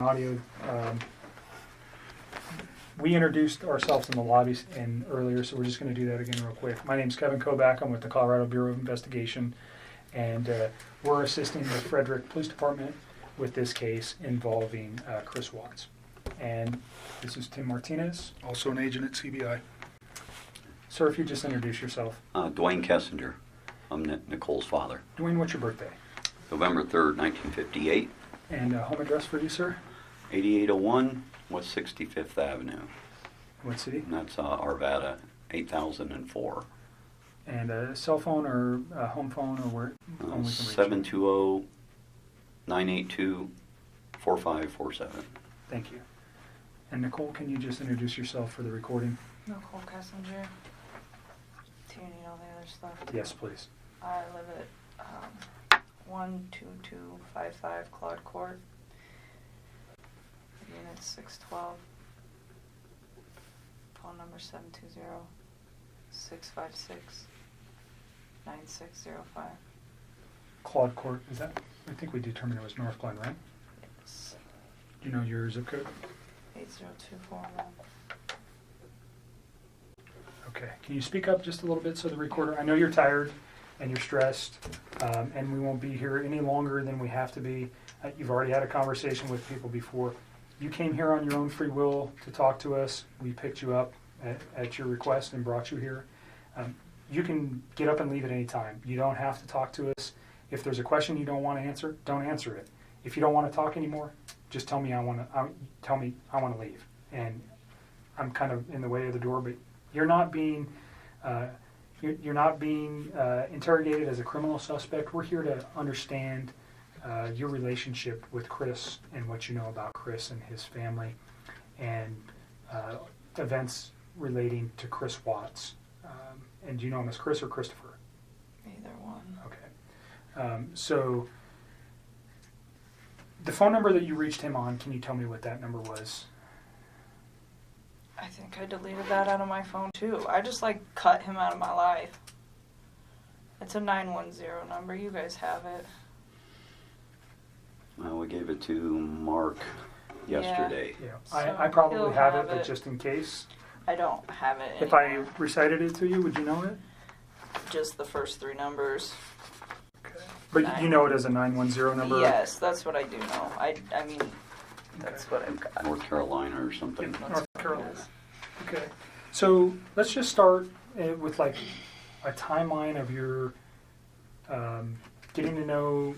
audio. We introduced ourselves in the lobby earlier, so we're just going to do that again real quick. My name's Kevin Koback. I'm with the Colorado Bureau of Investigation, and we're assisting the Frederick Police Department with this case involving Chris Watts. And this is Tim Martinez. Also an agent at CBI. Sir, if you just introduce yourself. Dwayne Kessinger. I'm Nicole's father. Dwayne, what's your birthday? November 3rd, 1958. And home address for you, sir? 8801 West 65th Avenue. What city? And that's Arvada, 8004. And a cell phone or a home phone or where? 720-982-4547. Thank you. And Nicole, can you just introduce yourself for the recording? Nichol Kessinger. Do you need all the other stuff? Yes, please. I live at 12255 Claude Court. Unit 612. Phone number 720-656-9605. Claude Court, is that? I think we determined it was North Glen, right? Yes. Do you know your zip code? 80241. Okay. Can you speak up just a little bit so the recorder, I know you're tired and you're stressed, and we won't be here any longer than we have to be. You've already had a conversation with people before. You came here on your own free will to talk to us. We picked you up at your request and brought you here. You can get up and leave at any time. You don't have to talk to us. If there's a question you don't want to answer, don't answer it. If you don't want to talk anymore, just tell me I want to leave. And I'm kind of in the way of the door, but you're not being interrogated as a criminal suspect. We're here to understand your relationship with Chris and what you know about Chris and his family, and events relating to Chris Watts. And do you know him as Chris or Christopher? Either one. Okay. So the phone number that you reached him on, can you tell me what that number was? I think I deleted that out of my phone too. I just cut him out of my life. It's a 910 number. You guys have it. We gave it to Mark yesterday. Yeah, So I probably he'll have it, have but it. just in case. I don't have it If anymore. I recited it to you, would you know it? Just the first three numbers. Okay. But you know it as a 910 number? Yes, that's what I do know. I mean, that's what I've got. North Carolina or something. That's North what it Carolina. is. Okay. So let's just start with a timeline of your getting to know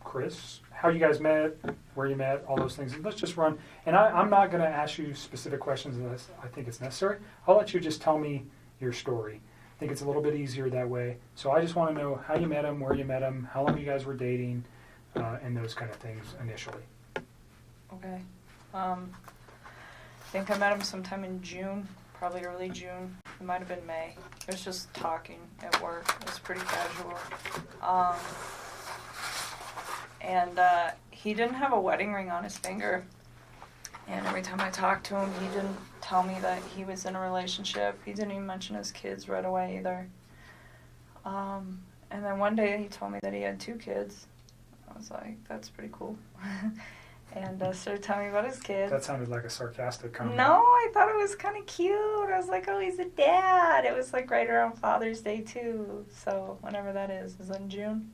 Chris, how you guys met, where you met, all those things. And let's just run. And I'm not going to ask you specific questions unless I think it's necessary. I'll let you just tell me your story. I think it's a little bit easier that way. So I just want to know how you met him, where you met him, how long you guys were dating, and those kind of things initially. Okay. I think I met him sometime in June, probably early June. It might have been May. It was just talking at work. It was pretty casual. And he didn't have a wedding ring on his finger. And every time I talked to him, he didn't tell me that he was in a relationship. He didn't even mention his kids right away either. And then one day he told me that he had 2 kids. I was like, that's pretty cool. And started telling me about his kids. That sounded like a sarcastic comment. No, I thought it was kind of cute. I was like, oh, he's a dad. It was right around Father's Day too. So whenever that is in June.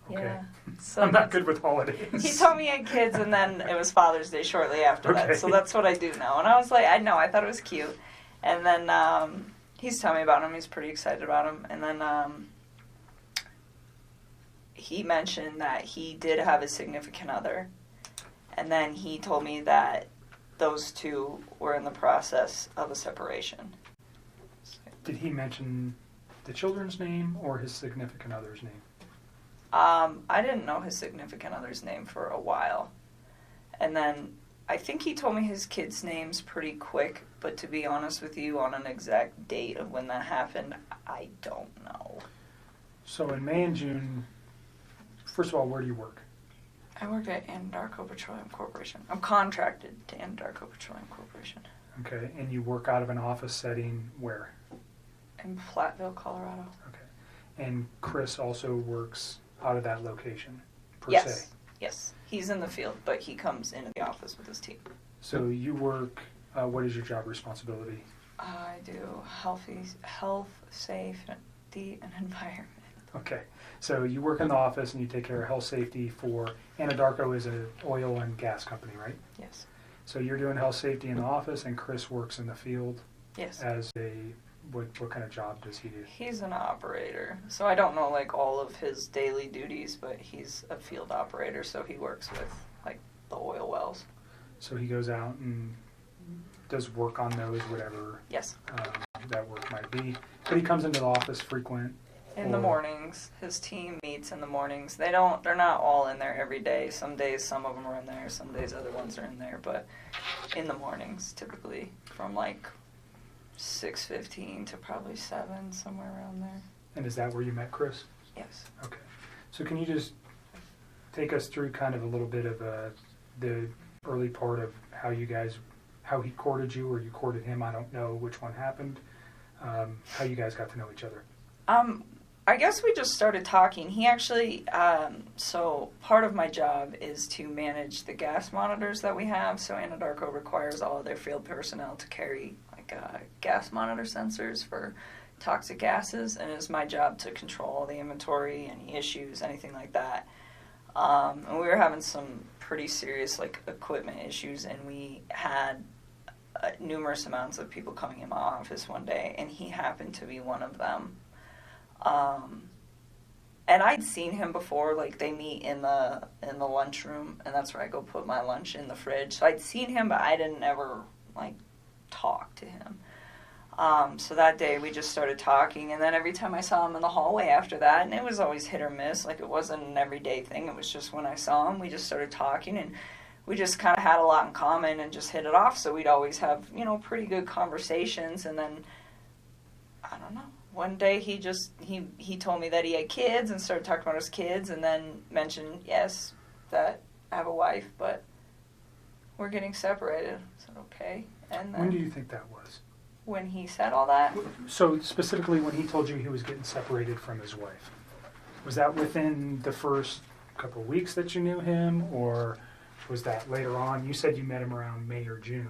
Okay. Yeah. So I'm not good with holidays. he told me he had kids, and then it was Father's Day shortly after Okay. that. So that's what I do know. And I was like, I thought it was cute. And then he's telling me about him. He's pretty excited about him. And then he mentioned that he did have a significant other. And then he told me that those two were in the process of a separation. Did he mention the children's name or his significant other's name? I didn't know his significant other's name for a while. And then I think he told me his kids' names pretty quick, but to be honest with you, on an exact date of when that happened, I don't know. So in May and June, first of all, where do you work? I work at Anadarko Petroleum Corporation. I'm contracted to Anadarko Petroleum Corporation. Okay, and you work out of an office setting where? In Platteville, Colorado. Okay. And Chris also works out of that location, per Yes. se? Yes, he's in the field, but he comes into the office with his team. So you work, what is your job responsibility? I do health, safety, and environment. Okay, so you work in the office and you take care of health safety for, Anadarko is an oil and gas company, right? Yes. So you're doing health safety in the office and Chris works in the field Yes. as what kind of job does he do? He's an operator, so I don't know like all of his daily duties, but he's a field operator, so he works with like the oil wells. So he goes out and does work on those, whatever Yes. that work might be. But he comes into the office frequent. In the mornings, his team meets in the mornings. They're not all in there every day. Some days, some of them are in there. Some days, other ones are in there. But in the mornings, typically from like 6:15 to probably 7, somewhere around there. And is that where you met Chris? Yes. Okay. So can you just take us through kind of a little bit of the early part of how he courted you or you courted him? I don't know which one happened. How you guys got to know each other? I guess we just started talking. He actually, so part of my job is to manage the gas monitors that we have. So Anadarko requires all of their field personnel to carry like gas monitor sensors for toxic gases, and it's my job to control the inventory, any issues, anything like that. And we were having some pretty serious like equipment issues, and we had numerous amounts of people coming in my office one day, and he happened to be one of them. And I'd seen him before, like they meet in the lunchroom, and that's where I go put my lunch in the fridge. So I'd seen him, but I didn't ever like talk to him. So that day we just started talking, and then every time I saw him in the hallway after that, and it was always hit or miss, like it wasn't an everyday thing, it was just when I saw him, we just started talking, and we just kind of had a lot in common and just hit it off, so we'd always have, pretty good conversations, and then, I don't know, one day he told me that he had kids and started talking about his kids, and then mentioned, yes, that I have a wife, but we're getting separated. I said, okay. And then When do you think that was? when he said all that, So specifically when he told you he was getting separated from his wife, was that within the first couple of weeks that you knew him, or was that later on? You said you met him around May or June.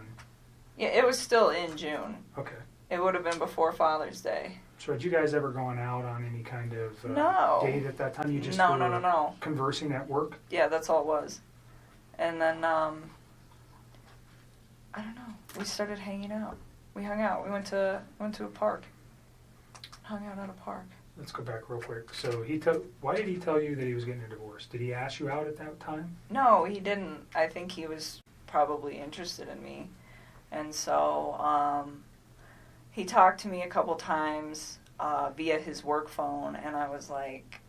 yeah, it was still in June. Okay. It would have been before Father's Day. So had you guys ever gone out on any kind of No. date at that time? You just No, were no. conversing at work? Yeah, that's all it was. And then, I don't know. We started hanging out. We hung out. We went to a park. Hung out at a park. Let's go back real quick. So why did he tell you that he was getting a divorce? Did he ask you out at that time? No, he didn't. I think he was probably interested in me. And so, he talked to me a couple times via his work phone, and I was like,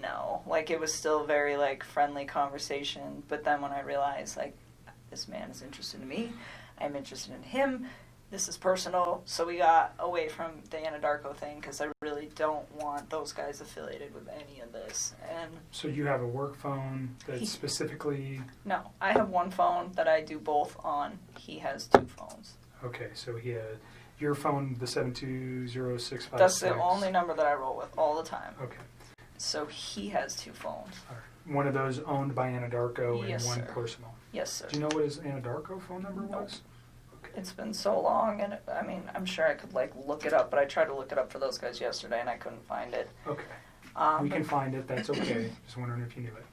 no. Like, it was still very, like, friendly conversation. But then when I realized, like, this man is interested in me, I'm interested in him, this is personal, so we got away from the Anadarko thing, because I really don't want those guys affiliated with any of this. And So you have a work phone that's specifically... no, I have one phone that I do both on. He has 2 phones. Okay, so he had your phone, the 720-656. That's the only number that I roll with all the time. Okay. So he has 2 phones. All right. One of those owned by Anadarko Yes, and one sir. personal. Yes, sir. Do you know what his Anadarko phone number was? Okay. It's been so long, and I mean, I'm sure I could like look it up, but I tried to look it up for those guys yesterday, and I couldn't find it. Okay. We can find it. That's okay. Just wondering if you knew it.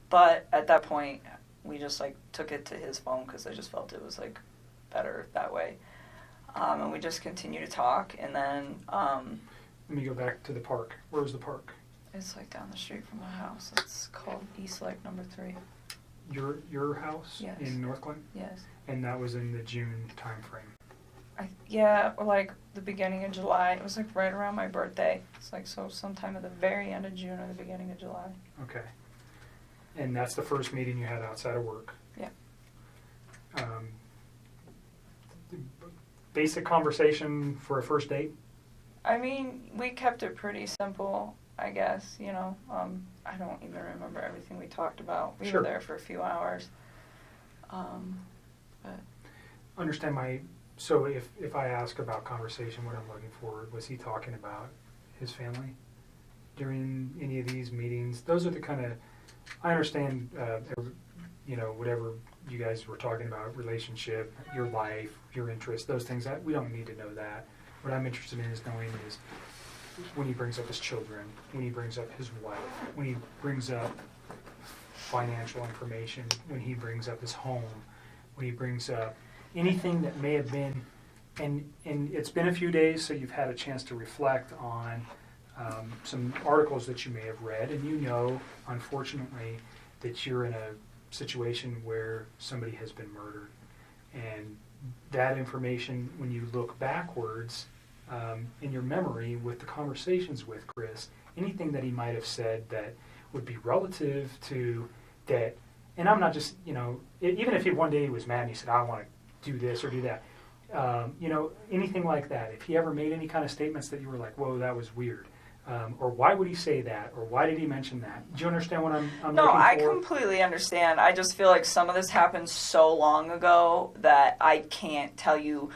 But at that point, we just like took it to his phone because I just felt it was like better that way. And we just continued to talk, and then Let me go back to the park. Where was the park? it's like down the street from my house. It's called East Lake Number 3. Your house Yes. in North Glen? Yes. And that was in the June time frame. Yeah, or like the beginning of July. It was like right around my birthday. It's like so sometime at the very end of June or the beginning of July. Okay. And that's the first meeting you had outside of work? Yeah. Basic conversation for a first date? I mean, we kept it pretty simple, I guess, I don't even remember everything we talked about. We Sure. were there for a few hours. But Understand so if I ask about conversation, what I'm looking for, was he talking about his family? during any of these meetings? Those are the kind of, I understand, whatever you guys were talking about, relationship, your life, your interests, those things, we don't need to know that. What I'm interested in is knowing is when he brings up his children, when he brings up his wife, when he brings up financial information, when he brings up his home, when he brings up anything that may have been, and it's been a few days, so you've had a chance to reflect on some articles that you may have read, and you know, unfortunately, that you're in a situation where somebody has been murdered. And that information, when you look backwards in your memory with the conversations with Chris, anything that he might have said that would be relative to that, and I'm not just, even if one day he was mad and he said, I want to do this or do that, anything like that, if he ever made any kind of statements that you were like, whoa, that was weird, or why would he say that, or why did he mention that? Do you understand what I'm No, looking for? I completely understand. I just feel like some of this happened so long ago that I can't tell you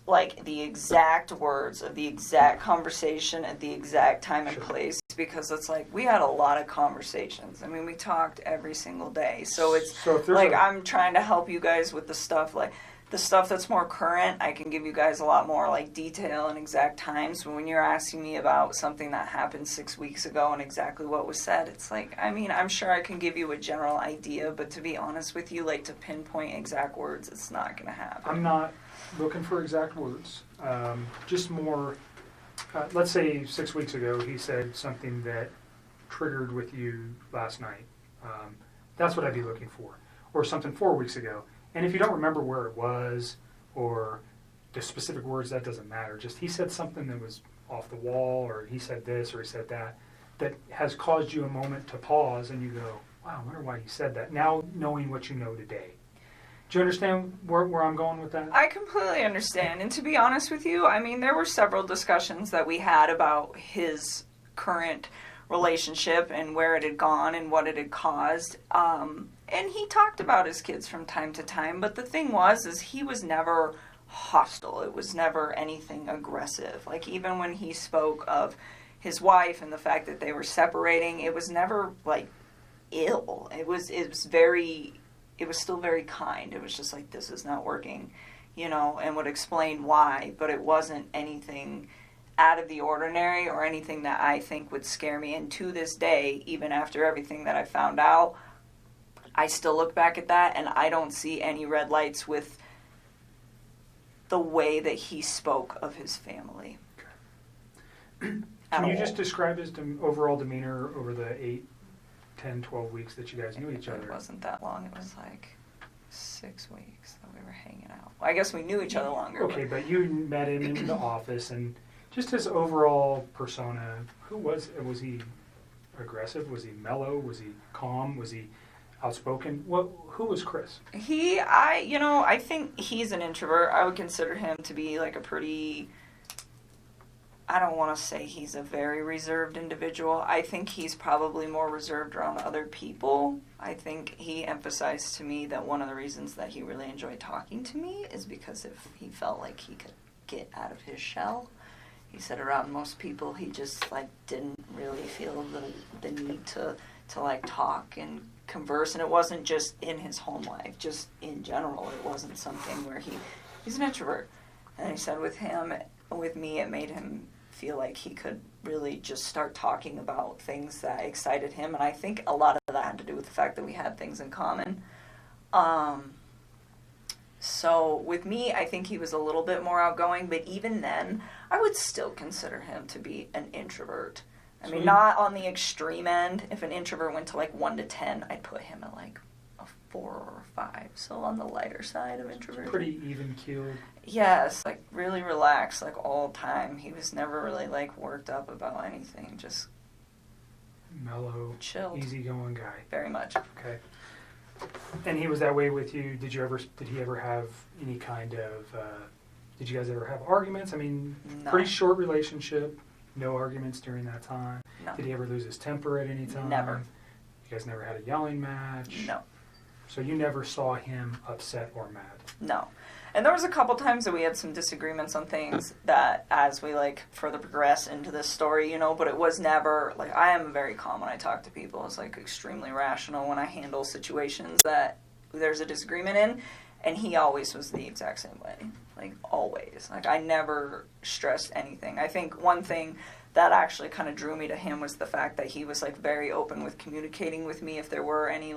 like the exact words of the exact conversation at the exact time and place, because it's like we had a lot of conversations. I mean, we talked every single day. So it's like I'm trying to help you guys with the stuff like the stuff that's more current. I can give you guys a lot more like detail and exact times. But when you're asking me about something that happened 6 weeks ago and exactly what was said, it's like, I mean, I'm sure I can give you a general idea, but to be honest with you, like to pinpoint exact words, it's not going to happen. I'm not looking for exact words, just more, let's say 6 weeks ago he said something that triggered with you last night. That's what I'd be looking for. Or something 4 weeks ago. And if you don't remember where it was or the specific words, that doesn't matter. Just he said something that was off the wall, or he said this or he said that has caused you a moment to pause and you go, wow, I wonder why he said that. Now knowing what you know today. Do you understand where I'm going with that? I completely understand. And to be honest with you, I mean, there were several discussions that we had about his current relationship and where it had gone and what it had caused. And he talked about his kids from time to time. But the thing is he was never hostile. It was never anything aggressive. Like even when he spoke of his wife and the fact that they were separating, it was never like ill. It was still very kind. It was just like, this is not working, and would explain why, but it wasn't anything out of the ordinary or anything that I think would scare me. And to this day, even after everything that I found out, I still look back at that and I don't see any red lights with the way that he spoke of his family. Okay. Can you just describe his overall demeanor over the 8, 10, 12 weeks that you guys knew each other? It wasn't that long. It was like 6 weeks that we were hanging out. Well, I guess we knew each other longer. Okay, but you met him in the office, and just his overall persona, who was he aggressive? Was he mellow? Was he calm? Was he outspoken? Who was Chris? I think he's an introvert. I would consider him to be like a pretty, I don't want to say he's a very reserved individual. I think he's probably more reserved around other people. I think he emphasized to me that one of the reasons that he really enjoyed talking to me is because if he felt like he could get out of his shell. He said around most people he just like didn't really feel the need to like talk and converse, and it wasn't just in his home life, just in general. It wasn't something where he's an introvert. And he said with me, it made him feel like he could really just start talking about things that excited him. And I think a lot of that had to do with the fact that we had things in common. So with me, I think he was a little bit more outgoing, but even then, I would still consider him to be an introvert. I mean, not on the extreme end. If an introvert went to like 1 to 10, I'd put him at like a 4 or 5. So on the lighter side of introversion. Pretty even-keeled. Yes, like really relaxed, like all the time. He was never really like worked up about anything. Just mellow, chilled, easygoing guy. Very much. Okay. And he was that way with you. Did he ever have any kind of? Did you guys ever have arguments? I mean, No. Pretty short relationship. No arguments during that time. No. Did he ever lose his temper at any time? Never. You guys never had a yelling match? No. So you never saw him upset or mad? No. And there was a couple times that we had some disagreements on things that as we further progress into this story, but it was never I am very calm when I talk to people. It's extremely rational when I handle situations that there's a disagreement in, and he always was the exact same way. Always. I never stressed anything. I think one thing that actually kind of drew me to him was the fact that he was very open with communicating with me if there were any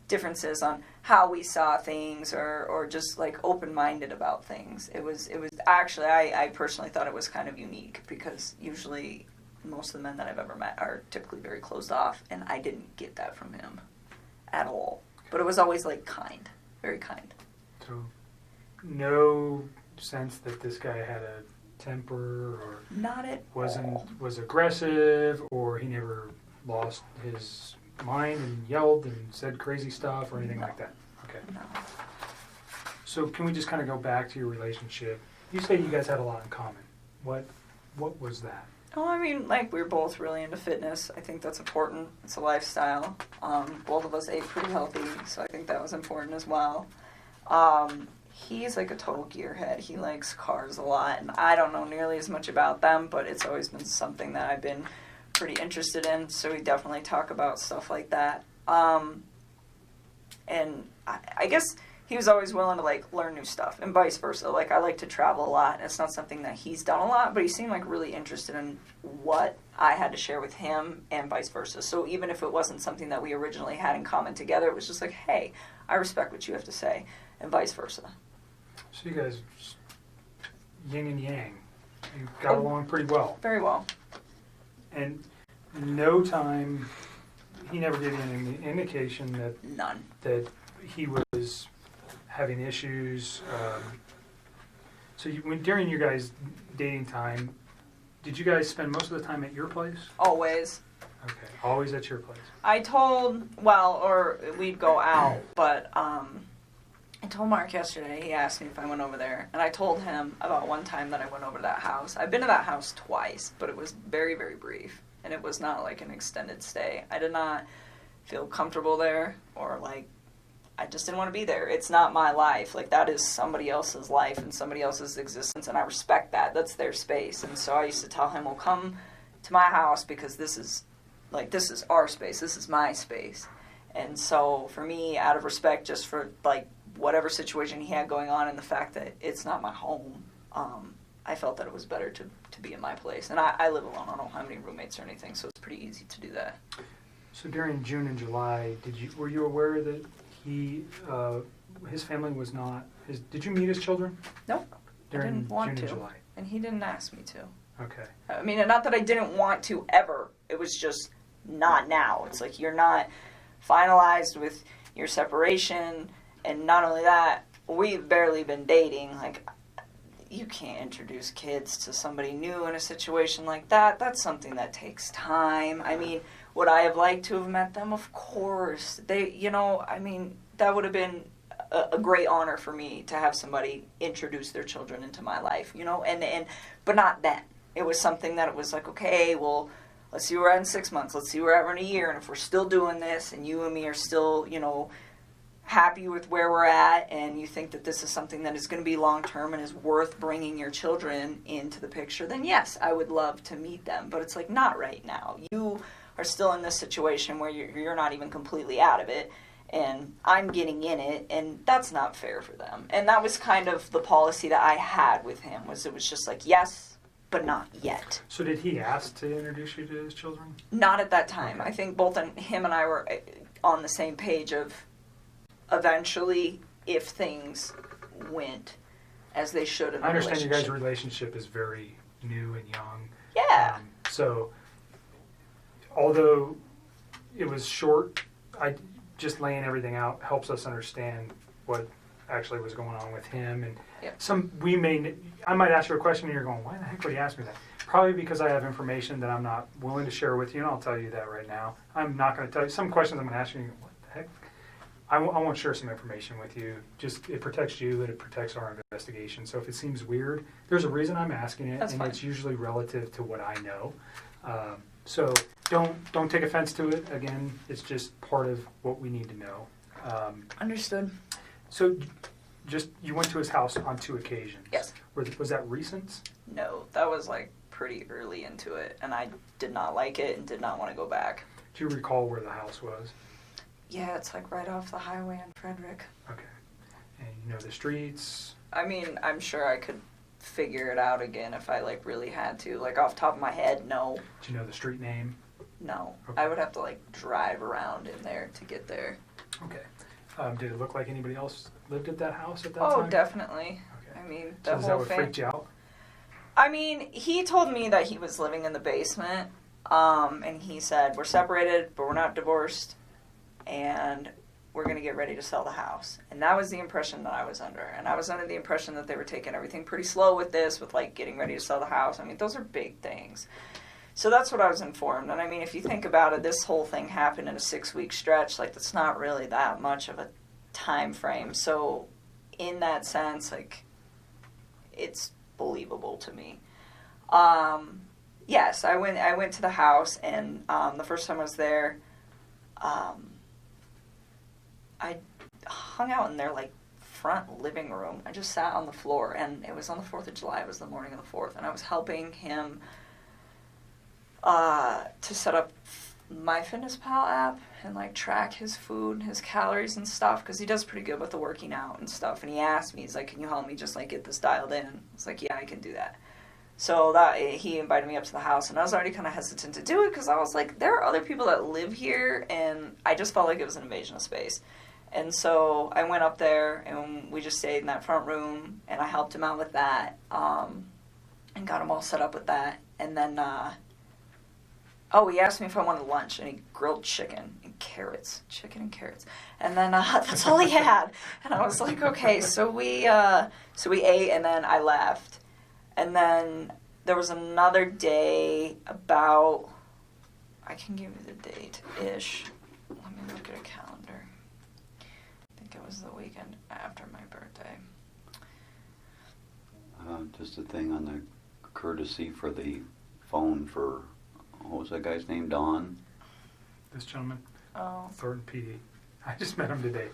differences on how we saw things or just open-minded about things. It was actually, I personally thought it was kind of unique because usually most of the men that I've ever met are typically very closed off, and I didn't get that from him at all. But it was always kind, very kind. So no sense that this guy had a temper or not at all. Was aggressive, or he never lost his mind and yelled and said crazy stuff or anything like that? Okay. No. So can we just kind of go back to your relationship? You say you guys had a lot in common. What was that? Oh, I mean, we were both really into fitness. I think that's important. It's a lifestyle. Both of us ate pretty healthy, so I think that was important as well. He's a total gearhead. He likes cars a lot, and I don't know nearly as much about them, but it's always been something that I've been pretty interested in, so we definitely talk about stuff like that. And I guess he was always willing to learn new stuff, and vice versa. I like to travel a lot, and it's not something that he's done a lot, but he seemed really interested in what I had to share with him, and vice versa. So even if it wasn't something that we originally had in common together, it was just hey, I respect what you have to say, and vice versa. So you guys, yin and yang, you got along pretty well. Very well. And no time, he never gave you any indication that None. that he was having issues. So during your guys' dating time, did you guys spend most of the time at your place? Always. Okay, always at your place. Or we'd go out, but I told Mark yesterday, he asked me if I went over there, and I told him about one time that I went over to that house. I've been to that house twice, but it was very, very brief, and it was not an extended stay. I did not feel comfortable there, or I just didn't want to be there. It's not my life. That is somebody else's life and somebody else's existence, and I respect that. That's their space. And so I used to tell him, well, come to my house because this is our space. This is my space. And so for me, out of respect just for whatever situation he had going on and the fact that it's not my home, I felt that it was better to be in my place. And I live alone. I don't have any roommates or anything, so it's pretty easy to do that. So during June and July, were you aware that his family was not did you meet his children? Nope. During I didn't want June to. and July. And he didn't ask me to. Okay. I mean, not that I didn't want to ever. It was just not now. It's you're not finalized with your separation. And not only that, we've barely been dating. You can't introduce kids to somebody new in a situation like that. That's something that takes time. I mean, would I have liked to have met them? Of course. That would have been a great honor for me to have somebody introduce their children into my life, but not then. It was something that it was okay, well, let's see where we're at in 6 months. Let's see where we're at in a year. And if we're still doing this and you and me are still, happy with where we're at, and you think that this is something that is going to be long-term and is worth bringing your children into the picture, then yes, I would love to meet them. But it's not right now. You are still in this situation where you're not even completely out of it, and I'm getting in it, and that's not fair for them. And that was kind of the policy that I had with him, it was just yes, but not yet. So did he ask to introduce you to his children? Not at that time. Okay. I think both him and I were on the same page of eventually, if things went as they should in the I understand you guys' relationship. relationship is very new and young. Yeah. So, although it was short, just laying everything out helps us understand what actually was going on with him. And Yep. I might ask you a question and you're going, why the heck would he ask me that? Probably because I have information that I'm not willing to share with you, and I'll tell you that right now. I'm not going to tell you. Some questions I'm going to ask you, and you go, what the heck? I want to share some information with you. Just, it protects you and it protects our investigation. So if it seems weird, there's a reason I'm asking it, That's and fine. it's usually relative to what I know. So don't take offense to it. Again, it's just part of what we need to know. Understood. So, just you went to his house on 2 occasions. Yes. Was that recent? No, that was like pretty early into it, and I did not like it and did not want to go back. Do you recall where the house was? Yeah, it's like right off the highway in Frederick. Okay. And you know the streets? I mean, I'm sure I could figure it out again if I like really had to. Like off the top of my head, no. Do you know the street name? No. Okay. I would have to like drive around in there to get there. Okay. Did it look like anybody else lived at that house at that Oh, time? definitely. Okay. I mean, So the is that whole what thing. freaked you out? I mean, he told me that he was living in the basement, and he said, we're separated, but we're not divorced, and we're going to get ready to sell the house. And that was the impression that I was under. And I was under the impression that they were taking everything pretty slow with this, with, like, getting ready to sell the house. I mean, those are big things. So that's what I was informed. And, I mean, if you think about it, this whole thing happened in a 6-week stretch. Like, that's not really that much of a time frame. So in that sense, like, it's believable to me. Yes, I went to the house, and the first time I was there, I hung out in their like front living room. I just sat on the floor, and it was on the 4th of July. It was the morning of the 4th, and I was helping him to set up my MyFitnessPal app and like track his food, his calories and stuff, because he does pretty good with the working out and stuff. And he asked me, he's like, "Can you help me just like get this dialed in?" I was like, "Yeah, I can do that." So that he invited me up to the house, and I was already kind of hesitant to do it because I was like, there are other people that live here, and I just felt like it was an invasion of space. And so I went up there, and we just stayed in that front room, and I helped him out with that, and got him all set up with that. And then, he asked me if I wanted lunch, and he grilled chicken and carrots. And then that's all he had. And I was like, okay, so we ate, and then I left. And then there was another day about, I can give you the date-ish. Let me look at a calendar. I think it was the weekend after my birthday. Just a thing on the courtesy for the phone for, what was that guy's name, Don? This gentleman? Oh. Thornton PD. I just met him today.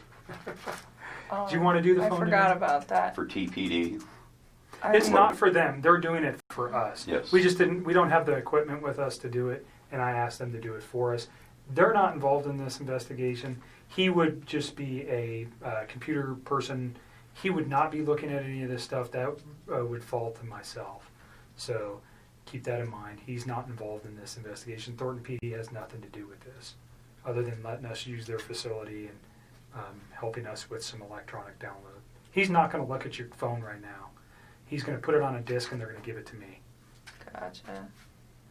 Oh, Do you want to do the phone? I forgot about that. For TPD. It's not for them. They're doing it for us. Yes. We don't have the equipment with us to do it, and I asked them to do it for us. They're not involved in this investigation. He would just be a computer person. He would not be looking at any of this stuff. That would fall to myself. So keep that in mind. He's not involved in this investigation. Thornton PD has nothing to do with this, other than letting us use their facility and helping us with some electronic download. He's not going to look at your phone right now. He's going to put it on a disc, and they're going to give it to me. Gotcha.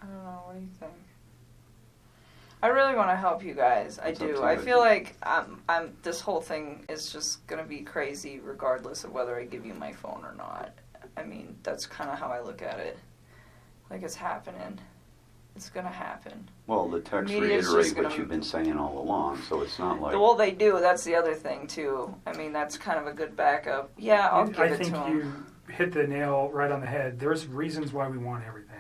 I don't know. What do you think? I really want to help you guys. I do. I feel like this whole thing is just going to be crazy regardless of whether I give you my phone or not. I mean, that's kind of how I look at it. Like, it's happening. It's going to happen. Well, the text Media's reiterate just what gonna- you've been saying all along, so it's not like... Well, they do. That's the other thing, too. I mean, that's kind of a good backup. Yeah, I'll give it to him. I think you hit the nail right on the head. There's reasons why we want everything.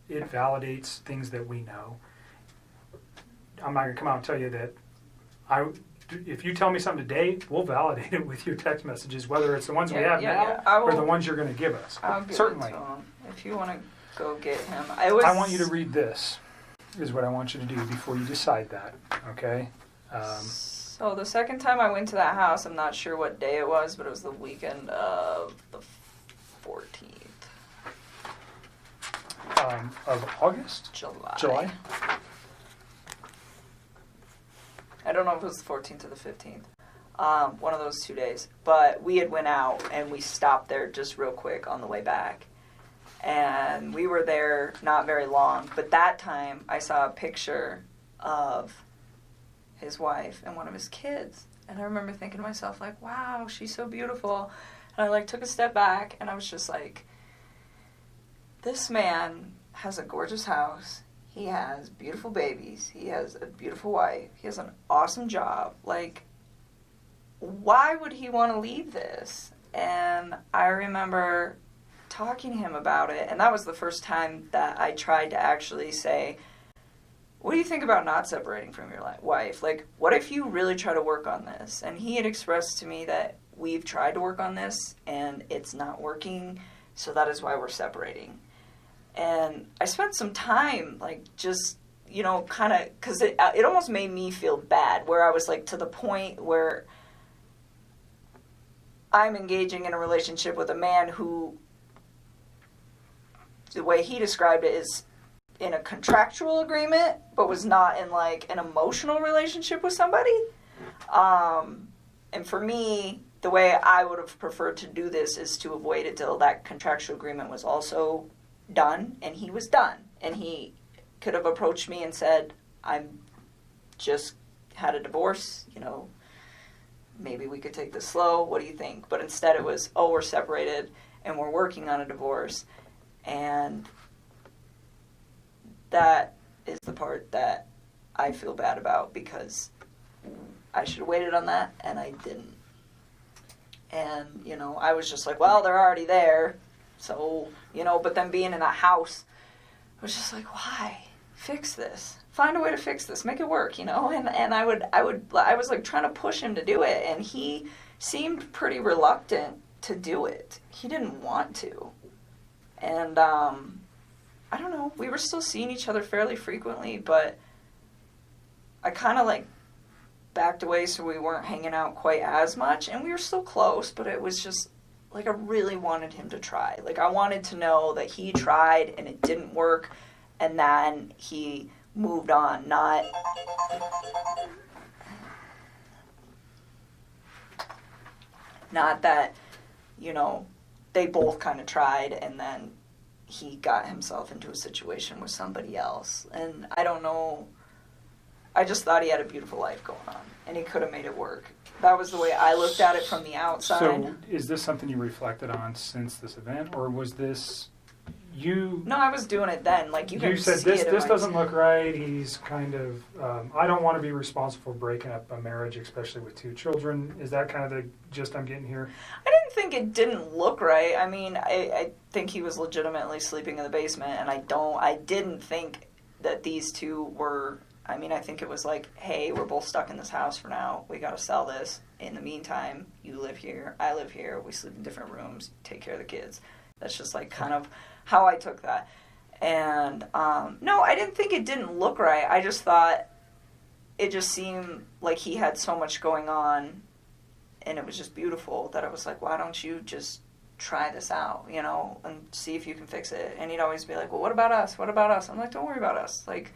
It validates things that we know. I'm not going to come out and tell you that if you tell me something today, we'll validate it with your text messages, whether it's the ones we have now or the ones you're going to give us. I'll give Certainly. it to him. If you want to go get him. I want you to read this, is what I want you to do before you decide that, okay? So the second time I went to that house, I'm not sure what day it was, but it was the weekend of the 14th. Of August? July. I don't know if it was the 14th or the 15th. One of those 2 days. But we had went out and we stopped there just real quick on the way back. And we were there not very long. But that time I saw a picture of his wife and one of his kids. And I remember thinking to myself, like, wow, she's so beautiful. And I like took a step back and I was just like, this man has a gorgeous house. He has beautiful babies. He has a beautiful wife. He has an awesome job. Like, why would he want to leave this? And I remember talking to him about it. And that was the first time that I tried to actually say, what do you think about not separating from your wife? Like, what if you really try to work on this? And he had expressed to me that we've tried to work on this and it's not working, so that is why we're separating. And I spent some time, like, just, you know, kind of, because it almost made me feel bad, where I was, like, to the point where I'm engaging in a relationship with a man who, the way he described it, is in a contractual agreement, but was not in, like, an emotional relationship with somebody. And for me, the way I would have preferred to do this is to have waited till that contractual agreement was also done, and he was done. And he could have approached me and said, I'm just had a divorce, you know, maybe we could take this slow, what do you think? But instead it was, oh, we're separated, and we're working on a divorce. And that is the part that I feel bad about, because I should have waited on that, and I didn't. And, you know, I was just like, well, they're already there. So, you know, but then being in a house, I was just like, why? Fix this. Find a way to fix this. Make it work, you know? And I was like trying to push him to do it, and he seemed pretty reluctant to do it. He didn't want to. And, I don't know, we were still seeing each other fairly frequently, but I kind of, like, backed away so we weren't hanging out quite as much, and we were still close, but it was just, like, I really wanted him to try. Like, I wanted to know that he tried and it didn't work, and then he moved on, not that, you know, they both kind of tried and then he got himself into a situation with somebody else. And I don't know, I just thought he had a beautiful life going on, and he could have made it work. That was the way I looked at it from the outside. So is this something you reflected on since this event, or was this you? No, I was doing it then. Like, you said see this. it in This my- doesn't look right. He's kind of. I don't want to be responsible for breaking up a marriage, especially with 2 children. Is that kind of the gist I'm getting here? I didn't think it didn't look right. I mean, I think he was legitimately sleeping in the basement, and I didn't think that these two were. I mean, I think it was like, hey, we're both stuck in this house for now. We got to sell this. In the meantime, you live here, I live here. We sleep in different rooms. Take care of the kids. That's just like kind of how I took that. And no, I didn't think it didn't look right. I just thought it just seemed like he had so much going on, and it was just beautiful that I was like, why don't you just try this out, you know, and see if you can fix it. And he'd always be like, well, what about us? What about us? I'm like, don't worry about us. Like,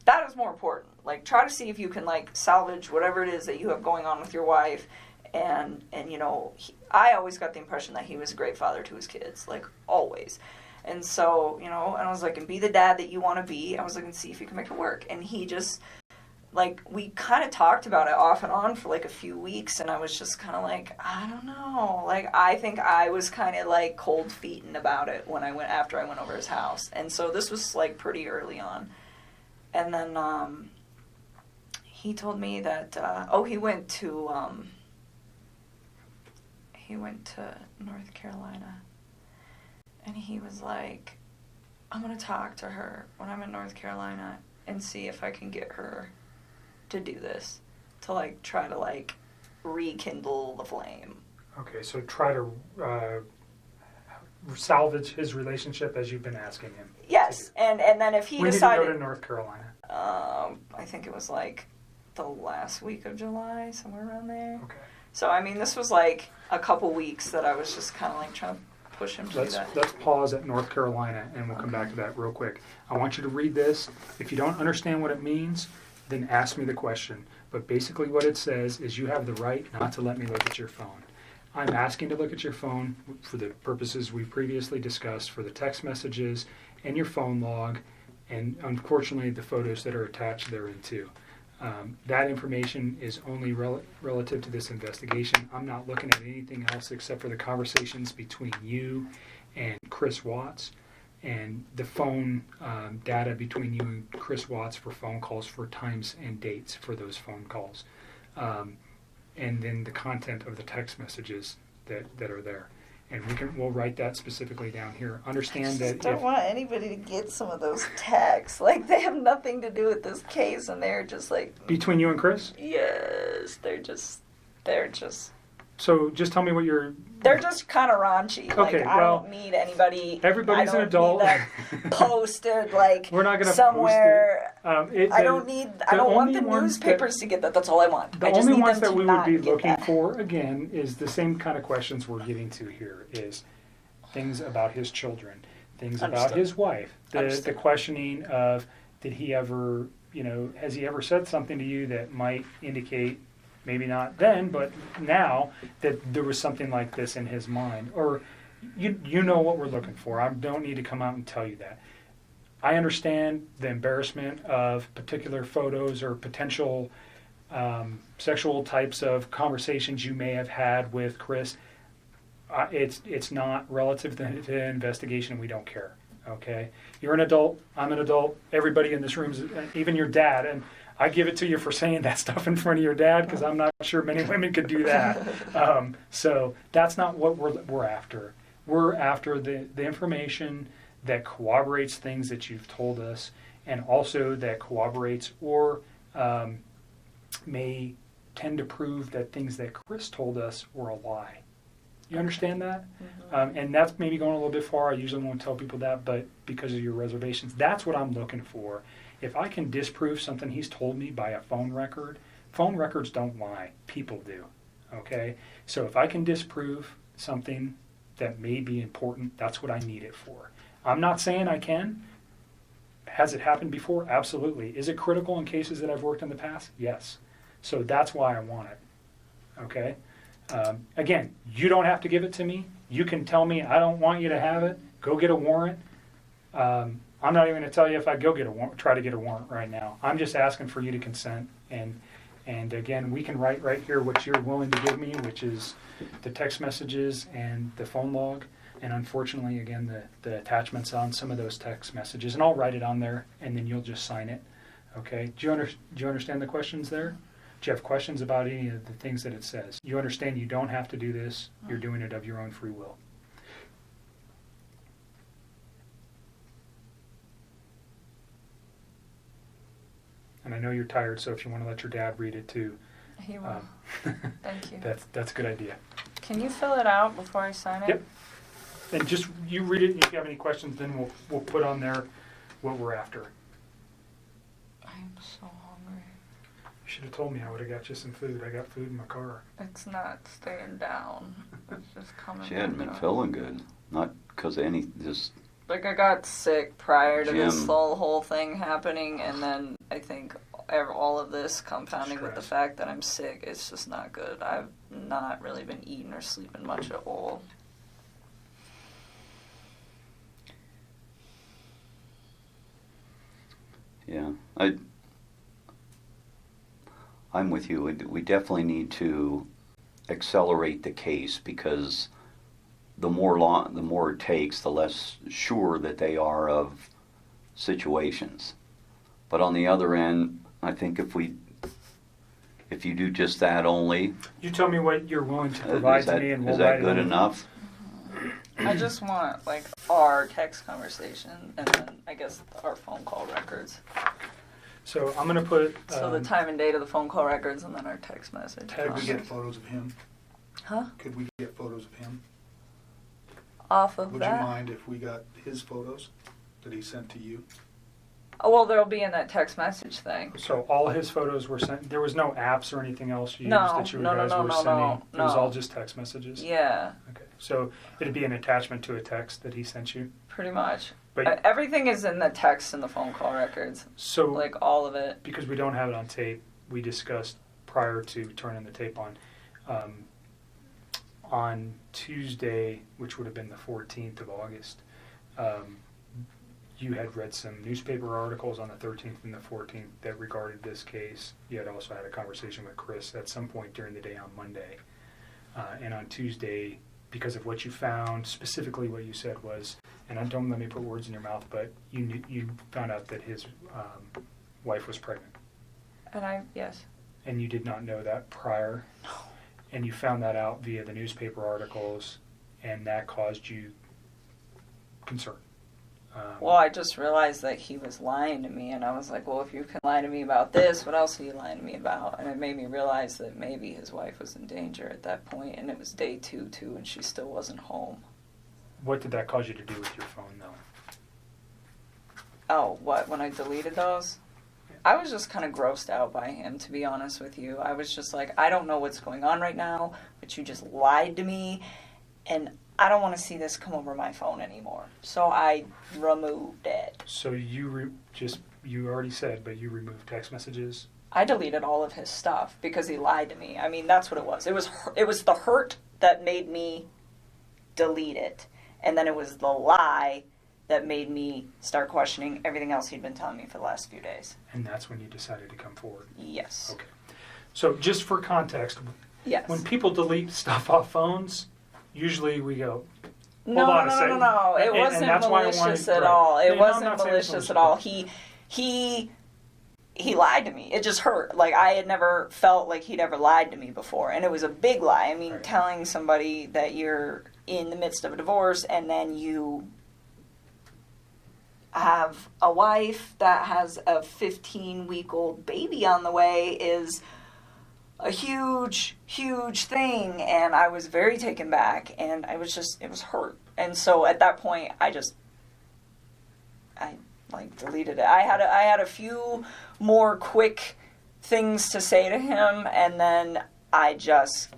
that is more important. Like, try to see if you can, like, salvage whatever it is that you have going on with your wife. And you know, I always got the impression that he was a great father to his kids, like, always. And so, you know, and I was like, and be the dad that you want to be. I was like, and see if you can make it work. And he just, like, we kind of talked about it off and on for, like, a few weeks. And I was just kind of like, I don't know. Like, I think I was kind of, like, cold feeting about it after I went over his house. And so this was, like, pretty early on. And then he told me that, he went to North Carolina. And he was like, I'm going to talk to her when I'm in North Carolina and see if I can get her to do this, to, like, try to, like, rekindle the flame. Okay, so try to salvage his relationship as you've been asking him. Yes, and then if he when decided... When did you go to North Carolina? I think it was, like, the last week of July, somewhere around there. Okay. So, I mean, this was, like, a couple weeks that I was just kind of, like, trying to push him to do that. Let's pause at North Carolina, and we'll come back to that real quick. I want you to read this. If you don't understand what it means, then ask me the question. But basically what it says is you have the right not to let me look at your phone. I'm asking to look at your phone for the purposes we previously discussed, for the text messages and your phone log, and unfortunately the photos that are attached therein too. That information is only relative to this investigation. I'm not looking at anything else except for the conversations between you and Chris Watts, and the phone data between you and Chris Watts for phone calls, for times and dates for those phone calls. And then the content of the text messages that are there. and we'll write that specifically down here. Understand I that just don't want anybody to get some of those texts. Like, they have nothing to do with this case, and they're just like... between you and Chris? Yes, they're just... So just tell me what you're... They're just kind of raunchy. Okay, like, I well, don't need anybody... everybody's an adult. I don't need that posted, like, We're not going to somewhere... post it. I don't want the newspapers to get that. That's all I want. The I just only need ones them that to we would not be get looking that. for, again, is the same kind of questions we're getting to here, is things about his children, things about Understood. his wife, the Understood. questioning of, did he ever, has he ever said something to you that might indicate, maybe not then, but now, that there was something like this in his mind? Or, you know what we're looking for. I don't need to come out and tell you that. I understand the embarrassment of particular photos or potential sexual types of conversations you may have had with Chris. It's not relative to the investigation. We don't care. Okay, you're an adult. I'm an adult. Everybody in this room is, even your dad. And I give it to you for saying that stuff in front of your dad, because I'm not sure many women could do that. So that's not what we're after. We're after the information that corroborates things that you've told us, and also that corroborates or may tend to prove that things that Chris told us were a lie. You understand that? Mm-hmm. And that's maybe going a little bit far. I usually won't tell people that, but because of your reservations, that's what I'm looking for. If I can disprove something he's told me by a phone records don't lie. People do. Okay? So if I can disprove something that may be important, that's what I need it for. I'm not saying I can. Has it happened before? Absolutely. Is it critical in cases that I've worked in the past? Yes. So that's why I want it. Okay? Again, you don't have to give it to me. You can tell me, I don't want you to have it. Go get a warrant. I'm not even going to tell you if I go get a warrant, try to get a warrant right now. I'm just asking for you to consent. And again, we can write right here what you're willing to give me, which is the text messages and the phone log. And unfortunately, again, the attachments on some of those text messages. And I'll write it on there, and then you'll just sign it. Okay? Do you understand the questions there? Do you have questions about any of the things that it says? You understand you don't have to do this. You're doing it of your own free will. And I know you're tired, so if you want to let your dad read it too. He will. Thank you. That's a good idea. Can you fill it out before I sign it? Yep. And just, you read it, and if you have any questions, then we'll put on there what we're after. I'm so hungry. You should have told me. I would have got you some food. I got food in my car. It's not staying down. It's just coming She hadn't back been up. feeling good. Not because of any, just Like, I got sick prior to this Jim. whole thing happening, and then I think all of this compounding with the Stress. fact that I'm sick, it's just not good. I've not really been eating or sleeping much at all. yeah. I'm with you. We definitely need to accelerate the case, because the more it takes, the less sure that they are of situations. But on the other end, I think if you do just that only, You tell me what you're willing to provide to me, and we'll is write that good it on. enough? I just want, like, our text conversation, and then, I guess, our phone call records. So I'm going to put... So the time and date of the phone call records, and then our text message. Tag Could we the get photos of him? Huh? Could we get photos of him? Off of Would that? you mind if we got his photos that he sent to you? Oh, well, they'll be in that text message thing. So all his photos were sent. There was no apps or anything else you used No, that you no, guys no, were no, sending. no, It was no. all just text messages. Yeah, Okay. So it'd be an attachment to a text that he sent you. pretty much. But Everything is in the text and the phone call records. so Like, all of it. because we don't have it on tape, we discussed prior to turning the tape on Tuesday, which would have been the 14th of August. You had read some newspaper articles on the 13th and the 14th that regarded this case. You had also had a conversation with Chris at some point during the day on Monday. And on Tuesday, because of what you found, specifically what you said was, and don't let me put words in your mouth, but you found out that his wife was pregnant. And yes. And you did not know that prior. No. And you found that out via the newspaper articles and that caused you concern. Well, I just realized that he was lying to me, and I was like, well, if you can lie to me about this, what else are you lying to me about? And it made me realize that maybe his wife was in danger at that point, and it was day 2, too, and she still wasn't home. What did that cause you to do with your phone, though? Oh, what? When I deleted those? I was just kind of grossed out by him, to be honest with you. I was just like, I don't know what's going on right now, but you just lied to me, and I don't want to see this come over my phone anymore. So I removed it. So you you already said, but you removed text messages? I deleted all of his stuff because he lied to me. I mean, that's what it was. It was the hurt that made me delete it. And then it was the lie that made me start questioning everything else he'd been telling me for the last few days. And that's when you decided to come forward? Yes. Okay. So just for context, Yes. when people delete stuff off phones, usually we go, No. It And wasn't that's why I malicious wanted- at all. right. It No, I'm wasn't not saying it's malicious at malicious. all. He lied to me. It just hurt. Like, I had never felt like he'd ever lied to me before. And it was a big lie. I mean, Right. telling somebody that you're in the midst of a divorce and then you have a wife that has a 15-week-old baby on the way is a huge, huge thing. And I was very taken back. And it was hurt. And so at that point, I deleted it. I had a few more quick things to say to him, and then I just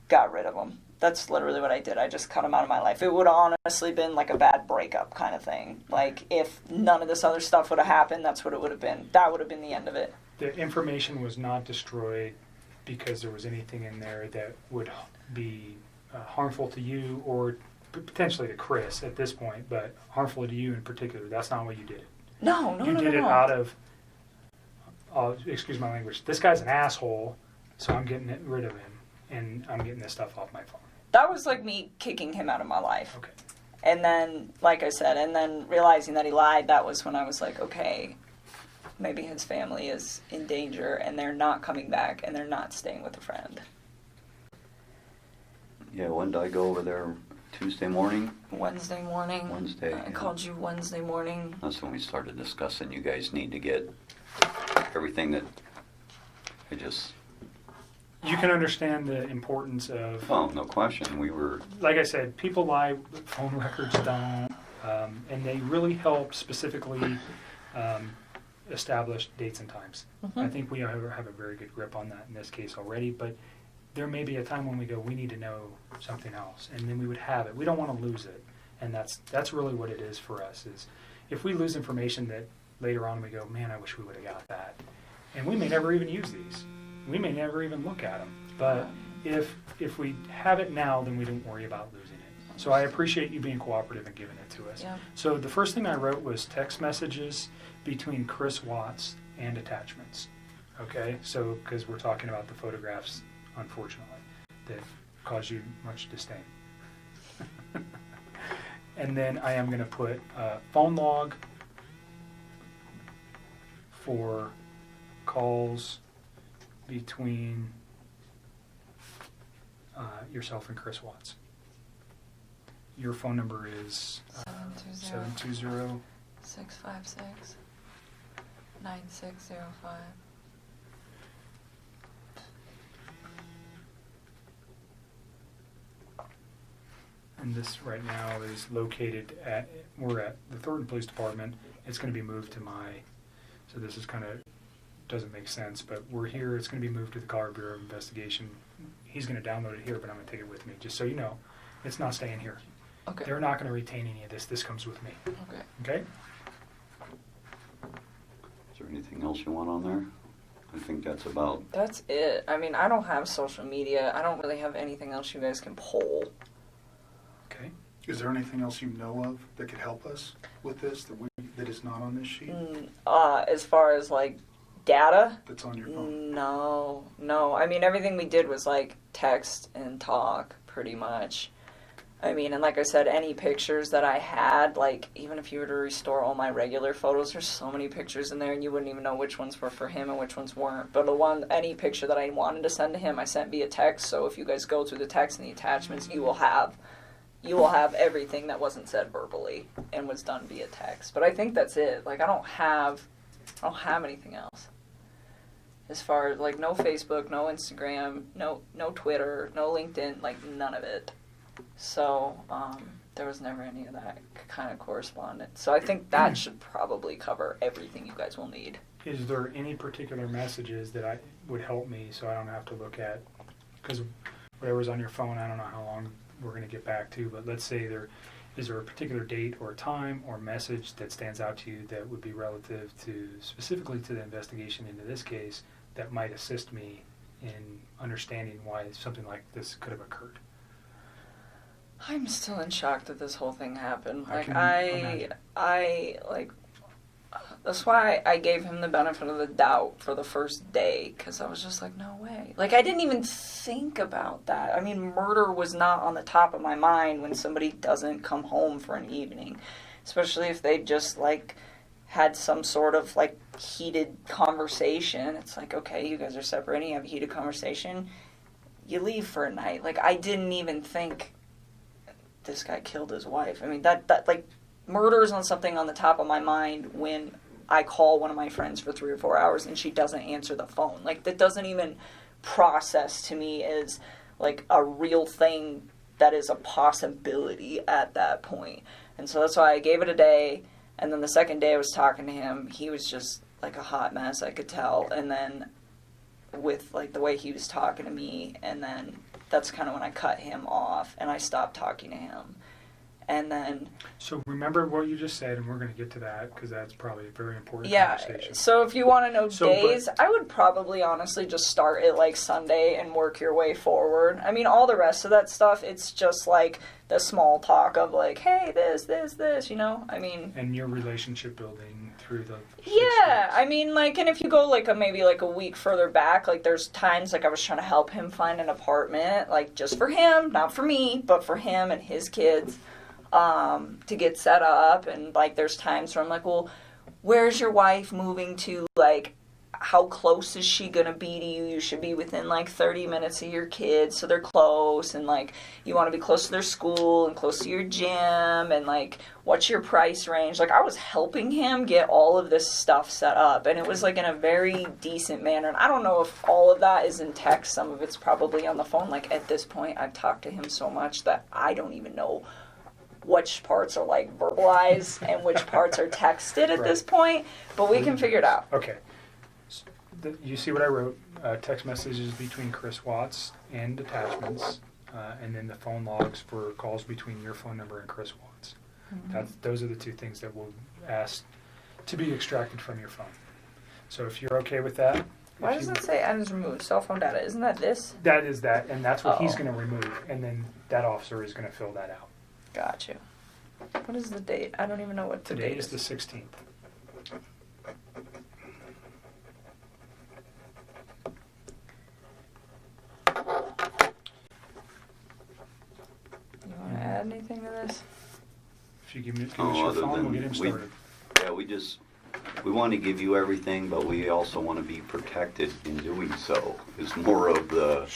got rid of him. That's literally what I did. I just cut him out of my life. It would have honestly been like a bad breakup kind of thing. Like, if none of this other stuff would have happened, that's what it would have been. That would have been the end of it. The information was not destroyed because there was anything in there that would be harmful to you or potentially to Chris at this point, but harmful to you in particular. That's not what you did. No. You did it out of, excuse my language, this guy's an asshole, so I'm getting rid of him, and I'm getting this stuff off my phone. That was like me kicking him out of my life. Okay. And then, like I said, and then realizing that he lied, that was when I was like, okay, maybe his family is in danger, and they're not coming back, and they're not staying with a friend. Yeah, when did I go over there? Tuesday morning? Wednesday morning. Wednesday, I yeah. called you Wednesday morning. That's when we started discussing you guys need to get everything that I just... You can understand the importance of, Oh, no question. We were... like I said, people lie, phone records don't, and they really help specifically establish dates and times. I think we have a very good grip on that in this case already, but there may be a time when we go, we need to know something else, and then we would have it. We don't want to lose it, and that's really what it is for us, is if we lose information that later on we go, man, I wish we would have got that. And we may never even use these. We may never even look at them. But if we have it now, then we don't worry about losing it. So I appreciate you being cooperative and giving it to us. Yeah. So the first thing I wrote was text messages between Chris Watts and attachments. Okay? So, because we're talking about the photographs, unfortunately, that cause you much disdain. And then I am going to put phone log for calls between yourself and Chris Watts. Your phone number is 720 656 9605. And this right now is located we're at the Thornton Police Department. It's going to be moved to so this is kind of, doesn't make sense, but we're here. It's going to be moved to the Colorado Bureau of Investigation. He's going to download it here, but I'm going to take it with me, just so you know. It's not staying here. Okay. They're not going to retain any of this. This comes with me. Okay. Okay? Is there anything else you want on there? I think that's about... That's it. I mean, I don't have social media. I don't really have anything else you guys can poll. Okay. Is there anything else you know of that could help us with this that is not on this sheet? As far as, like, data? That's on your phone? No. I mean, everything we did was, like, text and talk, pretty much. I mean, and like I said, any pictures that I had, like, even if you were to restore all my regular photos, there's so many pictures in there, and you wouldn't even know which ones were for him and which ones weren't. But any picture that I wanted to send to him, I sent via text, so if you guys go through the text and the attachments, you will have you will have everything that wasn't said verbally and was done via text. But I think that's it. Like, I don't have anything else. As far as, like, no Facebook, no Instagram, no Twitter, no LinkedIn, like, none of it. So, there was never any of that kind of correspondence. So I think that should probably cover everything you guys will need. Is there any particular messages that would help me so I don't have to look at, because whatever's on your phone, I don't know how long we're going to get back to, but let's say is there a particular date or time or message that stands out to you that would be relative to, specifically to the investigation into this case, that might assist me in understanding why something like this could have occurred? I'm still in shock that this whole thing happened. I Like, can imagine. that's why I gave him the benefit of the doubt for the first day, because I was just like, no way. Like, I didn't even think about that. I mean, murder was not on the top of my mind when somebody doesn't come home for an evening, especially if they just, like, had some sort of, like, heated conversation. It's like, okay, you guys are separating, you have a heated conversation, you leave for a night. Like, I didn't even think this guy killed his wife. I mean, that like, murder is on something on the top of my mind when I call one of my friends for 3 or 4 hours and she doesn't answer the phone. Like, that doesn't even process to me as, like, a real thing that is a possibility at that point. And so that's why I gave it a day, and then the second day I was talking to him, he was just, like, a hot mess, I could tell. And then with, like, the way he was talking to me, and then that's kind of when I cut him off and I stopped talking to him. And then... So remember what you just said, and we're going to get to that, because that's probably a very important Yeah, conversation. so if you want to know days, I would probably honestly just start at, like, Sunday and work your way forward. I mean, all the rest of that stuff, it's just, like, the small talk of, like, hey, this, you know? I mean... And your relationship building through the... Yeah, I mean, like, and if you go, like, maybe, like, a week further back, like, there's times, like, I was trying to help him find an apartment, like, just for him, not for me, but for him and his kids, to get set up. And, like, there's times where I'm like, well, where's your wife moving to? Like, how close is she going to be to you? You should be within, like, 30 minutes of your kids, so they're close. And, like, you want to be close to their school and close to your gym. And, like, what's your price range? Like, I was helping him get all of this stuff set up. And it was, like, in a very decent manner. And I don't know if all of that is in text. Some of it's probably on the phone. Like, at this point, I've talked to him so much that I don't even know which parts are, like, verbalized and which parts are texted at this point. But we can figure it out. Okay. You see what I wrote? Text messages between Chris Watts and attachments, and then the phone logs for calls between your phone number and Chris Watts. Mm-hmm. Those are the two things that we'll ask to be extracted from your phone. So if you're okay with that. Why does it say items removed? Cell phone data. Isn't that this? That is that, and that's what he's going to remove, and then that officer is going to fill that out. Gotcha. What is the date? I don't even know what the Today date is the 16th. You want to add anything to this? If you give us your phone, we'll get him started. We want to give you everything, but we also want to be protected in doing so. Is more of the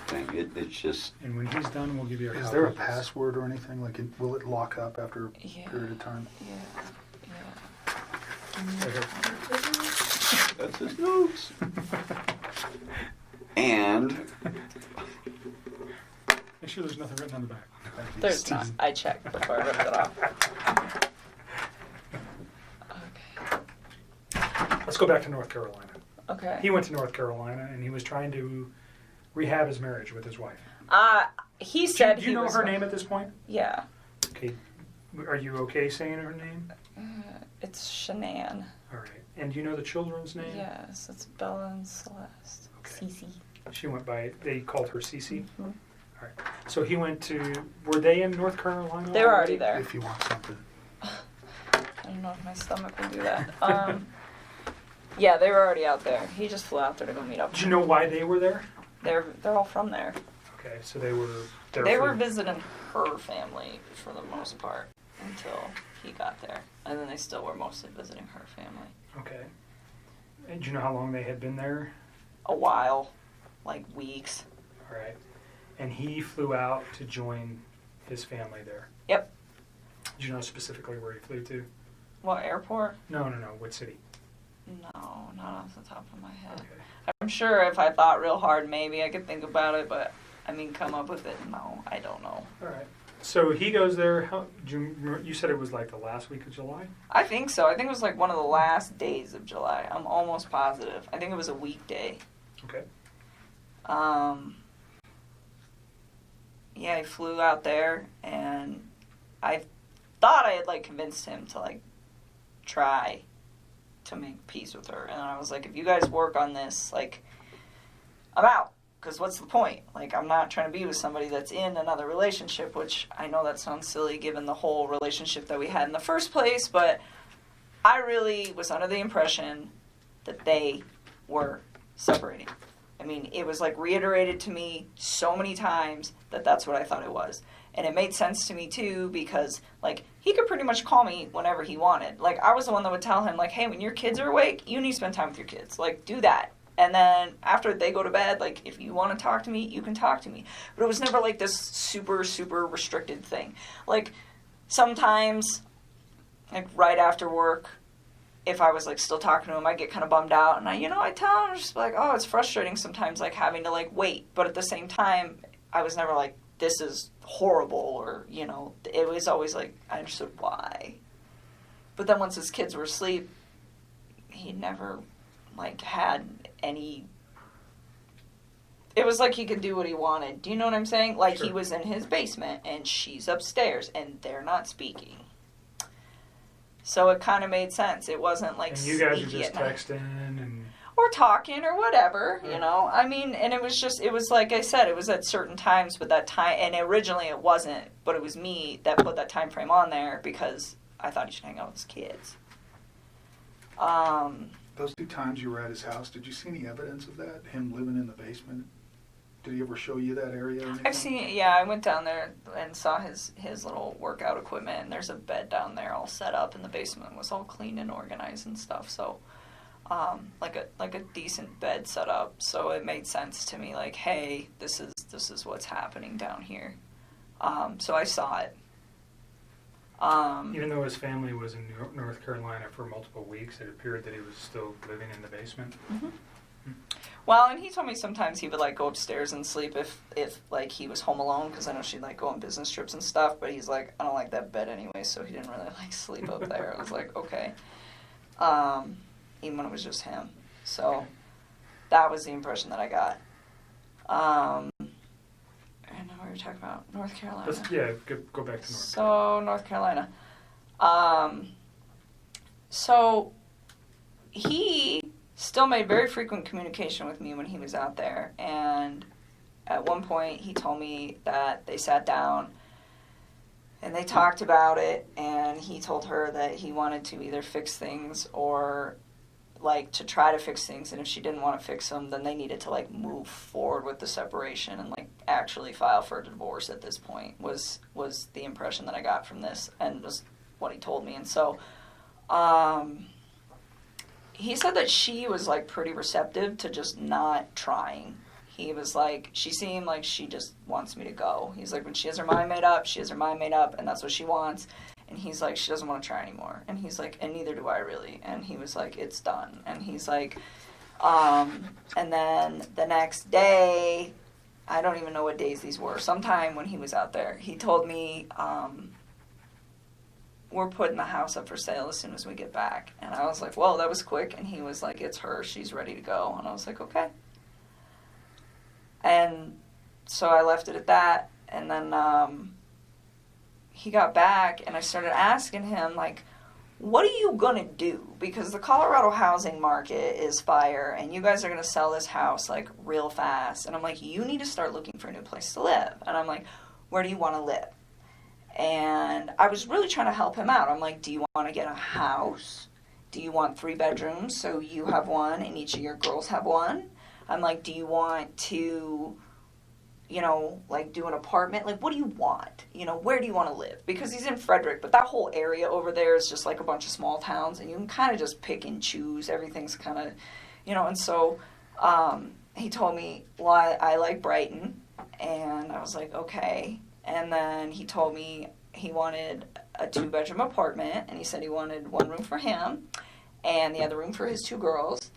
thing. It's just. And when he's done, we'll give you. Is there a password or anything? Like, will it lock up after a period of time? Yeah. That's his notes. And. Make sure there's nothing written on the back. There's not. I checked before I ripped it off. Let's go back to North Carolina. Okay. He went to North Carolina and he was trying to rehab his marriage with his wife. He said Do you know her name at this point? Yeah. Okay. Are you okay saying her name? It's Shanann. All right. And do you know the children's name? Yes, it's Bella and Celeste. Okay. Cece. She went by, they called her Cece? Mm-hmm. All right. So he went to, were they in North Carolina? They were already there. If you want something. I don't know if my stomach will do that. Yeah, they were already out there. He just flew out there to go meet up. Do you know why they were there? They're all from there. Okay, so they were there. They were visiting her family for the most part until he got there, and then they still were mostly visiting her family. Okay. And do you know how long they had been there? A while, like weeks. All right. And he flew out to join his family there. Yep. Do you know specifically where he flew to? What, airport? No. What city? No, not off the top of my head. Okay. I'm sure if I thought real hard, maybe I could think about it, but I mean, come up with it. No, I don't know. All right. So he goes there. You said it was like the last week of July? I think so. I think it was like one of the last days of July. I'm almost positive. I think it was a weekday. Okay. Yeah, he flew out there, and I thought I had, like, convinced him to, like, try to make peace with her. And I was like, if you guys work on this, like, I'm out. Because what's the point? Like, I'm not trying to be with somebody that's in another relationship, which I know that sounds silly given the whole relationship that we had in the first place, but I really was under the impression that they were separating. I mean, it was, like, reiterated to me so many times that that's what I thought it was. And it made sense to me, too, because, like, he could pretty much call me whenever he wanted. Like, I was the one that would tell him, like, hey, when your kids are awake, you need to spend time with your kids. Like, do that. And then after they go to bed, like, if you want to talk to me, you can talk to me. But it was never, like, this super, super restricted thing. Like, sometimes, like, right after work, if I was, like, still talking to him, I'd get kind of bummed out. And I tell him, just like, oh, it's frustrating sometimes, like, having to, like, wait. But at the same time, I was never like, this is horrible, or, it was always like, I understood why. But then once his kids were asleep, he never, like, had any, it was like he could do what he wanted. Do you know what I'm saying? Like, Sure. He was in his basement, and she's upstairs, and they're not speaking. So it kind of made sense. It wasn't like, And you guys are sneaky just at night. texting and... Or talking or whatever, Yeah. I mean, and it was like I said, it was at certain times, but that time, and originally it wasn't, but it was me that put that time frame on there because I thought he should hang out with his kids. Those 2 times you were at his house, did you see any evidence of that? Him living in the basement? Did he ever show you that area or anything? I went down there and saw his little workout equipment, and there's a bed down there all set up, and the basement was all clean and organized and stuff, so... like a decent bed set up, so it made sense to me. Like, hey, this is what's happening down here. So I saw it. Even though his family was in North Carolina for multiple weeks, it appeared that he was still living in the basement. Mm-hmm. Well, and he told me sometimes he would, like, go upstairs and sleep if like he was home alone, because I know she'd, like, go on business trips and stuff. But he's like, I don't like that bed anyway, so he didn't really, like, sleep up there. I was like, okay. Even when it was just him. So that was the impression that I got. I know what you're talking about. North Carolina. Go back to North Carolina. So, North Carolina. So he still made very frequent communication with me when he was out there. And at one point he told me that they sat down and they talked about it, and he told her that he wanted to either fix things or... like, to try to fix things, and if she didn't want to fix them, then they needed to, like, move forward with the separation and, like, actually file for a divorce at this point, was the impression that I got from this, and was what he told me. And so, he said that she was, like, pretty receptive to just not trying. He was like, she seemed like she just wants me to go. He's like, when she has her mind made up, she has her mind made up, and that's what she wants. And he's like, she doesn't want to try anymore. And he's like, and neither do I really. And he was like, it's done. And he's like, and then the next day, I don't even know what days these were. Sometime when he was out there, he told me, we're putting the house up for sale as soon as we get back. And I was like, whoa, that was quick. And he was like, it's her. She's ready to go. And I was like, okay. And so I left it at that. And then, he got back, and I started asking him, like, what are you going to do? Because the Colorado housing market is fire, and you guys are going to sell this house, like, real fast. And I'm like, you need to start looking for a new place to live. And I'm like, where do you want to live? And I was really trying to help him out. I'm like, do you want to get a house? Do you want 3 bedrooms so you have one and each of your girls have one? I'm like, do you want to... like, do an apartment? Like, what do you want? Where do you want to live? Because he's in Frederick, but that whole area over there is just, like, a bunch of small towns, and you can kind of just pick and choose. Everything's kind of, and so he told me, well, I like Brighton, and I was like, okay. And then he told me he wanted a 2-bedroom apartment, and he said he wanted one room for him and the other room for his 2 girls.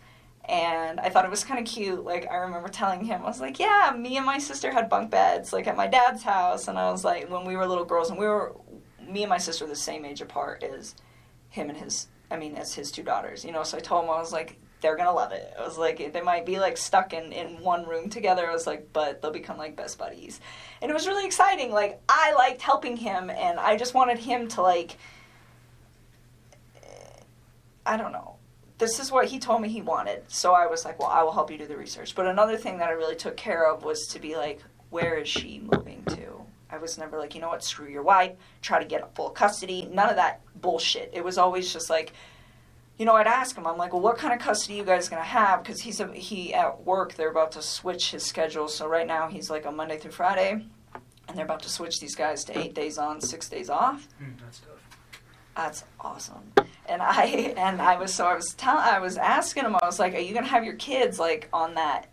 And I thought it was kind of cute. Like, I remember telling him, I was like, yeah, me and my sister had bunk beds, like, at my dad's house. And I was like, when we were little girls, and me and my sister were the same age apart as him and as his 2 daughters, you know. So I told him, I was like, they're going to love it. I was like, they might be, like, stuck in one room together. I was like, but they'll become, like, best buddies. And it was really exciting. Like, I liked helping him, and I just wanted him to, like, I don't know. This is what he told me he wanted. So I was like, well, I will help you do the research. But another thing that I really took care of was to be like, where is she moving to? I was never like, you know what, screw your wife, try to get full custody. None of that bullshit. It was always just like, you know, I'd ask him, I'm like, well, what kind of custody are you guys going to have? Because he at work, they're about to switch his schedule. So right now he's like on Monday through Friday, and they're about to switch these guys to 8 days on, 6 days off. That's tough. That's awesome. And I was asking him, I was like, are you going to have your kids, like, on that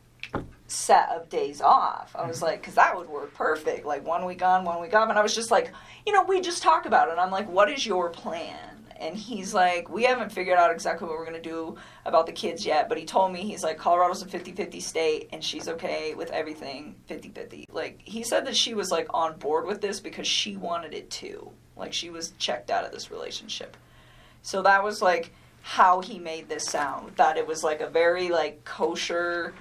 set of days off? I was like, because that would work perfect. Like, 1 week on, 1 week off. And I was just like, you know, we just talk about it. I'm like, what is your plan? And he's like, we haven't figured out exactly what we're going to do about the kids yet. But he told me, he's like, Colorado's a 50-50 state, and she's okay with everything 50-50. Like, he said that she was, like, on board with this because she wanted it too. Like, she was checked out of this relationship. So that was, like, how he made this sound. That it was, like, a very, like, kosher,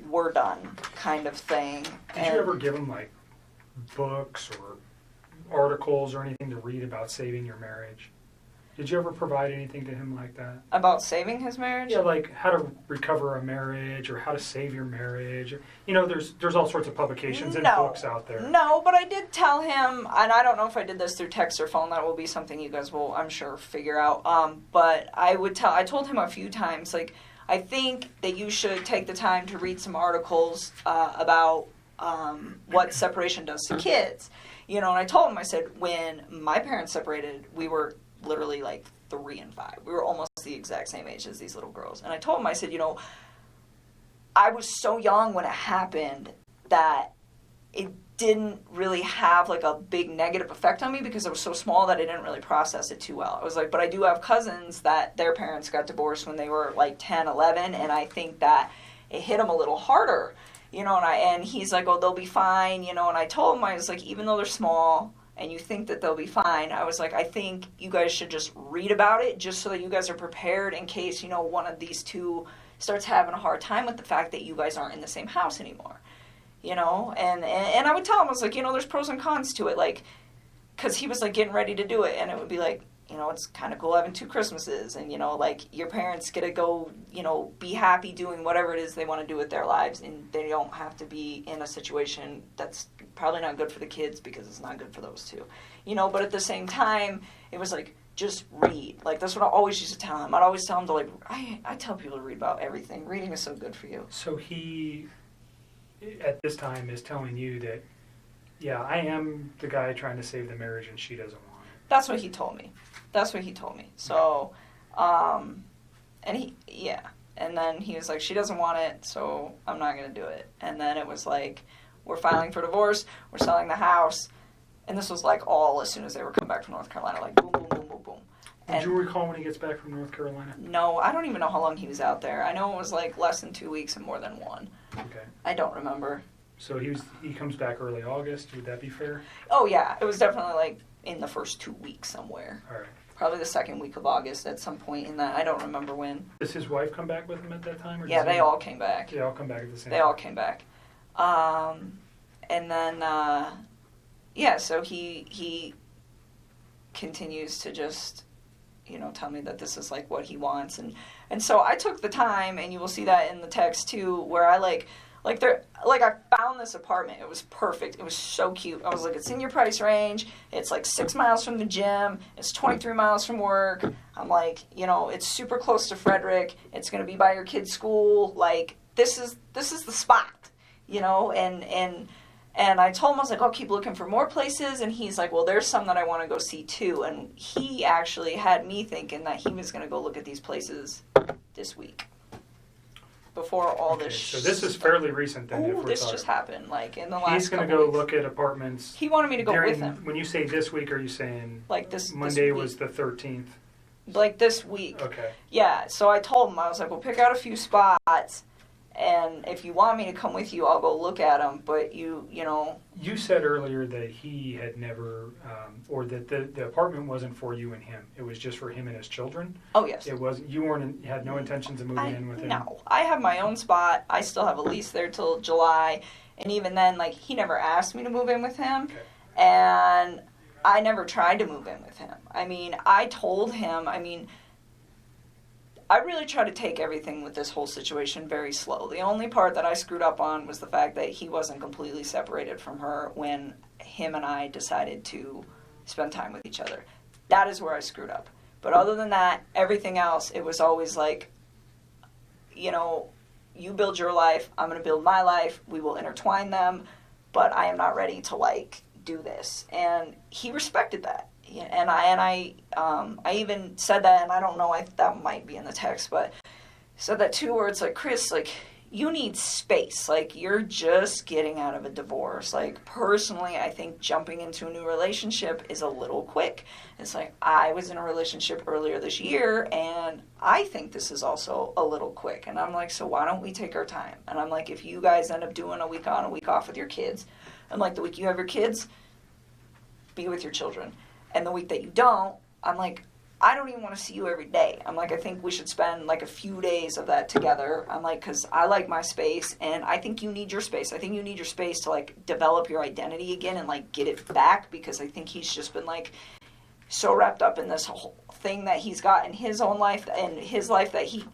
we're done kind of thing. Did you ever give him, like, books or articles or anything to read about saving your marriage? Did you ever provide anything to him like that? About saving his marriage? Yeah, like how to recover a marriage or how to save your marriage. You know, there's all sorts of publications and books out there. No, but I did tell him, and I don't know if I did this through text or phone. That will be something you guys will, I'm sure, figure out. But I told him a few times, like, I think that you should take the time to read some articles about what separation does to kids. You know, and I told him, I said, when my parents separated, we were literally like 3 and 5. We were almost the exact same age as these little girls. And I told him, I said, you know, I was so young when it happened that it didn't really have like a big negative effect on me because I was so small that I didn't really process it too well. I was like, but I do have cousins that their parents got divorced when they were like 10, 11, and I think that it hit them a little harder. You know, and he's like, oh, they'll be fine, you know, and I told him, I was like, even though they're small and you think that they'll be fine, I was like, I think you guys should just read about it just so that you guys are prepared in case, you know, one of these two starts having a hard time with the fact that you guys aren't in the same house anymore, you know, and I would tell him, I was like, you know, there's pros and cons to it, like, because he was, like, getting ready to do it, and it would be like, you know, it's kind of cool having 2 Christmases, and, you know, like, your parents get to go, you know, be happy doing whatever it is they want to do with their lives, and they don't have to be in a situation that's probably not good for the kids because it's not good for those two, you know, but at the same time, it was like, just read. Like, that's what I always used to tell him. I'd always tell him to, like, I tell people to read about everything. Reading is so good for you. So he, at this time, is telling you that, yeah, I am the guy trying to save the marriage and she doesn't want it. That's what he told me. So, and then he was like, she doesn't want it, so I'm not going to do it. And then it was like, we're filing for divorce, we're selling the house, and this was like all as soon as they were coming back from North Carolina, like boom, boom, boom, boom, boom. And do you recall when he gets back from North Carolina? No, I don't even know how long he was out there. I know it was like less than 2 weeks and more than 1. Okay. I don't remember. So he comes back early August, would that be fair? Oh yeah, it was definitely like in the first 2 weeks somewhere. All right. Probably the second week of August at some point in that. I don't remember when. Does his wife come back with him at that time? Or yeah, they all came back. They all come back at the same time? They all came back. And then, so he continues to just, you know, tell me that this is, like, what he wants. And so I took the time, and you will see that in the text, too, where I, I found this apartment. It was perfect. It was so cute. I was like, it's in your price range. It's like 6 miles from the gym. It's 23 miles from work. I'm like, you know, it's super close to Frederick. It's going to be by your kid's school. Like, this is the spot, you know, and I told him, I was like, I'll keep looking for more places. And he's like, well, there's some that I want to go see too. And he actually had me thinking that he was going to go look at these places this week. before all Okay, this. so this is fairly recent then. If we're This talking. just happened, like in the last. He's going to couple go weeks. look at apartments. He wanted me to go during, with him. When you say this week, are you saying Like this Monday week. was the 13th? Like this week. Okay. Yeah, so I told him, I was like, well, pick out a few spots, and if you want me to come with you, I'll go look at them, but you know. You said earlier that he had never, or that the apartment wasn't for you and him. It was just for him and his children. Oh, yes. It wasn't. You had no intentions of moving in with him. No, I have my own spot. I still have a lease there till July, and even then, like, he never asked me to move in with him, Okay. and I never tried to move in with him. I mean, I told him, I really try to take everything with this whole situation very slow. The only part that I screwed up on was the fact that he wasn't completely separated from her when him and I decided to spend time with each other. That is where I screwed up. But other than that, everything else, it was always like, you know, you build your life, I'm going to build my life, we will intertwine them, but I am not ready to, like, do this. And he respected that. And I even said that, and I don't know if that might be in the text, but said that too, where it's like, Chris, like, you need space. Like, you're just getting out of a divorce. Like, personally, I think jumping into a new relationship is a little quick. It's like, I was in a relationship earlier this year, and I think this is also a little quick. And I'm like, so why don't we take our time? And I'm like, if you guys end up doing a week on, a week off with your kids, I'm like, the week you have your kids, be with your children. And the week that you don't, I'm like, I don't even want to see you every day. I'm like, I think we should spend like a few days of that together. I'm like, because I like my space, and I think you need your space. I think you need your space to like develop your identity again and like get it back, because I think he's just been like so wrapped up in this whole thing that he's got in his own life and his life that he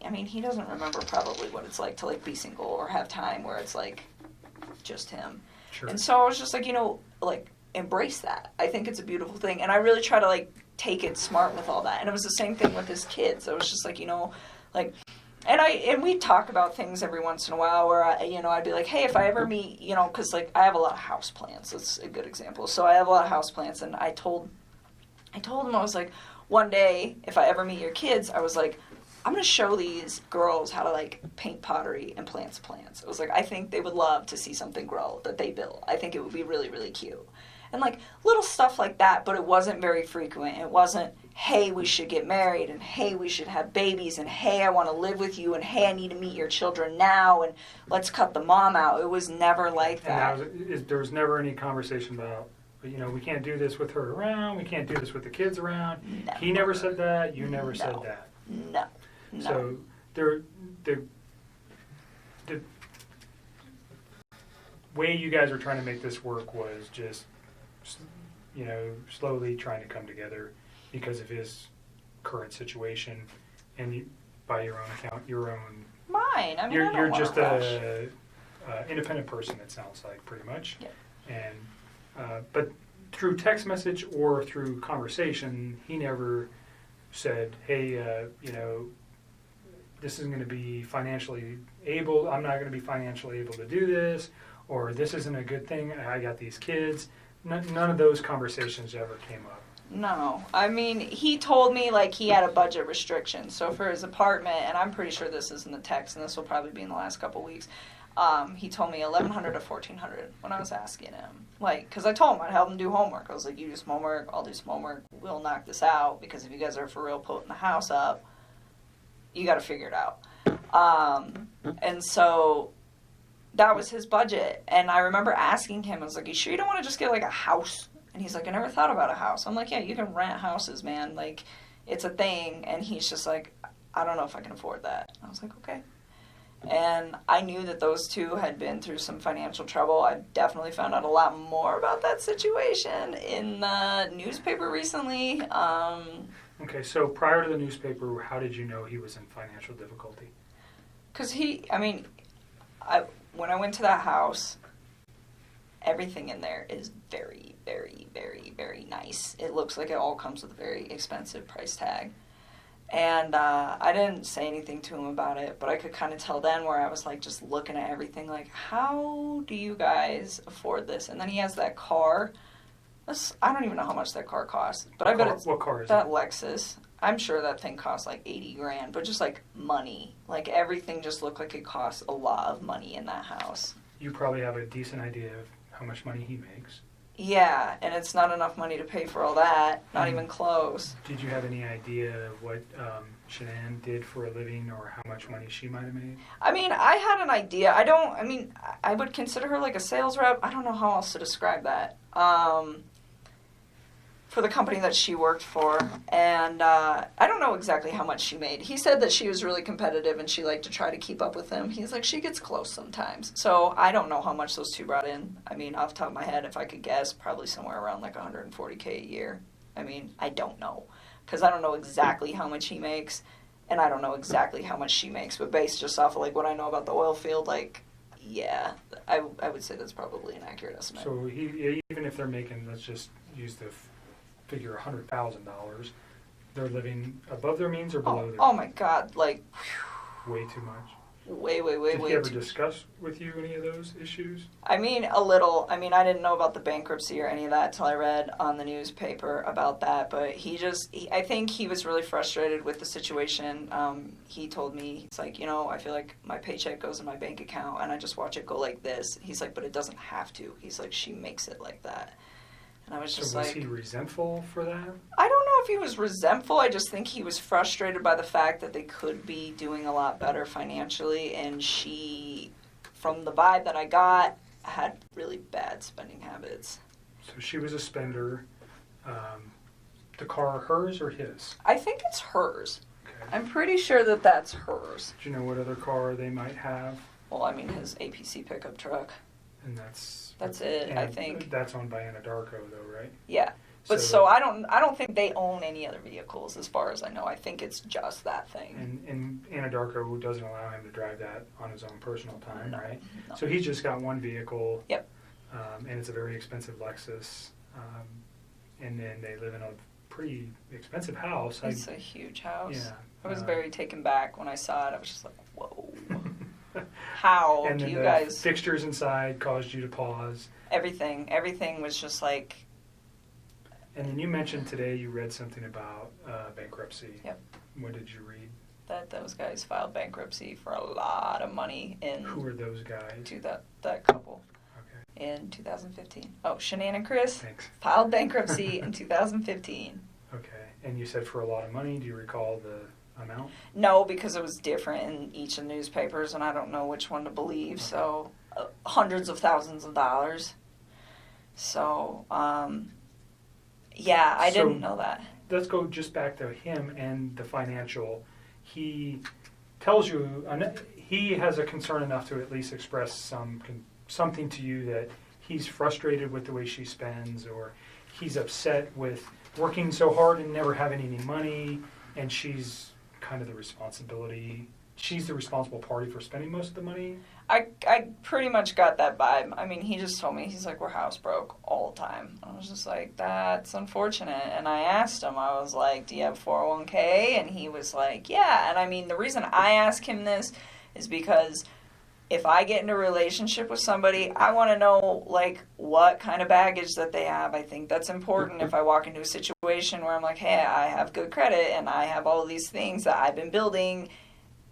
doesn't remember probably what it's like to like be single or have time where it's like just him. Sure. And so I was just like, you know, like, embrace that. I think it's a beautiful thing, and I really try to like take it smart with all that. And it was the same thing with his kids. I was just like, you know, like, and we talk about things every once in a while where I'd be like, hey, if I ever meet, you know, because like I have a lot of house plants. That's a good example. So I have a lot of house plants, and I told him, I was like, one day if I ever meet your kids, I was like, I'm going to show these girls how to, like, paint pottery and plants. I was like, I think they would love to see something grow that they built. I think it would be really, really cute. And, like, little stuff like that, but it wasn't very frequent. It wasn't, hey, we should get married, and hey, we should have babies, and hey, I want to live with you, and hey, I need to meet your children now, and let's cut the mom out. It was never like that. And there was never any conversation about, you know, we can't do this with her around, we can't do this with the kids around. Never. He never said that, you never said that. No. So the way you guys were trying to make this work was just, you know, slowly trying to come together because of his current situation, and you, by your own account, your own. Mine. I mean, You're I don't just want a independent person. It sounds like pretty much. Yeah. And but through text message or through conversation, he never said, "Hey, you know, this isn't going to be financially able. I'm not going to be financially able to do this," or "This isn't a good thing. I got these kids." None of those conversations ever came up. No. I mean, he told me, like, he had a budget restriction. So for his apartment, and I'm pretty sure this is in the text, and this will probably be in the last couple weeks, he told me $1,100 to $1,400 when I was asking him. Like, because I told him I'd help him do homework. I was like, you do some homework, I'll do some homework. We'll knock this out, because if you guys are for real putting the house up, you got to figure it out. And so that was his budget. And I remember asking him, I was like, you sure you don't want to just get like a house? And he's like, I never thought about a house. I'm like, yeah, you can rent houses, man. Like, it's a thing. And he's just like, I don't know if I can afford that. I was like, okay. And I knew that those two had been through some financial trouble. I definitely found out a lot more about that situation in the newspaper recently. Okay, so prior to the newspaper, how did you know he was in financial difficulty? Because when I went to that house, everything in there is very, very, very, very nice. It looks like it all comes with a very expensive price tag. And I didn't say anything to him about it, but I could kind of tell then where I was like just looking at everything like, how do you guys afford this? And then he has that car. I don't even know how much that car costs, but I bet it's what car is that it? Lexus. I'm sure that thing cost like 80 grand, but just like money. Like everything just looked like it cost a lot of money in that house. You probably have a decent idea of how much money he makes. Yeah, and it's not enough money to pay for all that. Not even close. Did you have any idea of what Shanann did for a living or how much money she might have made? I mean, I had an idea. I would consider her like a sales rep. I don't know how else to describe that. For the company that she worked for. And I don't know exactly how much she made. He said that she was really competitive and she liked to try to keep up with him. He's like, she gets close sometimes. So I don't know how much those two brought in. I mean, off the top of my head, if I could guess, probably somewhere around like $140K a year. I mean, I don't know. Because I don't know exactly how much he makes. And I don't know exactly how much she makes. But based just off of like what I know about the oil field, like, yeah, I would say that's probably an accurate estimate. So even if they're making, let's just use the figure $100,000, they're living above their means or below their means? Oh my God, like... Way too much? Way Did he ever too... discuss with you any of those issues? I mean, a little. I mean, I didn't know about the bankruptcy or any of that until I read on the newspaper about that, but I think he was really frustrated with the situation. He told me, he's like, I feel like my paycheck goes in my bank account and I just watch it go like this. He's like, but it doesn't have to. He's like, she makes it like that. And I was just was he resentful for that? I don't know if he was resentful. I just think he was frustrated by the fact that they could be doing a lot better financially. And she, from the vibe that I got, had really bad spending habits. So she was a spender. The car, hers or his? I think it's hers. Okay. I'm pretty sure that that's hers. Do you know what other car they might have? Well, I mean, his APC pickup truck. And that's it, I think. That's owned by Anadarko, though, right? Yeah. But so I don't think they own any other vehicles as far as I know. I think it's just that thing. And Anadarko doesn't allow him to drive that on his own personal time, right? No. So he's just got one vehicle. Yep. And it's a very expensive Lexus. And then they live in a pretty expensive house. It's a huge house. Yeah. I was very taken back when I saw it. I was just like, whoa. How and do then you the guys... fixtures inside caused you to pause. Everything was just like... And then you mentioned today you read something about bankruptcy. Yep. What did you read? That those guys filed bankruptcy for a lot of money in... Who are those guys? To that couple. Okay. In 2015. Oh, Shanann and Chris Thanks. filed bankruptcy in 2015. Okay. And you said for a lot of money. Do you recall the amount? No, because it was different in each of the newspapers, and I don't know which one to believe. Okay. So, hundreds of thousands of dollars. So, yeah, I didn't know that. Let's go just back to him and the financial. He tells you he has a concern enough to at least express something to you that he's frustrated with the way she spends, or he's upset with working so hard and never having any money, and she's kind of she's the responsible party for spending most of the money? I pretty much got that vibe. I mean, he just told me, he's like, we're house broke all the time. I was just like, that's unfortunate. And I asked him, I was like, do you have 401k? And he was like, yeah. And I mean, the reason I ask him this is because if I get in a relationship with somebody, I want to know, like, what kind of baggage that they have. I think that's important if I walk into a situation where I'm like, hey, I have good credit and I have all of these things that I've been building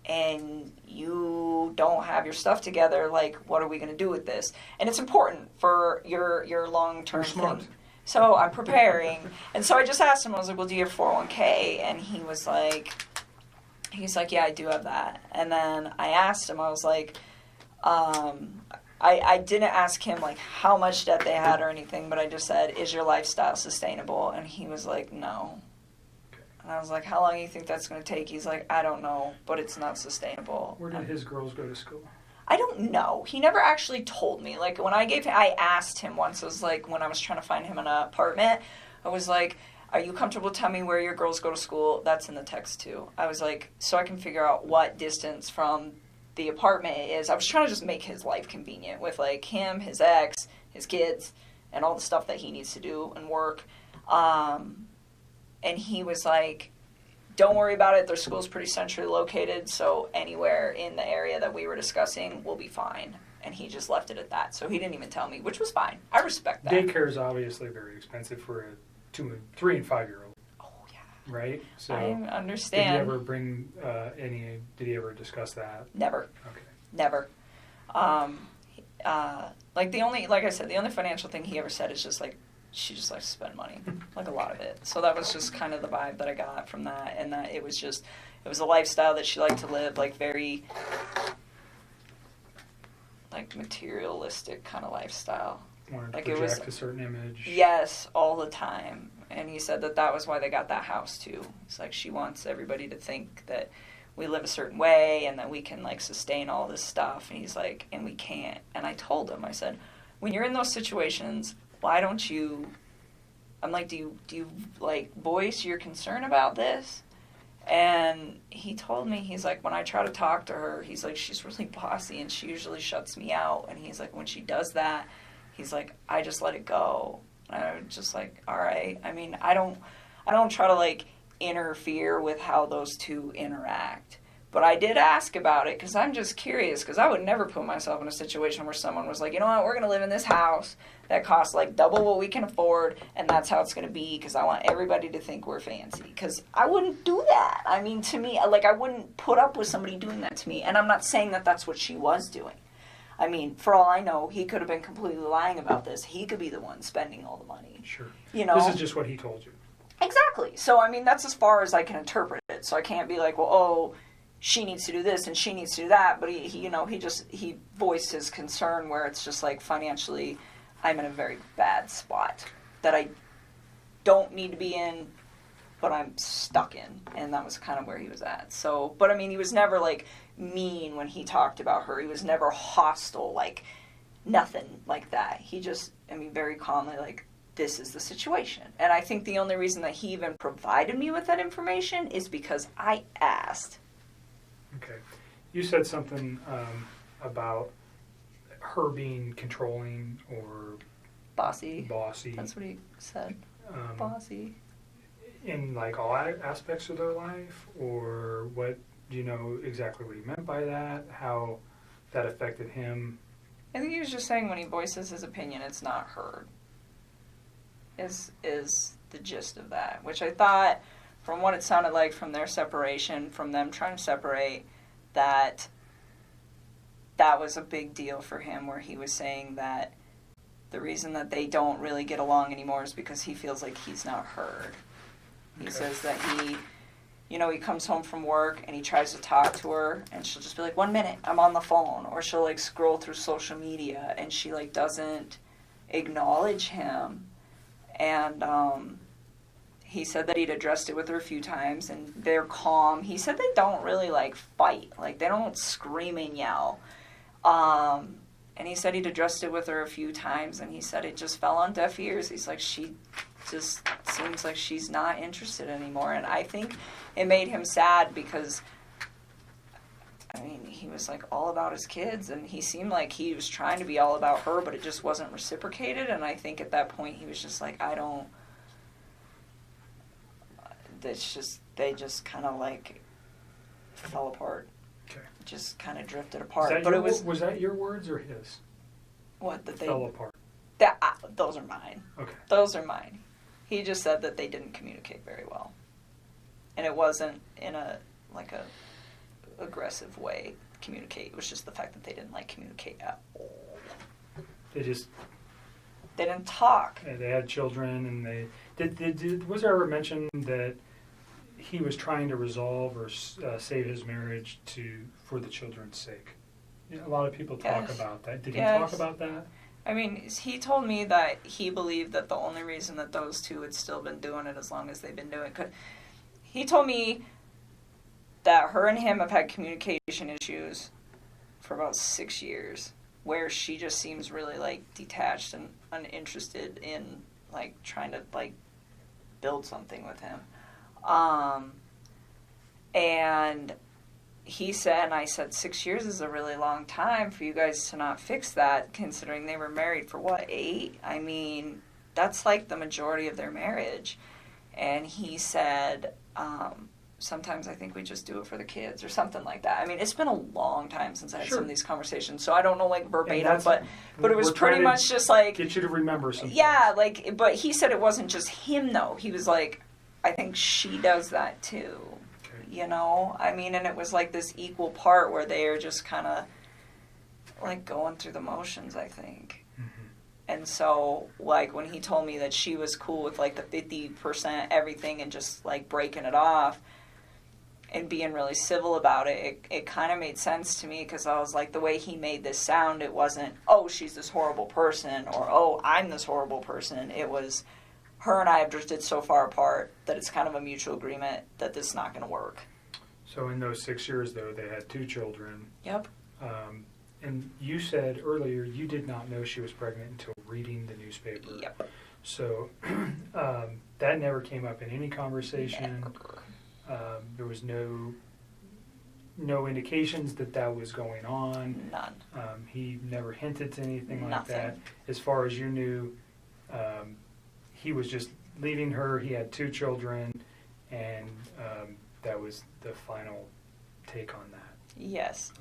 and you don't have your stuff together, like, what are we going to do with this? And it's important for your long-term thing. So I'm preparing. And so I just asked him, I was like, well, do you have 401k? And he's like, yeah, I do have that. And then I asked him, I was like, I didn't ask him like how much debt they had or anything, but I just said, is your lifestyle sustainable? And he was like, no. And I was like, how long do you think that's going to take? He's like, I don't know, but it's not sustainable. Where did his girls go to school? I don't know. He never actually told me. Like, when I asked him once, it was like when I was trying to find him an apartment, I was like, are you comfortable telling me where your girls go to school? That's in the text too. I was like, so I can figure out what distance from the apartment it is. I was trying to just make his life convenient with like him, his ex, his kids, and all the stuff that he needs to do and work. And he was like, don't worry about it. Their school's pretty centrally located, so anywhere in the area that we were discussing will be fine. And he just left it at that. So he didn't even tell me, which was fine. I respect that. Daycare is obviously very expensive for a 2, 3, and 5-year-old. Oh, right? So I understand. Did he ever bring did he ever discuss that? Never. Okay. Never. Like I said, the only financial thing he ever said is just like, she just likes to spend money, like a lot of it. So that was just kind of the vibe that I got from that, and that it was a lifestyle that she liked to live, like very, like materialistic kind of lifestyle. Wanted to Like project it was a certain image. Yes, all the time. And he said that was why they got that house too. It's like she wants everybody to think that we live a certain way and that we can like sustain all this stuff. And he's like, and we can't. And I told him, I said, when you're in those situations, why don't you, I'm like, do you like voice your concern about this? And he told me, he's like, when I try to talk to her, he's like, she's really bossy and she usually shuts me out. And he's like, when she does that, he's like, I just let it go. And I was just like, all right. I mean, I don't try to like interfere with how those two interact. But I did ask about it because I'm just curious, because I would never put myself in a situation where someone was like, you know what, we're going to live in this house that costs like double what we can afford, and that's how it's going to be because I want everybody to think we're fancy. Because I wouldn't do that. I mean, to me, like, I wouldn't put up with somebody doing that to me. And I'm not saying that that's what she was doing. I mean, for all I know, he could have been completely lying about this. He could be the one spending all the money. Sure. You know? This is just what he told you. Exactly. So, I mean, that's as far as I can interpret it. So I can't be like, well, oh, she needs to do this and she needs to do that. But he voiced his concern where it's just like, financially, I'm in a very bad spot that I don't need to be in, but I'm stuck in. And that was kind of where he was at. So, but I mean, he was never like mean when he talked about her. He was never hostile, like nothing like that. He just, I mean, very calmly, like, this is the situation. And I think the only reason that he even provided me with that information is because I asked. Okay. You said something about her being controlling or Bossy. Bossy. That's what he said. Bossy. In like all aspects of their life, or what? Do you know exactly what he meant by that? How that affected him? I think he was just saying when he voices his opinion, it's not heard. Is the gist of that, which I thought, from what it sounded like from their separation, from them trying to separate, that was a big deal for him, where he was saying that the reason that they don't really get along anymore is because he feels like he's not heard. He says that he comes home from work and he tries to talk to her and she'll just be like, 1 minute, I'm on the phone. Or she'll like scroll through social media and she like doesn't acknowledge him. And he said that he'd addressed it with her a few times and they're calm. He said they don't really like fight. Like they don't scream and yell. And he said he'd addressed it with her a few times and he said it just fell on deaf ears. He's like, she just seems like she's not interested anymore. And I think it made him sad because, I mean, he was like all about his kids and he seemed like he was trying to be all about her, but it just wasn't reciprocated. And I think at that point he was just like, they just kind of like fell apart. Okay. Just kind of drifted apart. But was that your words or his? What, that they fell apart? Those are mine. Okay. Those are mine. He just said that they didn't communicate very well. And it wasn't in a aggressive way communicate. It was just the fact that they didn't like communicate at all. They didn't talk. And they had children and was there ever mention that he was trying to resolve or save his marriage for the children's sake? A lot of people talk about that. Did he talk about that? I mean, he told me that he believed that the only reason that those two had still been doing it as long as they've been doing it, he told me that her and him have had communication issues for about 6 years, where she just seems really like detached and uninterested in like trying to like build something with him. And he said, and I said, 6 years is a really long time for you guys to not fix that, considering they were married for, what, 8? I mean, that's like the majority of their marriage. And he said, sometimes I think we just do it for the kids or something like that. I mean, it's been a long time since I had some of these conversations, so I don't know like verbatim, but it was pretty much just like... Get you to remember something. Yeah, like, but he said it wasn't just him, though. He was like, I think she does that too. Okay. You know? I mean, and it was like this equal part where they are just kind of like going through the motions, I think. Mm-hmm. And so, like, when he told me that she was cool with, like, the 50% everything and just, like, breaking it off and being really civil about it, it kind of made sense to me because I was like, the way he made this sound, it wasn't, oh, she's this horrible person or, oh, I'm this horrible person. It was, her and I have drifted so far apart that it's kind of a mutual agreement that this is not going to work. So in those 6 years, though, they had 2 children. Yep. And you said earlier you did not know she was pregnant until reading the newspaper. Yep. So that never came up in any conversation. There was no indications that was going on. None. He never hinted to anything like Nothing. that. As far as you knew, he was just leaving her. He had 2 children, and that was the final take on that. Yes.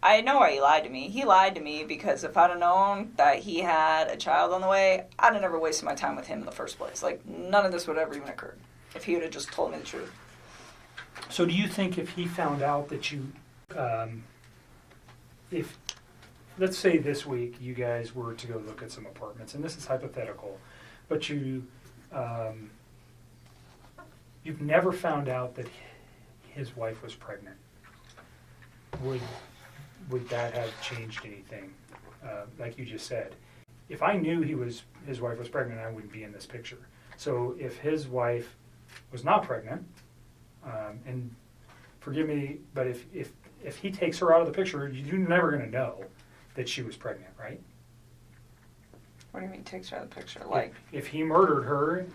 I know why he lied to me. He lied to me because if I'd have known that he had a child on the way, I'd have never wasted my time with him in the first place. Like, none of this would have ever even occurred if he would have just told me the truth. So do you think if he found out that you, if, let's say this week you guys were to go look at some apartments, and this is hypothetical, but you've never found out that his wife was pregnant, would that have changed anything? Like you just said, if I knew his wife was pregnant, I wouldn't be in this picture. So if his wife was not pregnant, and forgive me, but if he takes her out of the picture, you're never going to know that she was pregnant, right? What do you mean takes her out of the picture? Like, if he murdered her,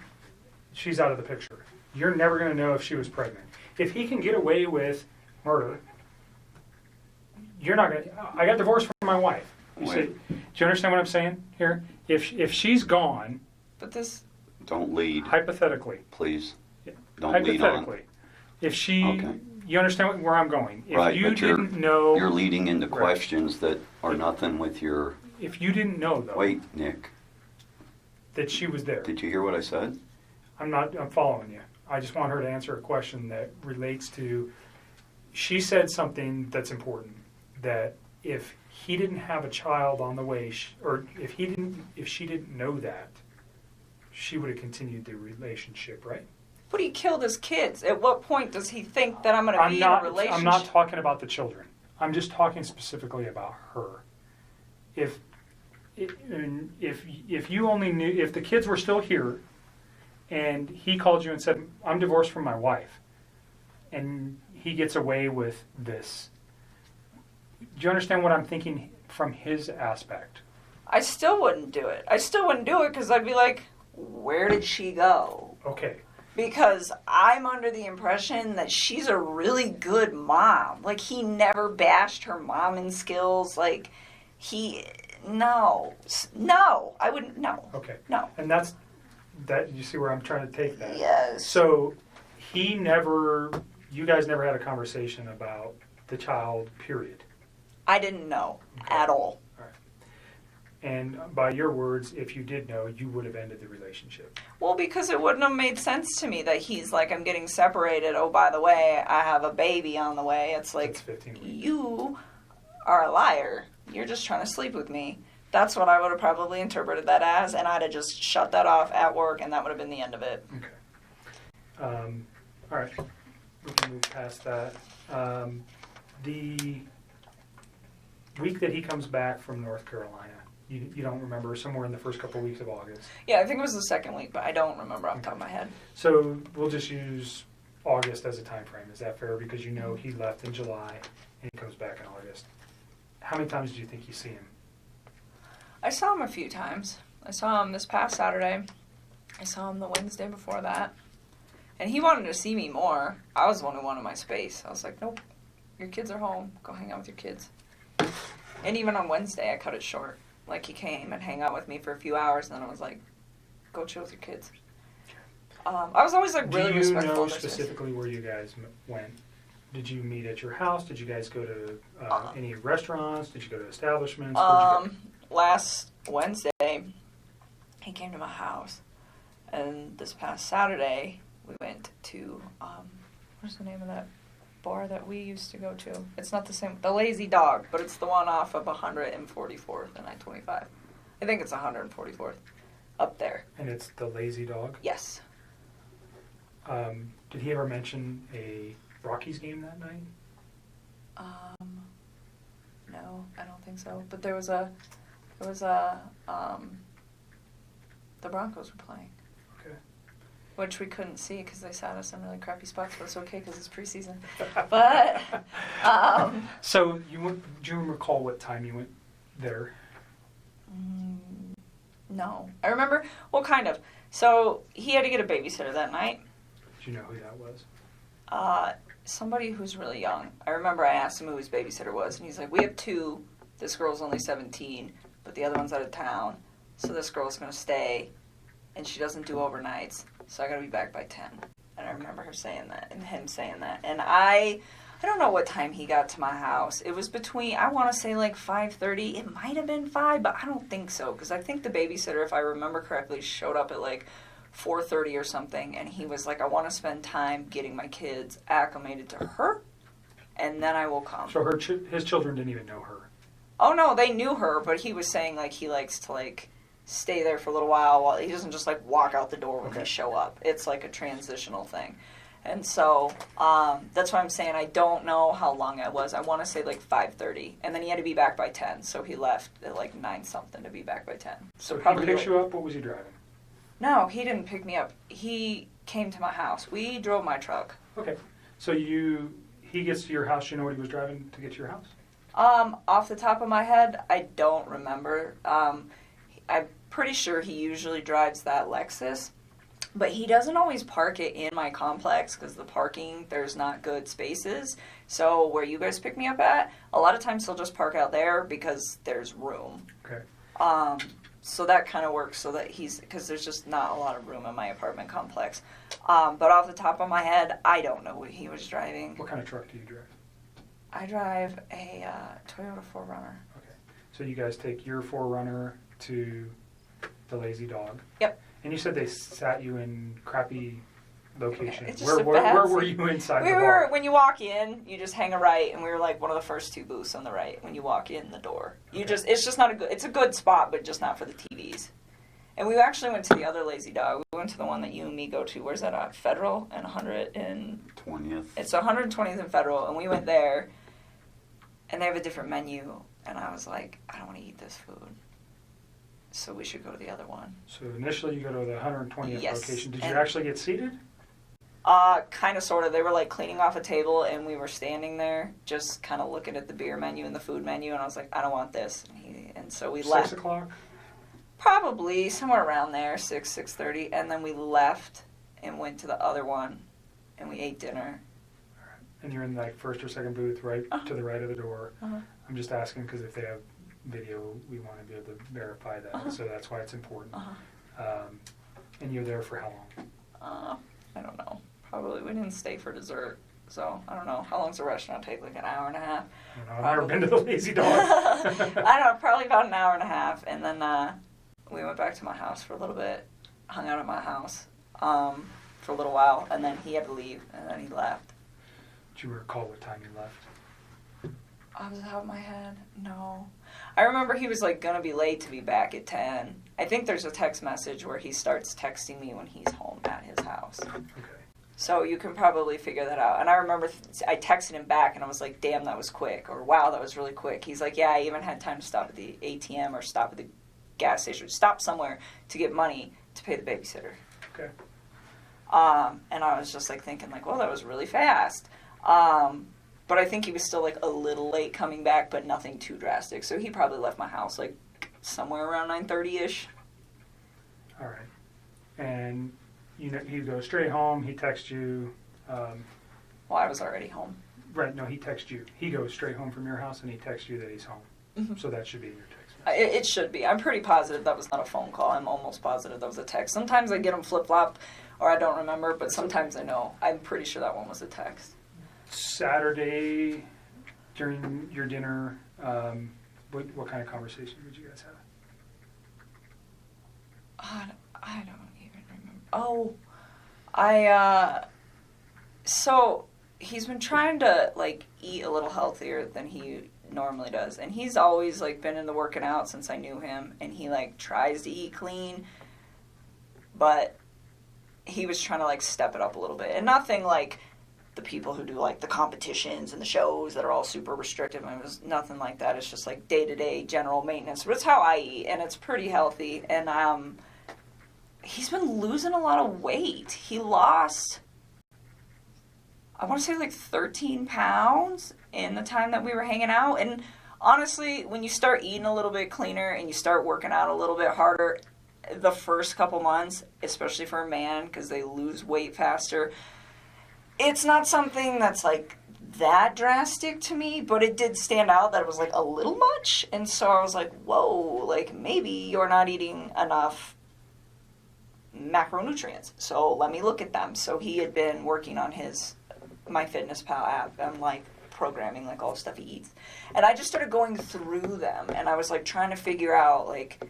she's out of the picture. You're never going to know if she was pregnant. If he can get away with murder, you're not going to... I got divorced from my wife. Do you understand what I'm saying here? If she's gone... But this... Don't lead. Hypothetically. Please. Yeah. Don't lead on. Hypothetically. If she... Okay. You understand where I'm going. If Right, you but didn't know... You're leading into Right. questions that are nothing with your... If you didn't know, though... Wait, Nick. That she was there. Did you hear what I said? I'm following you. I just want her to answer a question that relates to... She said something that's important. That if he didn't have a child on the way, or if she didn't know that, she would have continued the relationship, right? But he killed his kids. At what point does he think that I'm going to be in a relationship? I'm not talking about the children. I'm just talking specifically about her. If you only knew, if the kids were still here, and he called you and said, "I'm divorced from my wife," and he gets away with this. Do you understand what I'm thinking from his aspect? I still wouldn't do it. I still wouldn't do it because I'd be like, where did she go? Okay. Because I'm under the impression that she's a really good mom. Like, he never bashed her momming skills. Like, no, I wouldn't, no. Okay. No. And you see where I'm trying to take that? Yes. So, you guys never had a conversation about the child, period. I didn't know at all. All right. And by your words, if you did know, you would have ended the relationship. Well, because it wouldn't have made sense to me that he's like, I'm getting separated. Oh, by the way, I have a baby on the way. It's like, That's 15 weeks. You are a liar. You're just trying to sleep with me. That's what I would have probably interpreted that as, and I'd have just shut that off at work, and that would have been the end of it. Okay. All right. We can move past that. The week that he comes back from North Carolina, you don't remember, somewhere in the first couple of weeks of August. Yeah, I think it was the second week, but I don't remember off the top of my head. So we'll just use August as a time frame. Is that fair? Because you know he left in July and he comes back in August. How many times do you think you see him? I saw him a few times. I saw him this past Saturday. I saw him the Wednesday before that. And he wanted to see me more. I was the one who wanted my space. I was like, nope, your kids are home. Go hang out with your kids. And even on Wednesday, I cut it short. Like, he came and hang out with me for a few hours, and then I was like, go chill with your kids. I was always, like, really respectful. Do you know of this. specifically where you guys went? Did you meet at your house? Did you guys go to any restaurants? Did you go to establishments? Where'd you go? Last Wednesday, he came to my house. And this past Saturday, we went to, what's the name of that bar that we used to go to? It's not the same, the Lazy Dog, but it's the one off of 144th and I-25. I think it's 144th, up there. And it's the Lazy Dog? Yes. Did he ever mention a Rockies game that night? No, I don't think so. But the Broncos were playing. Okay. Which we couldn't see because they sat us in really crappy spots, but it's okay because it's preseason. But, So do you recall what time you went there? no. I remember, well, kind of. So he had to get a babysitter that night. Do you know who that was? Somebody who's really young. I remember I asked him who his babysitter was, and he's like, we have 2. This girl's only 17, but the other one's out of town. So this girl's going to stay, and she doesn't do overnights, so I got to be back by 10. And I remember her saying that, and him saying that. And I don't know what time he got to my house. It was between, I want to say like 5:30. It might have been 5, but I don't think so, because I think the babysitter, if I remember correctly, showed up at like 4:30 or something, and he was like, I want to spend time getting my kids acclimated to her, and then I will come. So his children didn't even know her? Oh, no, they knew her, but he was saying, like, he likes to, like, stay there for a little while he doesn't just, like, walk out the door when they show up. It's, like, a transitional thing. And so that's why I'm saying I don't know how long it was. I want to say, like, 5:30, and then he had to be back by 10, so he left at, like, 9-something to be back by 10. So probably he picked you up? What was he driving? No, he didn't pick me up. He came to my house. We drove my truck. Okay. So he gets to your house. You know what he was driving to get to your house? Off the top of my head, I don't remember. I'm pretty sure he usually drives that Lexus, but he doesn't always park it in my complex because the parking, there's not good spaces. So where you guys pick me up at, a lot of times he'll just park out there because there's room. Okay. So that kind of works so that because there's just not a lot of room in my apartment complex. But off the top of my head, I don't know what he was driving. What kind of truck do you drive? I drive a Toyota 4Runner. Okay. So you guys take your 4Runner to the Lazy Dog. Yep. And you said they sat you in crappy locations. It's just Where were you inside the bar? When you walk in, you just hang a right, and we were like one of the first 2 booths on the right when you walk in the door. It's just not it's a good spot, but just not for the TVs. And we actually went to the other Lazy Dog. We went to the one that you and me go to. Where's that at? Federal and 20th. It's 120th and Federal, and we went there, and they have a different menu, and I was like, I don't want to eat this food. So we should go to the other one. So initially you go to the 120th Yes. location. Did you actually get seated? Kind of, sort of. They were like cleaning off a table, and we were standing there just kind of looking at the beer menu and the food menu, and I was like, I don't want this. And so we left. 6 o'clock? Probably somewhere around there, 6:30, and then we left and went to the other one, and we ate dinner. And you're in like first or second booth right to the right of the door. Uh-huh. I'm just asking because if they have video, we want to be able to verify that. So that's why it's important. And you're there for how long? I don't know. Probably we didn't stay for dessert, so I don't know. How long's the restaurant take? Like an hour and a half? I don't know. I've never been to the Lazy Dog. I don't know. Probably about an hour and a half, and then we went back to my house for a little bit, hung out at my house for a little while, and then he had to leave, and then he left. Do you recall what time you left? Off the top of my head, no. I remember he was like gonna be late to be back at 10. I think there's a text message where he starts texting me when he's home at his house. Okay. So you can probably figure that out. And I remember I texted him back and I was like, damn, that was quick. Or wow, that was really quick. He's like, yeah, I even had time to stop at the ATM or stop at the gas station, stop somewhere to get money to pay the babysitter. Okay. And I was just like thinking like, well, that was really fast. But I think he was still like a little late coming back, but nothing too drastic. So he probably left my house like somewhere around 9:30ish. All right. And you go straight home. He texts you. Well, I was already home. Right. No, he texts you. He goes straight home from your house and he texts you that he's home. Mm-hmm. So that should be in your text message. It should be. I'm pretty positive that was not a phone call. I'm almost positive that was a text. Sometimes I get them flip-flop or I don't remember, but sometimes I know. I'm pretty sure that one was a text. Saturday, during your dinner, what kind of conversation did you guys have? I don't even remember. Oh, So he's been trying to, like, eat a little healthier than he normally does. And he's always, like, been into working out since I knew him. And he, like, tries to eat clean. But he was trying to, like, step it up a little bit. And nothing like the people who do, like, the competitions and the shows that are all super restrictive. I mean, it was nothing like that. It's just, like, day-to-day general maintenance. But it's how I eat, and it's pretty healthy. And he's been losing a lot of weight. He lost, I want to say, like, 13 pounds in the time that we were hanging out. And honestly, when you start eating a little bit cleaner and you start working out a little bit harder, the first couple months, especially for a man, because they lose weight faster, it's not something that's, like, that drastic to me, but it did stand out that it was, like, a little much. And so I was like, whoa, like, maybe you're not eating enough macronutrients. So let me look at them. So he had been working on his MyFitnessPal app and, like, programming, like, all the stuff he eats. And I just started going through them, and I was, like, trying to figure out, like,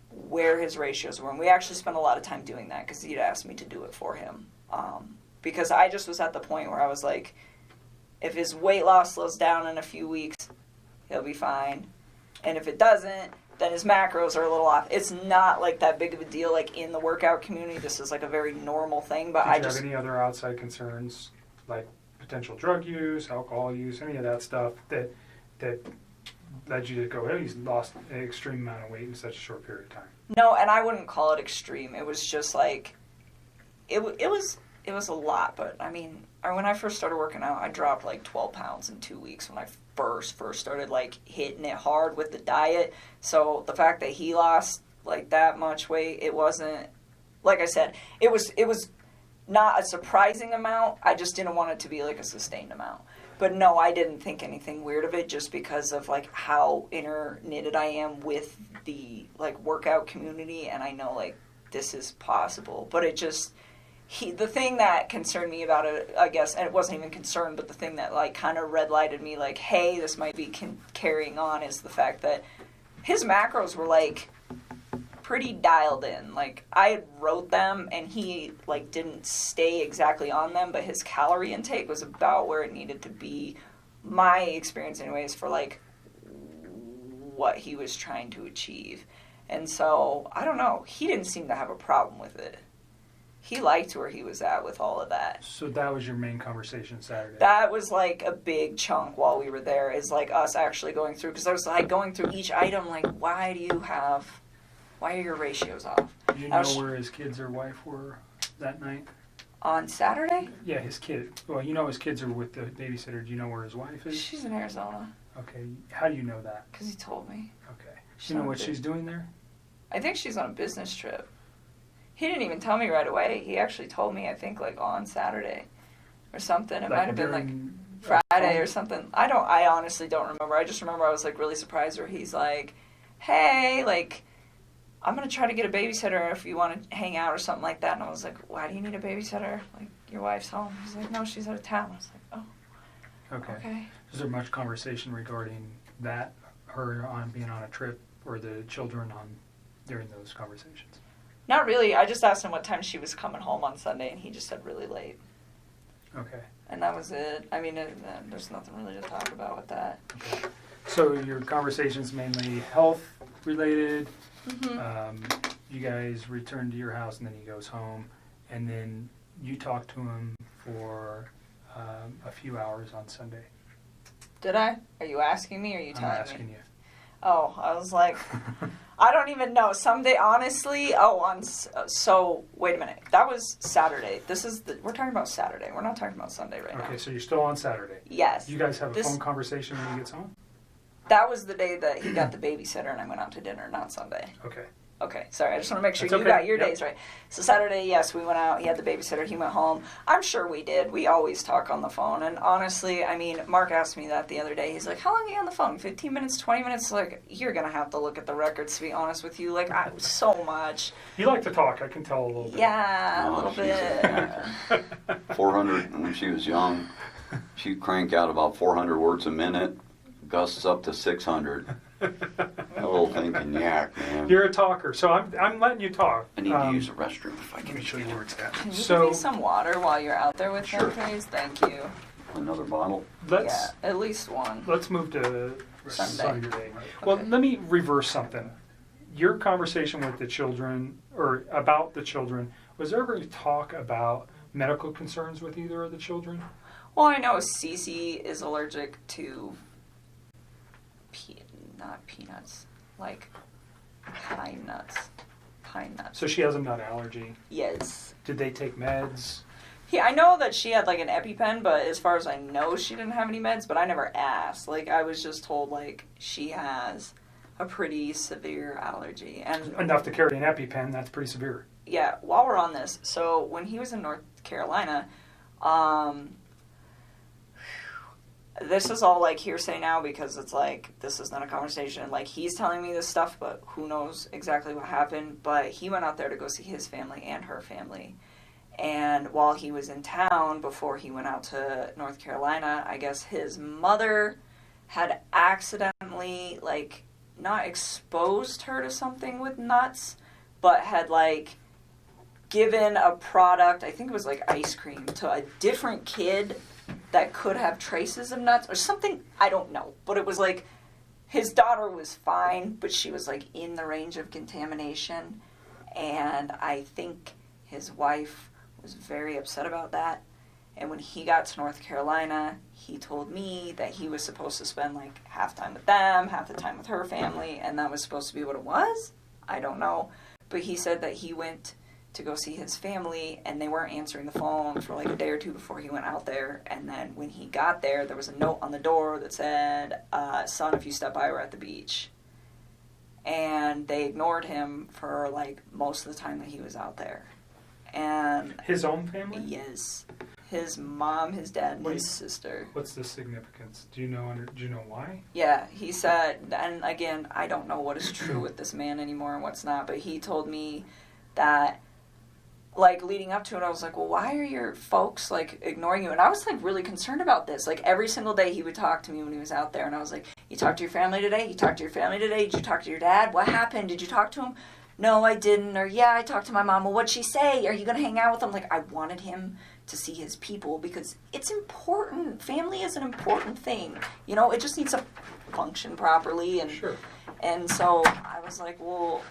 where his ratios were. And we actually spent a lot of time doing that because he'd asked me to do it for him. Because I just was at the point where I was like, if his weight loss slows down in a few weeks, he'll be fine. And if it doesn't, then his macros are a little off. It's not, like, that big of a deal, like, in the workout community. This is, like, a very normal thing. But Did you have any other outside concerns, like potential drug use, alcohol use, any of that stuff that led you to go, hey, he's lost an extreme amount of weight in such a short period of time? No, and I wouldn't call it extreme. It was just, like, it was a lot. But, I mean, when I first started working out, I dropped, like, 12 pounds in 2 weeks when I first started, like, hitting it hard with the diet. So the fact that he lost, like, that much weight, it wasn't, like I said, it was not a surprising amount. I just didn't want it to be, like, a sustained amount. But no, I didn't think anything weird of it just because of, like, how inter-knitted I am with the, like, workout community, and I know, like, this is possible. But it just, the thing that concerned me about it, I guess, and it wasn't even concern, but the thing that, like, kind of red-lighted me, like, hey, this might be carrying on, is the fact that his macros were, like, pretty dialed in. Like, I wrote them, and he, like, didn't stay exactly on them, but his calorie intake was about where it needed to be, my experience anyways, for, like, what he was trying to achieve. And so, I don't know, he didn't seem to have a problem with it. He liked where he was at with all of that. So that was your main conversation Saturday? That was, like, a big chunk while we were there, is, like, us actually going through, because I was, like, going through each item, like, why are your ratios off? Do you know where his kids or wife were that night? On Saturday? Yeah, his kid. Well, you know his kids are with the babysitter. Do you know where his wife is? She's in Arizona. Okay. How do you know that? Because he told me. Okay. Do you know what she's doing there? I think she's on a business trip. He didn't even tell me right away. He actually told me, I think, like, on Saturday or something. It might have been, like, Friday or something. I honestly don't remember. I just remember I was, like, really surprised where he's like, hey, like, I'm going to try to get a babysitter if you want to hang out or something like that. And I was like, why do you need a babysitter? Like, your wife's home. He's like, no, she's out of town. I was like, oh. Okay. Is there much conversation regarding that, her on being on a trip, or the children during those conversations? Not really. I just asked him what time she was coming home on Sunday, and he just said really late. Okay. And that was it. I mean, there's nothing really to talk about with that. Okay. So your conversation's mainly health-related. Mm-hmm. You guys return to your house, and then he goes home, and then you talk to him for a few hours on Sunday. Did I? Are you asking me, or are you telling me? I'm asking you. Oh, I was like, I don't even know. Someday, honestly, so, wait a minute. That was Saturday. We're talking about Saturday. We're not talking about Sunday right now. Okay, so you're still on Saturday. Yes. You guys have a phone conversation when he gets home? That was the day that he got the babysitter and I went out to dinner, not Sunday. Okay, sorry. I just want to make sure you got your days right. So Saturday, yes, we went out. He had the babysitter. He went home. I'm sure we did. We always talk on the phone. And honestly, I mean, Mark asked me that the other day. He's like, how long are you on the phone? 15 minutes, 20 minutes? Like, you're going to have to look at the records, to be honest with you. Like, so much. You like to talk. I can tell a little bit. Yeah, a little bit. 400, when she was young, she'd crank out about 400 words a minute. Gusts up to 600. That little thing can yak, man. You're a talker, so I'm letting you talk. I need to use the restroom if I Let can. me show you where it's at. Can you So- give me some water while you're out there with Sure. them, please? Thank you. Another bottle. Let's Yeah, at least one. let's move to Sunday. Sunday. Well, Okay. let me reverse something. Your conversation with the children, or about the children, was there ever talk about medical concerns with either of the children? Well, I know Cece is allergic to not peanuts, like pine nuts. Pine nuts. So she has a nut allergy. Yes. Did they take meds? Yeah, I know that she had like an EpiPen, but as far as I know, she didn't have any meds. But I never asked. Like I was just told like she has a pretty severe allergy, and Enough to carry an EpiPen, that's pretty severe. yeah. While we're on this, so when he was in North Carolina, this is all like hearsay now because it's like this is not a conversation. Like he's telling me this stuff, but who knows exactly what happened. But he went out there to go see his family and her family. And while he was in town, before he went out to North Carolina, I guess his mother had accidentally, like, not exposed her to something with nuts, but had, like, given a product, I think it was, like, ice cream, to a different kid that could have traces of nuts or something. I don't know. But it was, like, his daughter was fine, but she was, like, in the range of contamination. And I think his wife was very upset about that. And when he got to North Carolina, he told me that he was supposed to spend like half time with them, half the time with her family, and that was supposed to be what it was. I don't know. But he said that he went to go see his family and they weren't answering the phone for like a day or two before he went out there. And then when he got there, there was a note on the door that said, son, if you step by, we're at the beach. And they ignored him for like most of the time that he was out there. And His own family? yes, his mom, his dad, and his sister. What's the significance? Do you know why? Yeah, he said, and again, I don't know what is true with this man anymore and what's not, but he told me that, like, leading up to it, I was like, well, why are your folks, like, ignoring you? And I was, like, really concerned about this. Like, every single day he would talk to me when he was out there, and I was like, you talked to your family today? You talked to your family today? Did you talk to your dad? What happened? Did you talk to him? No, I didn't. Or, yeah, I talked to my mom. Well, what'd she say? Are you going to hang out with him? Like, I wanted him to see his people because it's important. Family is an important thing. You know, it just needs to function properly. And Sure. and so I was like, well,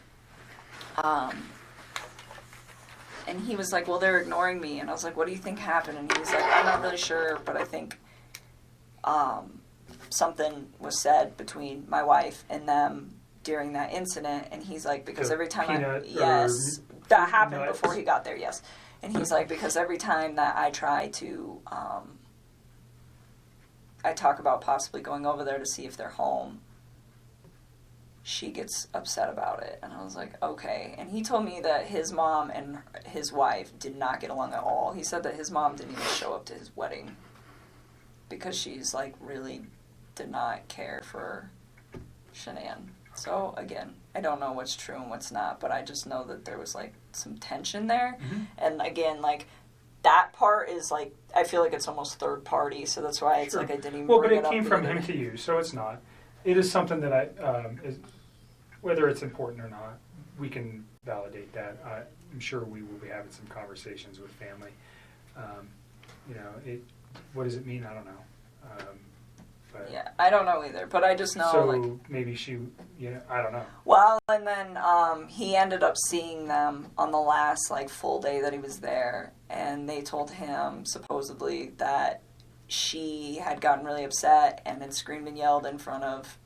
and he was like, well, they're ignoring me. And I was like, what do you think happened? And he was like, I'm not really sure, but I think something was said between my wife and them during that incident. And he's like, because The every time peanut that happened nuts. before he got there, yes. And he's like, because every time that I try to, I talk about possibly going over there to see if they're home, she gets upset about it. And I was like, okay. And he told me that his mom and his wife did not get along at all. He said that his mom didn't even show up to his wedding because she's like really did not care for Shanann. So again, I don't know what's true and what's not, but I just know that there was like some tension there. Mm-hmm. And again, like that part is like, I feel like it's almost third party. So that's why it's Sure. like I didn't even Well, but bring it up came from either. him to you, so it's not. It is something that whether it's important or not, we can validate that. I'm sure we will be having some conversations with family. What does it mean? I don't know. But Yeah, I don't know either, but I just know so like. maybe she, I don't know. Well, and then he ended up seeing them on the last like full day that he was there, and they told him supposedly that she had gotten really upset and had screamed and yelled in front of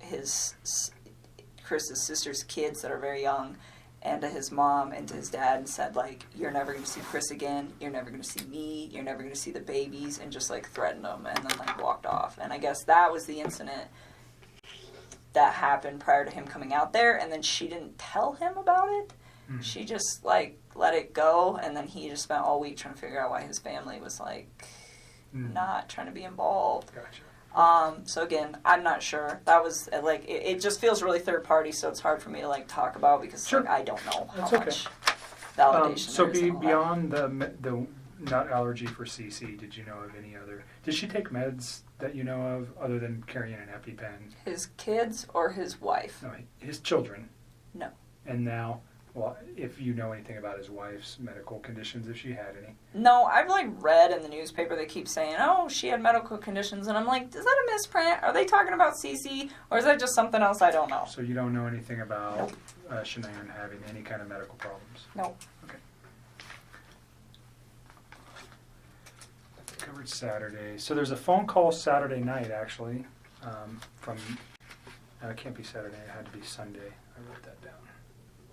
Chris's sister's kids that are very young, and to his mom and to his dad, and said like, you're never going to see Chris again, you're never going to see me, you're never going to see the babies, and just like threatened them, and then like walked off. And I guess that was the incident that happened prior to him coming out there, and then she didn't tell him about it. Mm. She just like let it go, and then he just spent all week trying to figure out why his family was like not trying to be involved. Gotcha. So again, I'm not sure. That was like it just feels really third party, so it's hard for me to like talk about because Sure. like, I don't know how That's okay. much validation. So there is and all that. beyond the nut allergy for Cece, did you know of any other? Did she take meds that you know of other than carrying an EpiPen? His kids or his wife? No, his children. No. And now, well, if you know anything about his wife's medical conditions, if she had any. No, I've read in the newspaper they keep saying, oh, she had medical conditions, and I'm like, is that a misprint? Are they talking about Cece, or is that just something else I don't know? So you don't know anything about Nope. Shanae having any kind of medical problems? No. Okay. Covered Saturday. So there's a phone call Saturday night, actually, from, it can't be Saturday, it had to be Sunday. I wrote that down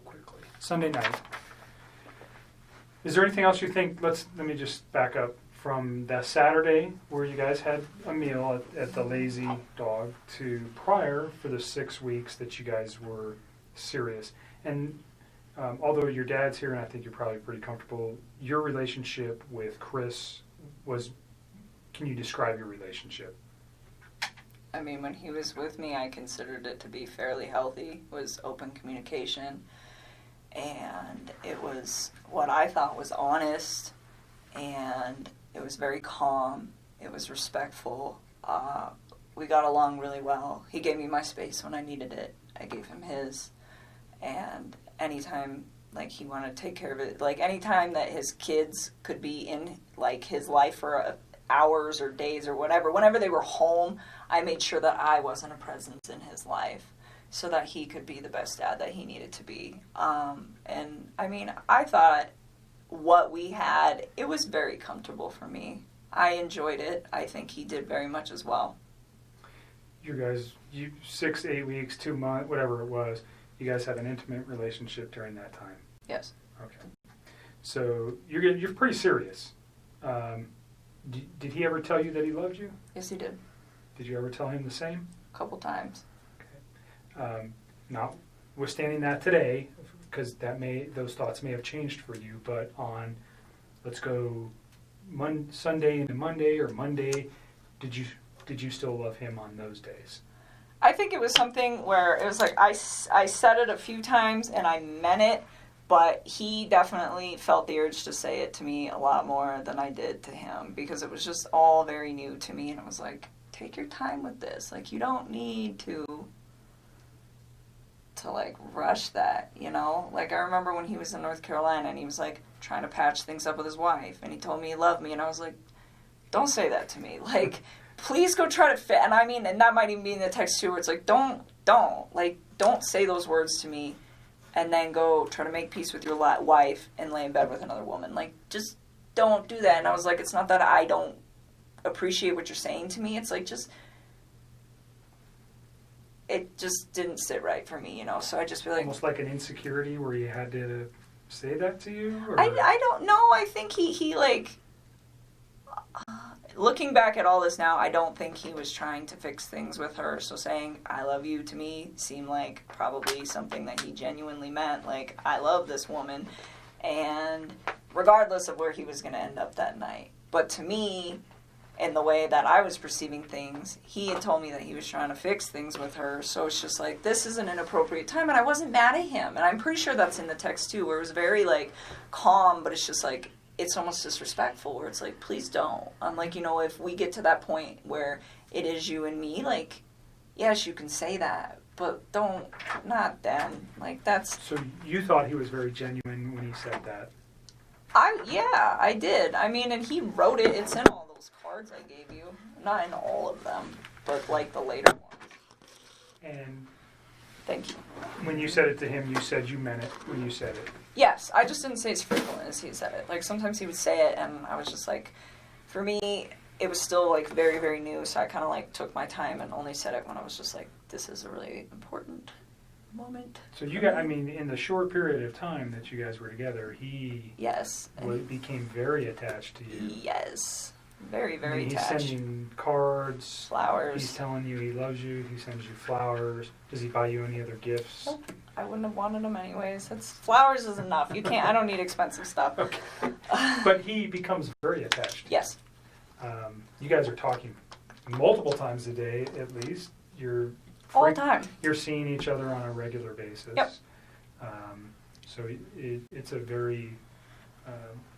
quickly. Sunday night. Is there anything else you think, let me just back up, from that Saturday where you guys had a meal at the Lazy Dog to prior for the 6 weeks that you guys were serious? And although your dad's here and I think you're probably pretty comfortable, your relationship with Chris was, can you describe your relationship? I mean, when he was with me, I considered it to be fairly healthy. It was open communication, and it was what I thought was honest, and it was very calm. It was respectful. We got along really well. He gave me my space when I needed it. I gave him his, and anytime he wanted to take care of it, anytime that his kids could be in his life for hours or days or whatever, whenever they were home, I made sure that I wasn't a presence in his life so that he could be the best dad that he needed to be. And I mean, I thought what we had, it was very comfortable for me. I enjoyed it. I think he did very much as well. You guys, 6, 8 weeks, 2 months, whatever it was, you guys had an intimate relationship during that time? Yes. Okay. So you're pretty serious. Did he ever tell you that he loved you? Yes, he did. Did you ever tell him the same? A couple times. Okay. Notwithstanding that today, because those thoughts may have changed for you, but on, let's go Sunday into Monday or Monday, did you still love him on those days? I think it was something where it was I said it a few times and I meant it, but he definitely felt the urge to say it to me a lot more than I did to him because it was just all very new to me, and it was take your time with this. You don't need to rush that, I remember when he was in North Carolina and he was trying to patch things up with his wife and he told me he loved me and I was don't say that to me. Please go try to fit. And I mean, and that might even be in the text too, where it's don't say those words to me and then go try to make peace with your wife and lay in bed with another woman. Just don't do that. And I was it's not that I don't appreciate what you're saying to me. It's it just didn't sit right for me, so I just feel almost like an insecurity where you had to say that to you? Or? I don't know. I think he looking back at all this now, I don't think he was trying to fix things with her. So saying I love you to me seemed like probably something that he genuinely meant. I love this woman, and regardless of where he was going to end up that night. But to me, in the way that I was perceiving things, he had told me that he was trying to fix things with her. So it's just this is an inappropriate time, and I wasn't mad at him. And I'm pretty sure that's in the text too, where it was very calm, but it's just it's almost disrespectful, where it's please don't. I'm if we get to that point where it is you and me, yes, you can say that, but not then. That's... So you thought he was very genuine when he said that? Yeah, I did. I mean, and he wrote it. It's in all those cards I gave you. Not in all of them, but the later ones. And thank you. When you said it to him, you said you meant it when you said it. Yes, I just didn't say as frequently as he said it. Sometimes he would say it, and I was just for me, it was still very, very new, so I kind of took my time and only said it when I was just this is a really important moment. So you got, in the short period of time that you guys were together, he yes became very attached to you. Yes, very, very attached. He's sending cards, flowers. He's telling you he loves you. He sends you flowers. Does he buy you any other gifts? Nope. I wouldn't have wanted them anyways. Flowers is enough. You can't. I don't need expensive stuff. Okay. But he becomes very attached. Yes. You guys are talking multiple times a day, at least. All the time. You're seeing each other on a regular basis. Yep. So it's a very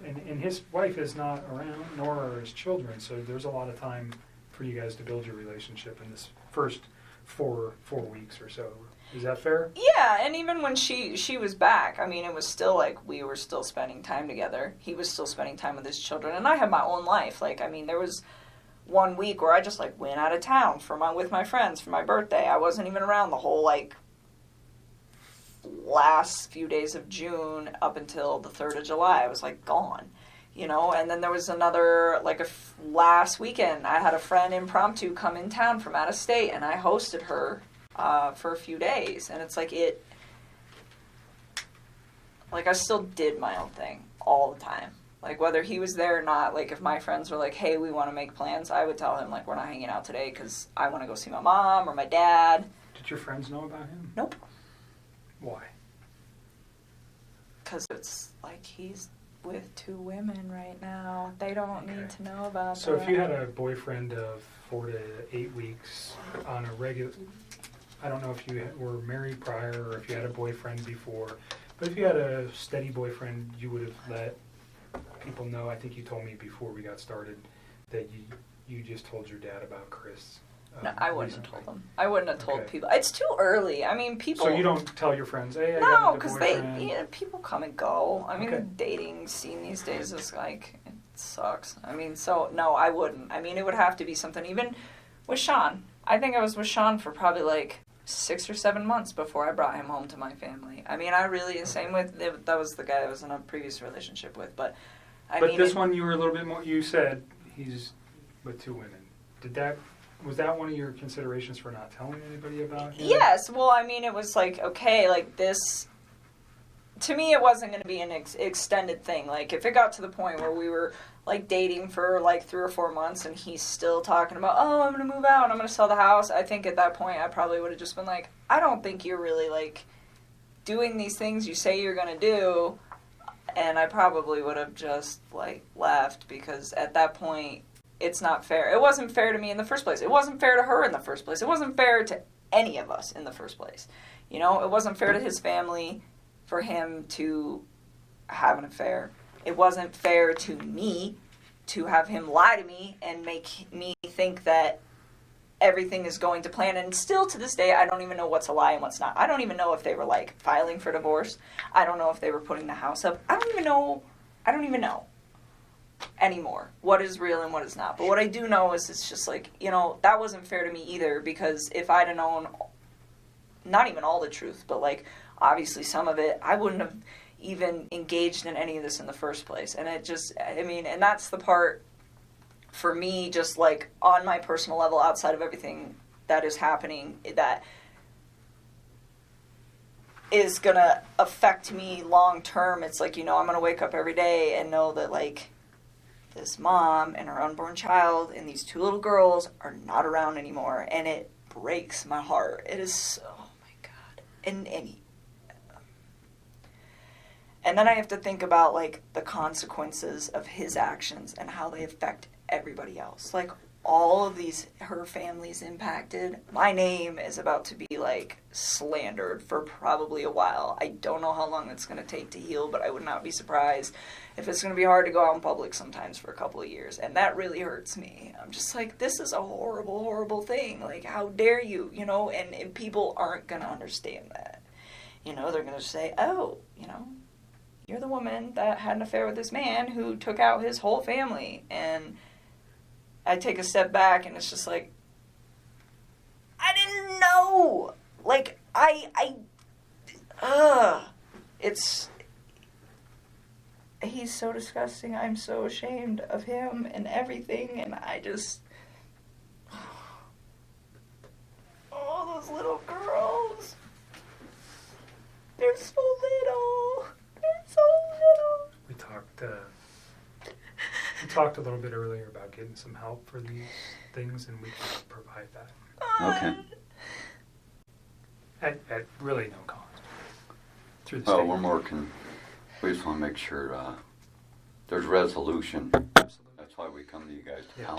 And his wife is not around, nor are his children, so there's a lot of time for you guys to build your relationship in this first four weeks or so. Is that fair? Yeah, and even when she was back, I mean, it was still like we were still spending time together. He was still spending time with his children, and I had my own life. Like, I mean, there was 1 week where I just like went out of town with my friends for my birthday. I wasn't even around the whole like last few days of June up until the 3rd of July. I was like gone, you know. And then there was another like last weekend. I had a friend impromptu come in town from out of state, and I hosted her for a few days, and it's like I still did my own thing all the time. Like, whether he was there or not, like, if my friends were like, hey, we want to make plans, I would tell him, like, we're not hanging out today because I want to go see my mom or my dad. Did your friends know about him? Nope. Why? Because it's like he's with 2 women right now. They don't need to know about that. So if you had a boyfriend of 4 to 8 weeks on a regular... I don't know if you were married prior or if you had a boyfriend before, but if you had a steady boyfriend, you would have let people know. I think you told me before we got started that you just told your dad about Chris. No, I wouldn't recently. have told them. I wouldn't have told people. It's too early. I mean, people... So you don't tell your friends, hey, I No, got a because boyfriend. people come and go. I mean, Okay. the dating scene these days is like, it sucks. I mean, so, no, I wouldn't. I mean, it would have to be something, even with Sean. I think I was with Sean for probably like 6 or 7 months before I brought him home to my family. I mean, I really, same with, that was the guy I was in a previous relationship with, but I mean... But this one you were a little bit more, you said he's with 2 women. Was that one of your considerations for not telling anybody about him? Yes, well, I mean, it was like, okay, like this, to me, it wasn't going to be an extended thing. Like, if it got to the point where we were, like, dating for, like, 3 or 4 months and he's still talking about, oh, I'm going to move out and I'm going to sell the house, I think at that point I probably would have just been like, I don't think you're really, like, doing these things you say you're going to do, and I probably would have just, like, left, because at that point, it's not fair. It wasn't fair to me in the first place. It wasn't fair to her in the first place. It wasn't fair to any of us in the first place. You know, it wasn't fair to his family for him to have an affair. It wasn't fair to me to have him lie to me and make me think that everything is going to plan. And still to this day, I don't even know what's a lie and what's not. I don't even know if they were, like, filing for divorce. I don't know if they were putting the house up. I don't even know anymore what is real and what is not. But what I do know is it's just like, you know, that wasn't fair to me either, because if I'd have known not even all the truth, but like obviously some of it, I wouldn't have even engaged in any of this in the first place. And it just, I mean, and that's the part for me, just like on my personal level, outside of everything that is happening, that is gonna affect me long term. It's like, you know, I'm gonna wake up every day and know that, like, this mom and her unborn child and these 2 little girls are not around anymore, and it breaks my heart. It is so, oh my God. And then I have to think about, like, the consequences of his actions and how they affect everybody else. Like, all of her family's impacted. My name is about to be, like, slandered for probably a while. I don't know how long it's going to take to heal, but I would not be surprised if it's going to be hard to go out in public sometimes for a couple of years. And that really hurts me. I'm just like, this is a horrible, horrible thing. Like, how dare you, you know? And people aren't going to understand that. You know, they're going to say, oh, you know, you're the woman that had an affair with this man who took out his whole family. And I take a step back and it's just like, I didn't know. Like, he's so disgusting. I'm so ashamed of him and everything. And I just, oh, those little girls. They're so little. They're so little. We talked a little bit earlier about getting some help for these things, and we can provide that. Okay. At really no cost. Through the Well, state. we're working. We just want to make sure there's resolution. Absolutely. That's why we come to you guys to Yeah.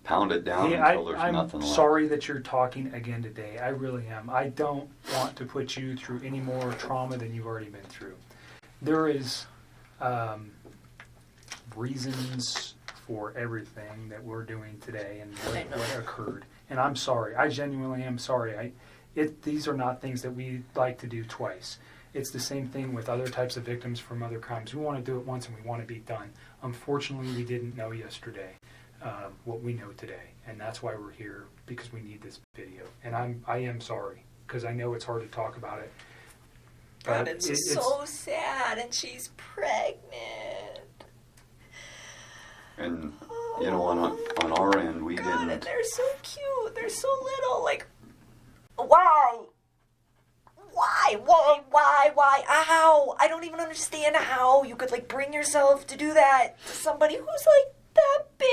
pound it down Hey, until there's I'm nothing left. sorry that you're talking again today. I really am. I don't want to put you through any more trauma than you've already been through. There is reasons for everything that we're doing today and what occurred. And I'm sorry. I genuinely am sorry. These are not things that we like to do twice. It's the same thing with other types of victims from other crimes. We want to do it once and we want to be done. Unfortunately, we didn't know yesterday what we know today. And that's why we're here, because we need this video. And I am sorry, because I know it's hard to talk about it. God, it's so sad, and she's pregnant. And, you know, on our end, we God, didn't... and they're so cute. They're so little. Like, why? Why? Ow! I don't even understand how you could, like, bring yourself to do that to somebody who's, like, that big.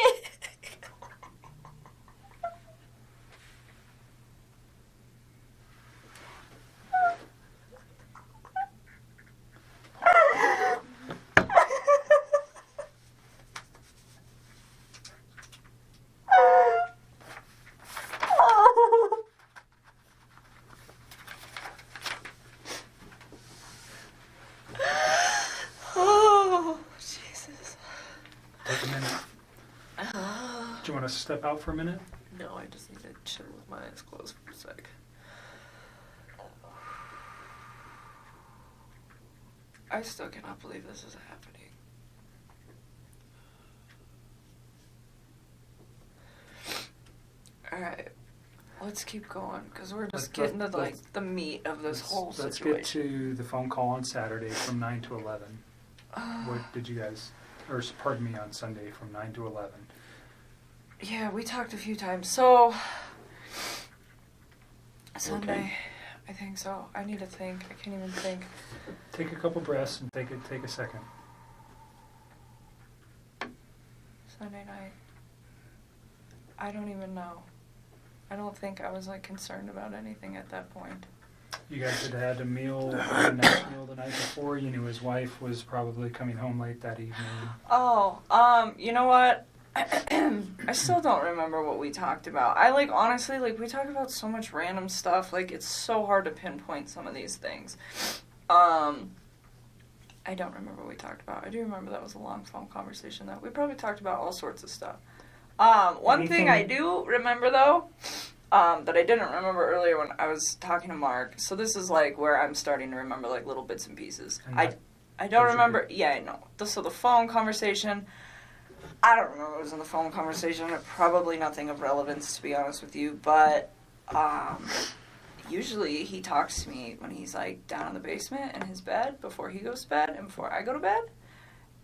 Oh, Jesus. Take a minute. Do you want us to step out for a minute? No, I just need to chill with my eyes closed for a sec. I still cannot believe this is happening. Alright, let's keep going, because we're just getting to, like, the meat of this whole situation. Let's get to the phone call on Saturday from 9 to 11. What did you guys, or pardon me, on Sunday from 9 to 11? Yeah, we talked a few times. So, Sunday, Okay. I think so. I need to think. I can't even think. Take a couple breaths and take a second. Sunday night. I don't even know. I don't think I was, like, concerned about anything at that point. You guys had had a meal, a nice meal the night before. You knew his wife was probably coming home late that evening. Oh, you know what? I still don't remember what we talked about. I, like, honestly, like, we talk about so much random stuff. Like, it's so hard to pinpoint some of these things. I don't remember what we talked about. I do remember that was a long phone conversation, though. We probably talked about all sorts of stuff. One thing I do remember, though, that I didn't remember earlier when I was talking to Mark. So this is, like, where I'm starting to remember, like, little bits and pieces. I don't remember. Yeah, I know. So the phone conversation, I don't remember what was in the phone conversation. Probably nothing of relevance, to be honest with you. But usually he talks to me when he's, like, down in the basement in his bed before he goes to bed and before I go to bed.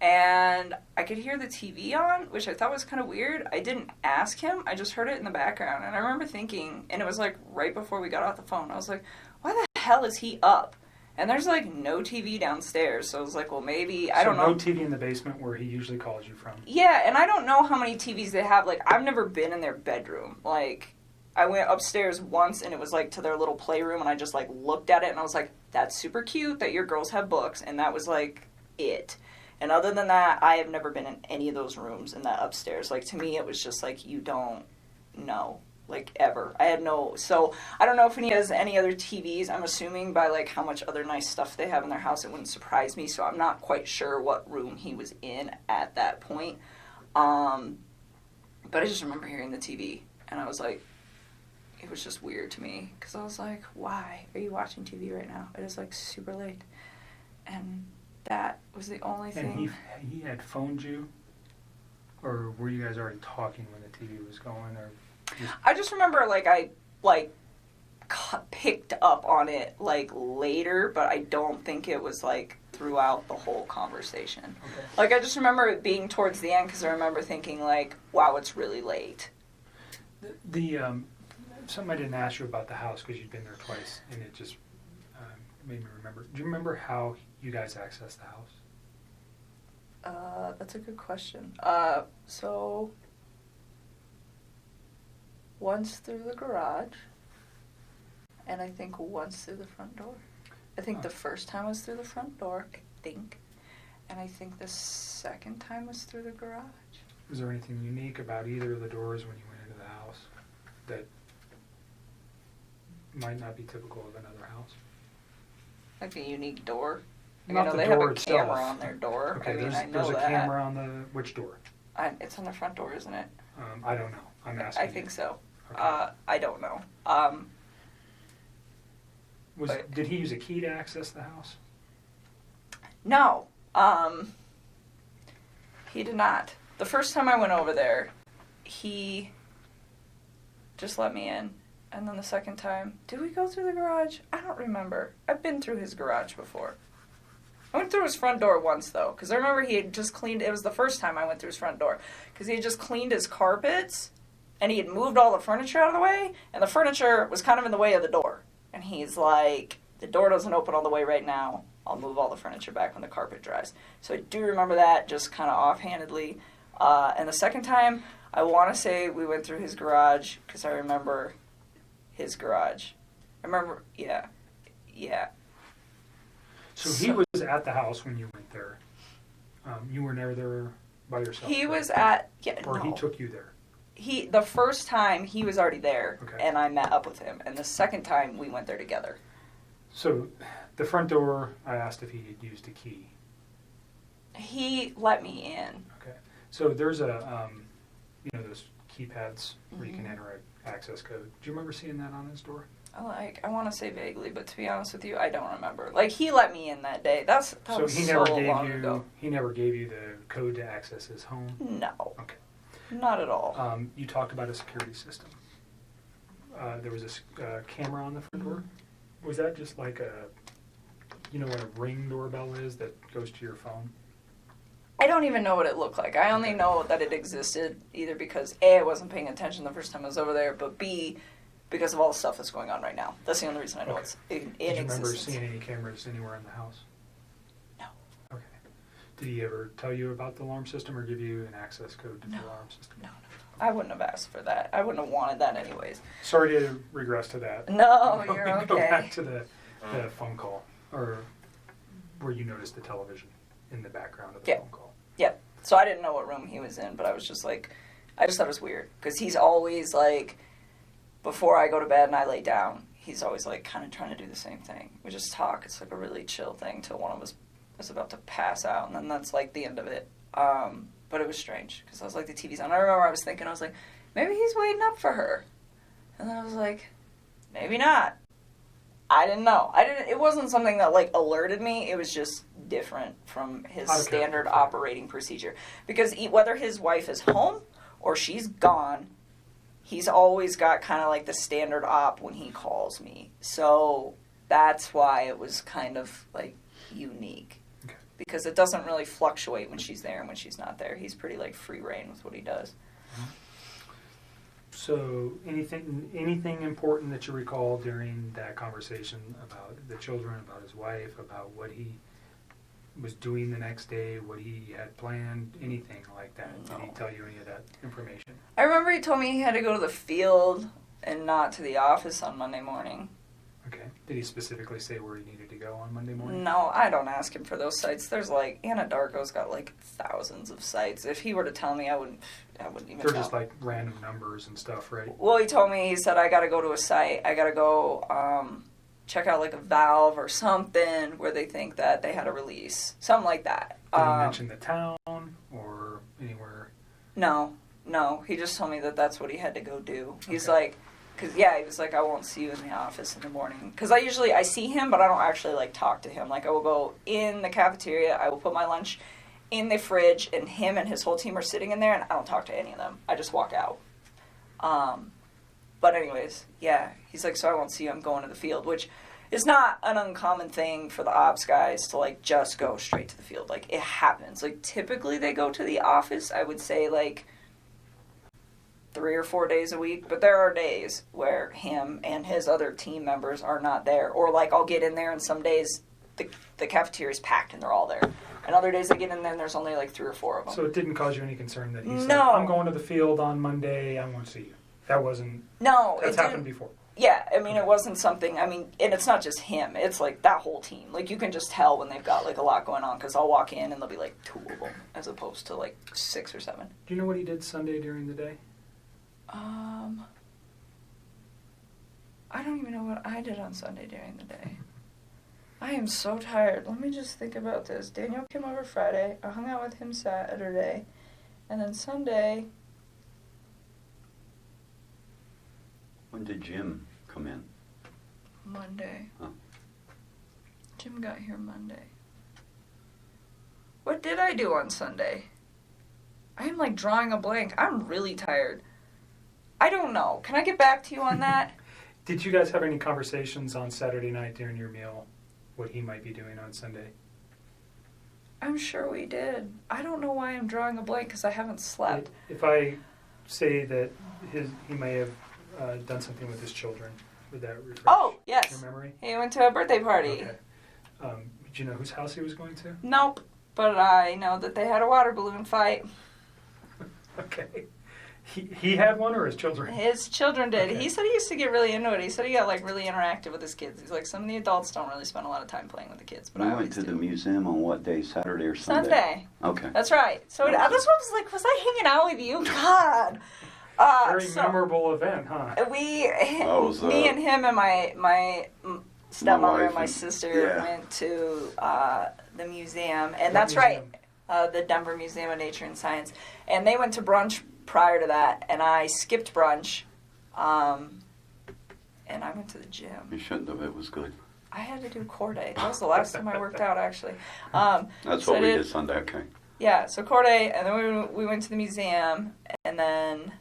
And I could hear the TV on, which I thought was kind of weird. I didn't ask him. I just heard it in the background. And I remember thinking, and it was, like, right before we got off the phone, I was like, why the hell is he up? And there's, like, no TV downstairs. So I was like, well, maybe, I don't know. No TV in the basement where he usually calls you from. Yeah, and I don't know how many TVs they have. Like, I've never been in their bedroom. Like, I went upstairs once, and it was, like, to their little playroom, and I just, like, looked at it, and I was like, that's super cute that your girls have books. And that was, like, it. And other than that, I have never been in any of those rooms in that upstairs. Like, to me, it was just, like, you don't know. Like, ever. I had no... So, I don't know if he has any other TVs. I'm assuming by, like, how much other nice stuff they have in their house, it wouldn't surprise me. So, I'm not quite sure what room he was in at that point. But I just remember hearing the TV. And I was like... It was just weird to me. Because I was like, why are you watching TV right now? It is, like, super late. And... that was the only thing. And he had phoned you? Or were you guys already talking when the TV was going? Or I just remember, like, I, like, picked up on it, like, later, but I don't think it was, like, throughout the whole conversation. Okay. Like, I just remember it being towards the end, because I remember thinking, like, wow, it's really late. The something I didn't ask you about the house, because you'd been there twice, and it just made me remember. Do you remember how you guys accessed the house? That's a good question. So, once through the garage, and I think once through the front door. I think the first time was through the front door, I think, and I think the second time was through the garage. Was there anything unique about either of the doors when you went into the house that might not be typical of another house? Like a unique door? Not the they door have a itself. camera on their door. Okay, I mean, I know there's a that. camera on the which door? It's on the front door, isn't it? I don't know. I'm asking. I think so. Okay. I don't know. Did he use a key to access the house? No. He did not. The first time I went over there, he just let me in. And then the second time, did we go through the garage? I don't remember. I've been through his garage before. I went through his front door once, though, because I remember he had just cleaned... It was the first time I went through his front door, because he had just cleaned his carpets, and he had moved all the furniture out of the way, and the furniture was kind of in the way of the door. And he's like, the door doesn't open all the way right now. I'll move all the furniture back when the carpet dries. So I do remember that, just kind of offhandedly. And the second time, I want to say we went through his garage, because I remember his garage. I remember, yeah. So he was at the house when you went there. You were never there by yourself. He right? was at, Or no. he took you there. The first time he was already there, Okay. and I met up with him. And the second time we went there together. So the front door, I asked if he had used a key. He let me in. Okay. So there's those keypads where you can enter an access code. Do you remember seeing that on his door? I want to say vaguely, but to be honest with you, I don't remember. Like, he let me in that day. That So was he so never gave long you ago. he never gave you the code to access his home. No. Okay. Not at all. You talked about a security system. There was a camera on the front door. Was that just like what a Ring doorbell is that goes to your phone? I don't even know what it looked like. I only know that it existed either because A, I wasn't paying attention the first time I was over there, but B, because of all the stuff that's going on right now. That's the only reason I know it's in Did you remember existence. seeing any cameras anywhere in the house? No. Okay. Did he ever tell you about the alarm system or give you an access code to the alarm system? No. I wouldn't have asked for that. I wouldn't have wanted that anyways. Sorry to regress to that. No, you're Let me Go okay. back to the phone call, or where you noticed the television in the background of the phone call. Yeah. So I didn't know what room he was in, but I was just like, I just thought it was weird. Because he's always like, before I go to bed and I lay down, he's always like kind of trying to do the same thing. We just talk. It's like a really chill thing till one of us is about to pass out, and then that's like the end of it. But it was strange because I was like, the TV's on. I remember I was thinking, I was like, maybe he's waiting up for her. And then I was like, maybe not. I didn't know. It wasn't something that like alerted me. It was just different from his standard operating procedure. Because whether his wife is home or she's gone, he's always got kind of like the standard op when he calls me. So that's why it was kind of like unique. Okay. Because it doesn't really fluctuate when she's there and when she's not there. He's pretty like free reign with what he does. So anything important that you recall during that conversation about the children, about his wife, about what he was doing the next day, what he had planned, anything like that? No. Did he tell you any of that information? I remember he told me he had to go to the field and not to the office on Monday morning. Okay. Did he specifically say where he needed to go on Monday morning? No, I don't ask him for those sites. There's like, Anadarko's got like thousands of sites. If he were to tell me, I wouldn't even They're know. just like random numbers and stuff, right? Well, he told me, he said, I gotta go to a site. I gotta go check out like a valve or something where they think that they had a release. Something like that. Did he mention the town or anywhere? No. He just told me that that's what he had to go do. He's Okay. like, he was like, I won't see you in the office in the morning. Because I see him, but I don't actually like talk to him. Like I will go in the cafeteria, I will put my lunch in the fridge, and him and his whole team are sitting in there, and I don't talk to any of them. I just walk out. But anyways, yeah, he's like, so I won't see you, I'm going to the field, which is not an uncommon thing for the ops guys to like just go straight to the field. Like it happens. Like typically they go to the office, I would say like 3 or 4 days a week, but there are days where him and his other team members are not there. Or like I'll get in there and some days the cafeteria's packed and they're all there. And other days I get in there and there's only like 3 or 4 of them. So it didn't cause you any concern that he said, No. I'm going to the field on Monday, I won't see you. That wasn't, No, that's it happened didn't. before. Yeah, I mean, it wasn't something, and it's not just him, it's like that whole team. Like, you can just tell when they've got, like, a lot going on, because I'll walk in and there'll be, like, 2 of them, as opposed to, like, 6 or 7. Do you know what he did Sunday during the day? I don't even know what I did on Sunday during the day. I am so tired. Let me just think about this. Daniel came over Friday. I hung out with him Saturday. And then Sunday... When did Jim come in? Monday. Huh. Jim got here Monday. What did I do on Sunday? I am like drawing a blank. I'm really tired. I don't know. Can I get back to you on that? Did you guys have any conversations on Saturday night during your meal, what he might be doing on Sunday? I'm sure we did. I don't know why I'm drawing a blank because I haven't slept. If I say that he may have done something with his children, would that refresh yes. your memory? He went to a birthday party. Okay. Did you know whose house he was going to? Nope. But I know that they had a water balloon fight. Okay. He had one, or his children? His children did. Okay. He said he used to get really into it. He said he got like really interactive with his kids. He's like, some of the adults don't really spend a lot of time playing with the kids, but We I went always to the do. museum on what day? Saturday or Sunday? Sunday. Okay. That's right. So Okay. that's what I was like, was I hanging out with you? God. Very memorable event, huh? Me was, and him and my stepmother and my and- sister yeah. went to the museum, and What that's museum? right, the Denver Museum of Nature and Science. And they went to brunch prior to that, and I skipped brunch, and I went to the gym. You shouldn't have. It was good. I had to do core day. That was the last time I worked out, actually. That's so what I we did- did Sunday. Okay. Yeah, so core day, and then we went to the museum, and then...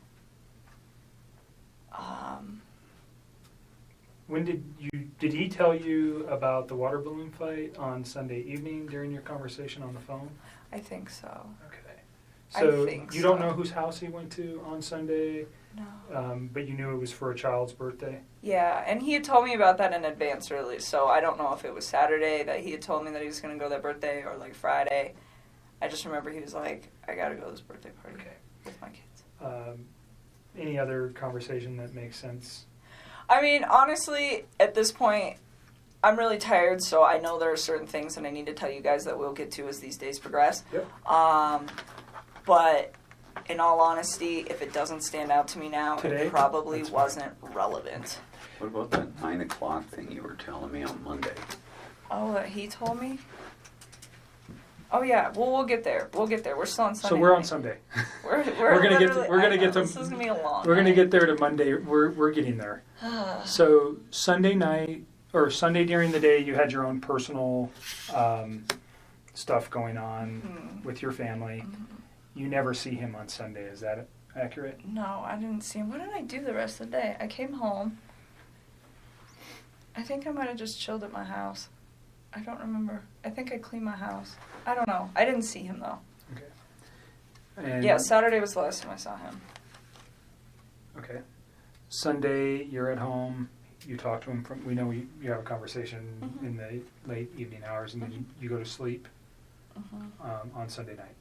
When did he tell you about the water balloon fight on Sunday evening during your conversation on the phone? I think so. Okay. I So think you don't so. know whose house he went to on Sunday, No. but you knew it was for a child's birthday? Yeah, and he had told me about that in advance early, so I don't know if it was Saturday that he had told me that he was going to go that birthday or like Friday. I just remember he was like, I got to go to this birthday party Okay. with my kids. Any other conversation that makes sense? I mean, honestly, at this point, I'm really tired, so I know there are certain things that I need to tell you guys that we'll get to as these days progress. Yep. But in all honesty, if it doesn't stand out to me now, Today? it probably That's fine. wasn't relevant. What about that 9 o'clock thing you were telling me on Monday? Oh, that he told me? Oh yeah, well we'll get there. We'll get there. We're still on Sunday. So we're on night. Sunday. We're gonna get to- literally- we're gonna I get know, to- This is gonna be a long. We're going to night. get there to Monday. We're getting there. So Sunday night, or Sunday during the day, you had your own personal stuff going on with your family. You never see him on Sunday. Is that accurate? No, I didn't see him. What did I do the rest of the day? I came home. I think I might have just chilled at my house. I don't remember. I think I cleaned my house. I don't know. I didn't see him though. Okay. And, Yeah, Saturday was the last time I saw him. Okay. Sunday, you're at home. You talk to him. We know you have a conversation Mhm. in the late evening hours, and then you go to sleep on Sunday night.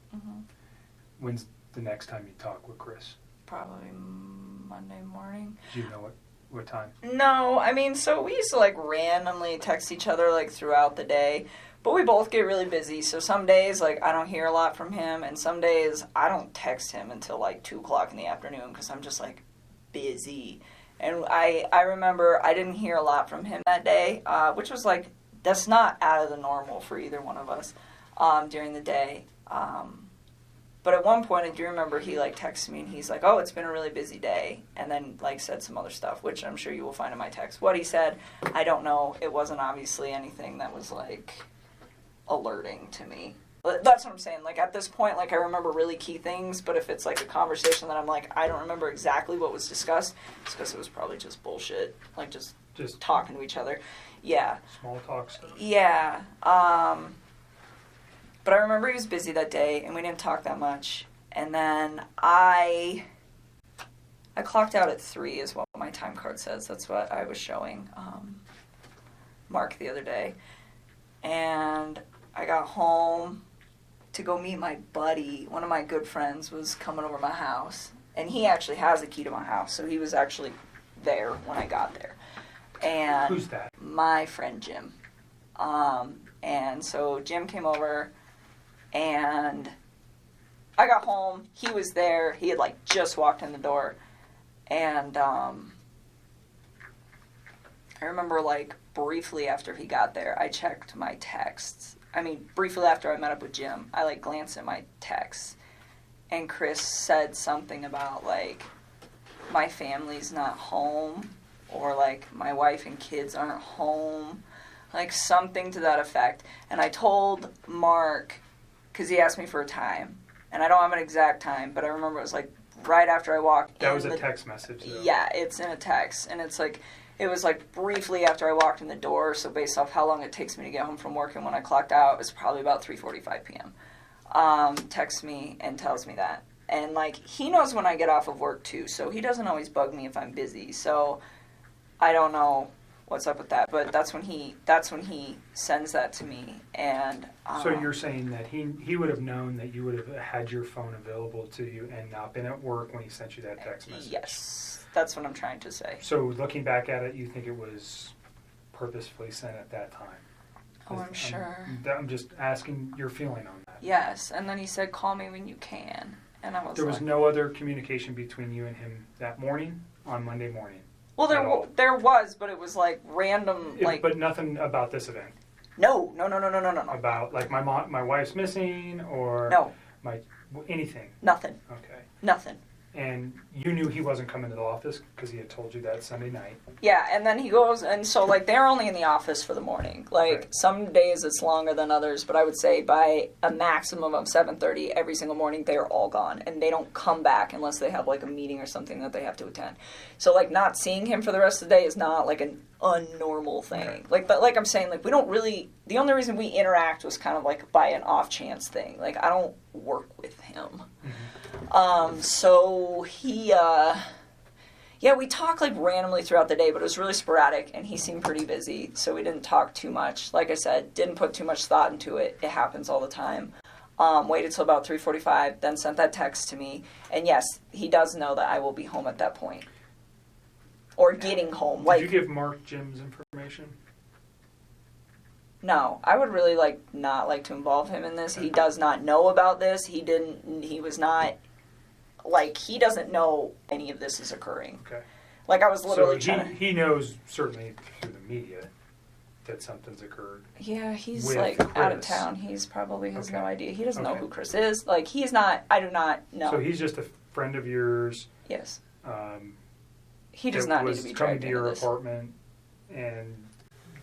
When's the next time you talk with Chris? Probably Monday morning. Do you know what time? No, I mean, so we used to like randomly text each other like throughout the day, but we both get really busy. So some days like I don't hear a lot from him, and some days I don't text him until like 2:00 in the afternoon because I'm just like busy. And I remember I didn't hear a lot from him that day, which was like that's not out of the normal for either one of us during the day. But at one point, I do remember he, like, texted me, and he's like, oh, it's been a really busy day, and then, like, said some other stuff, which I'm sure you will find in my text. What he said, I don't know. It wasn't obviously anything that was, like, alerting to me. But that's what I'm saying. Like, at this point, like, I remember really key things, but if it's, like, a conversation that I'm like, I don't remember exactly what was discussed, it's because it was probably just bullshit. Like, just talking to each other. Yeah. Small talk stuff. Yeah. But I remember he was busy that day, and we didn't talk that much. And then I clocked out at 3 is what my time card says. That's what I was showing Mark the other day. And I got home to go meet my buddy. One of my good friends was coming over my house. And he actually has a key to my house, so he was actually there when I got there. And Who's that? My friend Jim. And so Jim came over, and I got home. He was there. He had like just walked in the door, and I remember like briefly after he got there, I checked my texts. I mean, briefly after I met up with Jim, I, like, glanced at my texts. And Chris said something about, like, my family's not home. Or, like, my wife and kids aren't home. Like, something to that effect. And I told Mark, because he asked me for a time. And I don't have an exact time, but I remember it was, like, right after I walked in. That was a text message, though. Yeah, it's in a text. And it's, like, it was, like, briefly after I walked in the door. So based off how long it takes me to get home from work and when I clocked out, it was probably about 3:45 p.m. Texts me and tells me that. And, like, he knows when I get off of work, too. So he doesn't always bug me if I'm busy. So I don't know what's up with that, but that's when he sends that to me. And so you're saying that he would have known that you would have had your phone available to you and not been at work when he sent you that text message? Yes, that's what I'm trying to say. So looking back at it, you think it was purposefully sent at that time? Oh, I'm sure. I'm just asking your feeling on that. Yes, and then he said, "Call me when you can," and I was. There was no other communication between you and him that morning on Monday morning. Well, there was, but it was like random, like. But nothing about this event. No. About like my wife's missing or no. Anything. Nothing. Okay. Nothing. And you knew he wasn't coming to the office because he had told you that Sunday night. Yeah, and then he goes, and so, like, they're only in the office for the morning. Like, right. Some days it's longer than others, but I would say by a maximum of 7:30 every single morning, they're all gone. And they don't come back unless they have, like, a meeting or something that they have to attend. So, like, not seeing him for the rest of the day is not, like, an unnormal thing. Okay. Like, but like I'm saying, like, we don't really, the only reason we interact was kind of, like, by an off-chance thing. Like, I don't work with him. Mm-hmm. So he, we talked, like, randomly throughout the day, but it was really sporadic, and he seemed pretty busy, so we didn't talk too much. Like I said, didn't put too much thought into it. It happens all the time. Waited till about 3:45, then sent that text to me, and yes, he does know that I will be home at that point. Or getting home. Did you give Mark Jim's information? No, I would really not like to involve him in this. He does not know about this. He doesn't know any of this is occurring. Okay. Like, I was literally he knows, certainly through the media, that something's occurred. Yeah, he's, with like, Chris. Out of town. He's probably has Okay. no idea. He doesn't know Okay. who Chris is. Like, I do not know. So he's just a friend of yours. Yes. He does not need to be coming dragged to into your this. apartment and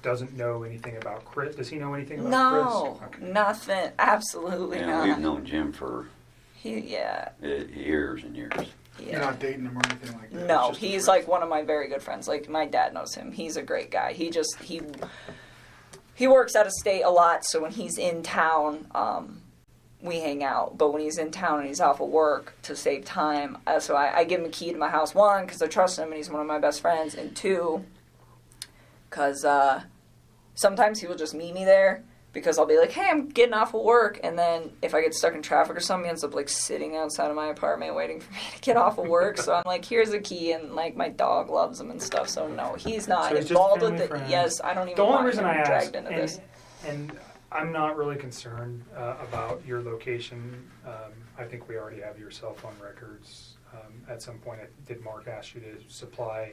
doesn't know anything about Chris. Does he know anything about No, Chris? Okay. nothing. Absolutely Yeah, not. we've known Jim for years and years. Yeah. You're not dating him or anything like that? No, It's just a he's friend. like one of my very good friends. Like, my dad knows him. He's a great guy. He works out of state a lot, so when he's in town, we hang out. But when he's in town and he's off of work, to save time, so I give him a key to my house, one, because I trust him and he's one of my best friends, and two, because sometimes he will just meet me there, because I'll be like, hey, I'm getting off of work, and then if I get stuck in traffic or something, he ends up, like, sitting outside of my apartment waiting for me to get off of work. So I'm like, here's a key, and, like, my dog loves him and stuff. So no, he's not So he's just involved family with it. friend. Yes, I don't even The only want reason him I asked, dragged into this. and I'm not really concerned about your location. I think we already have your cell phone records. At some point, did Mark ask you to supply?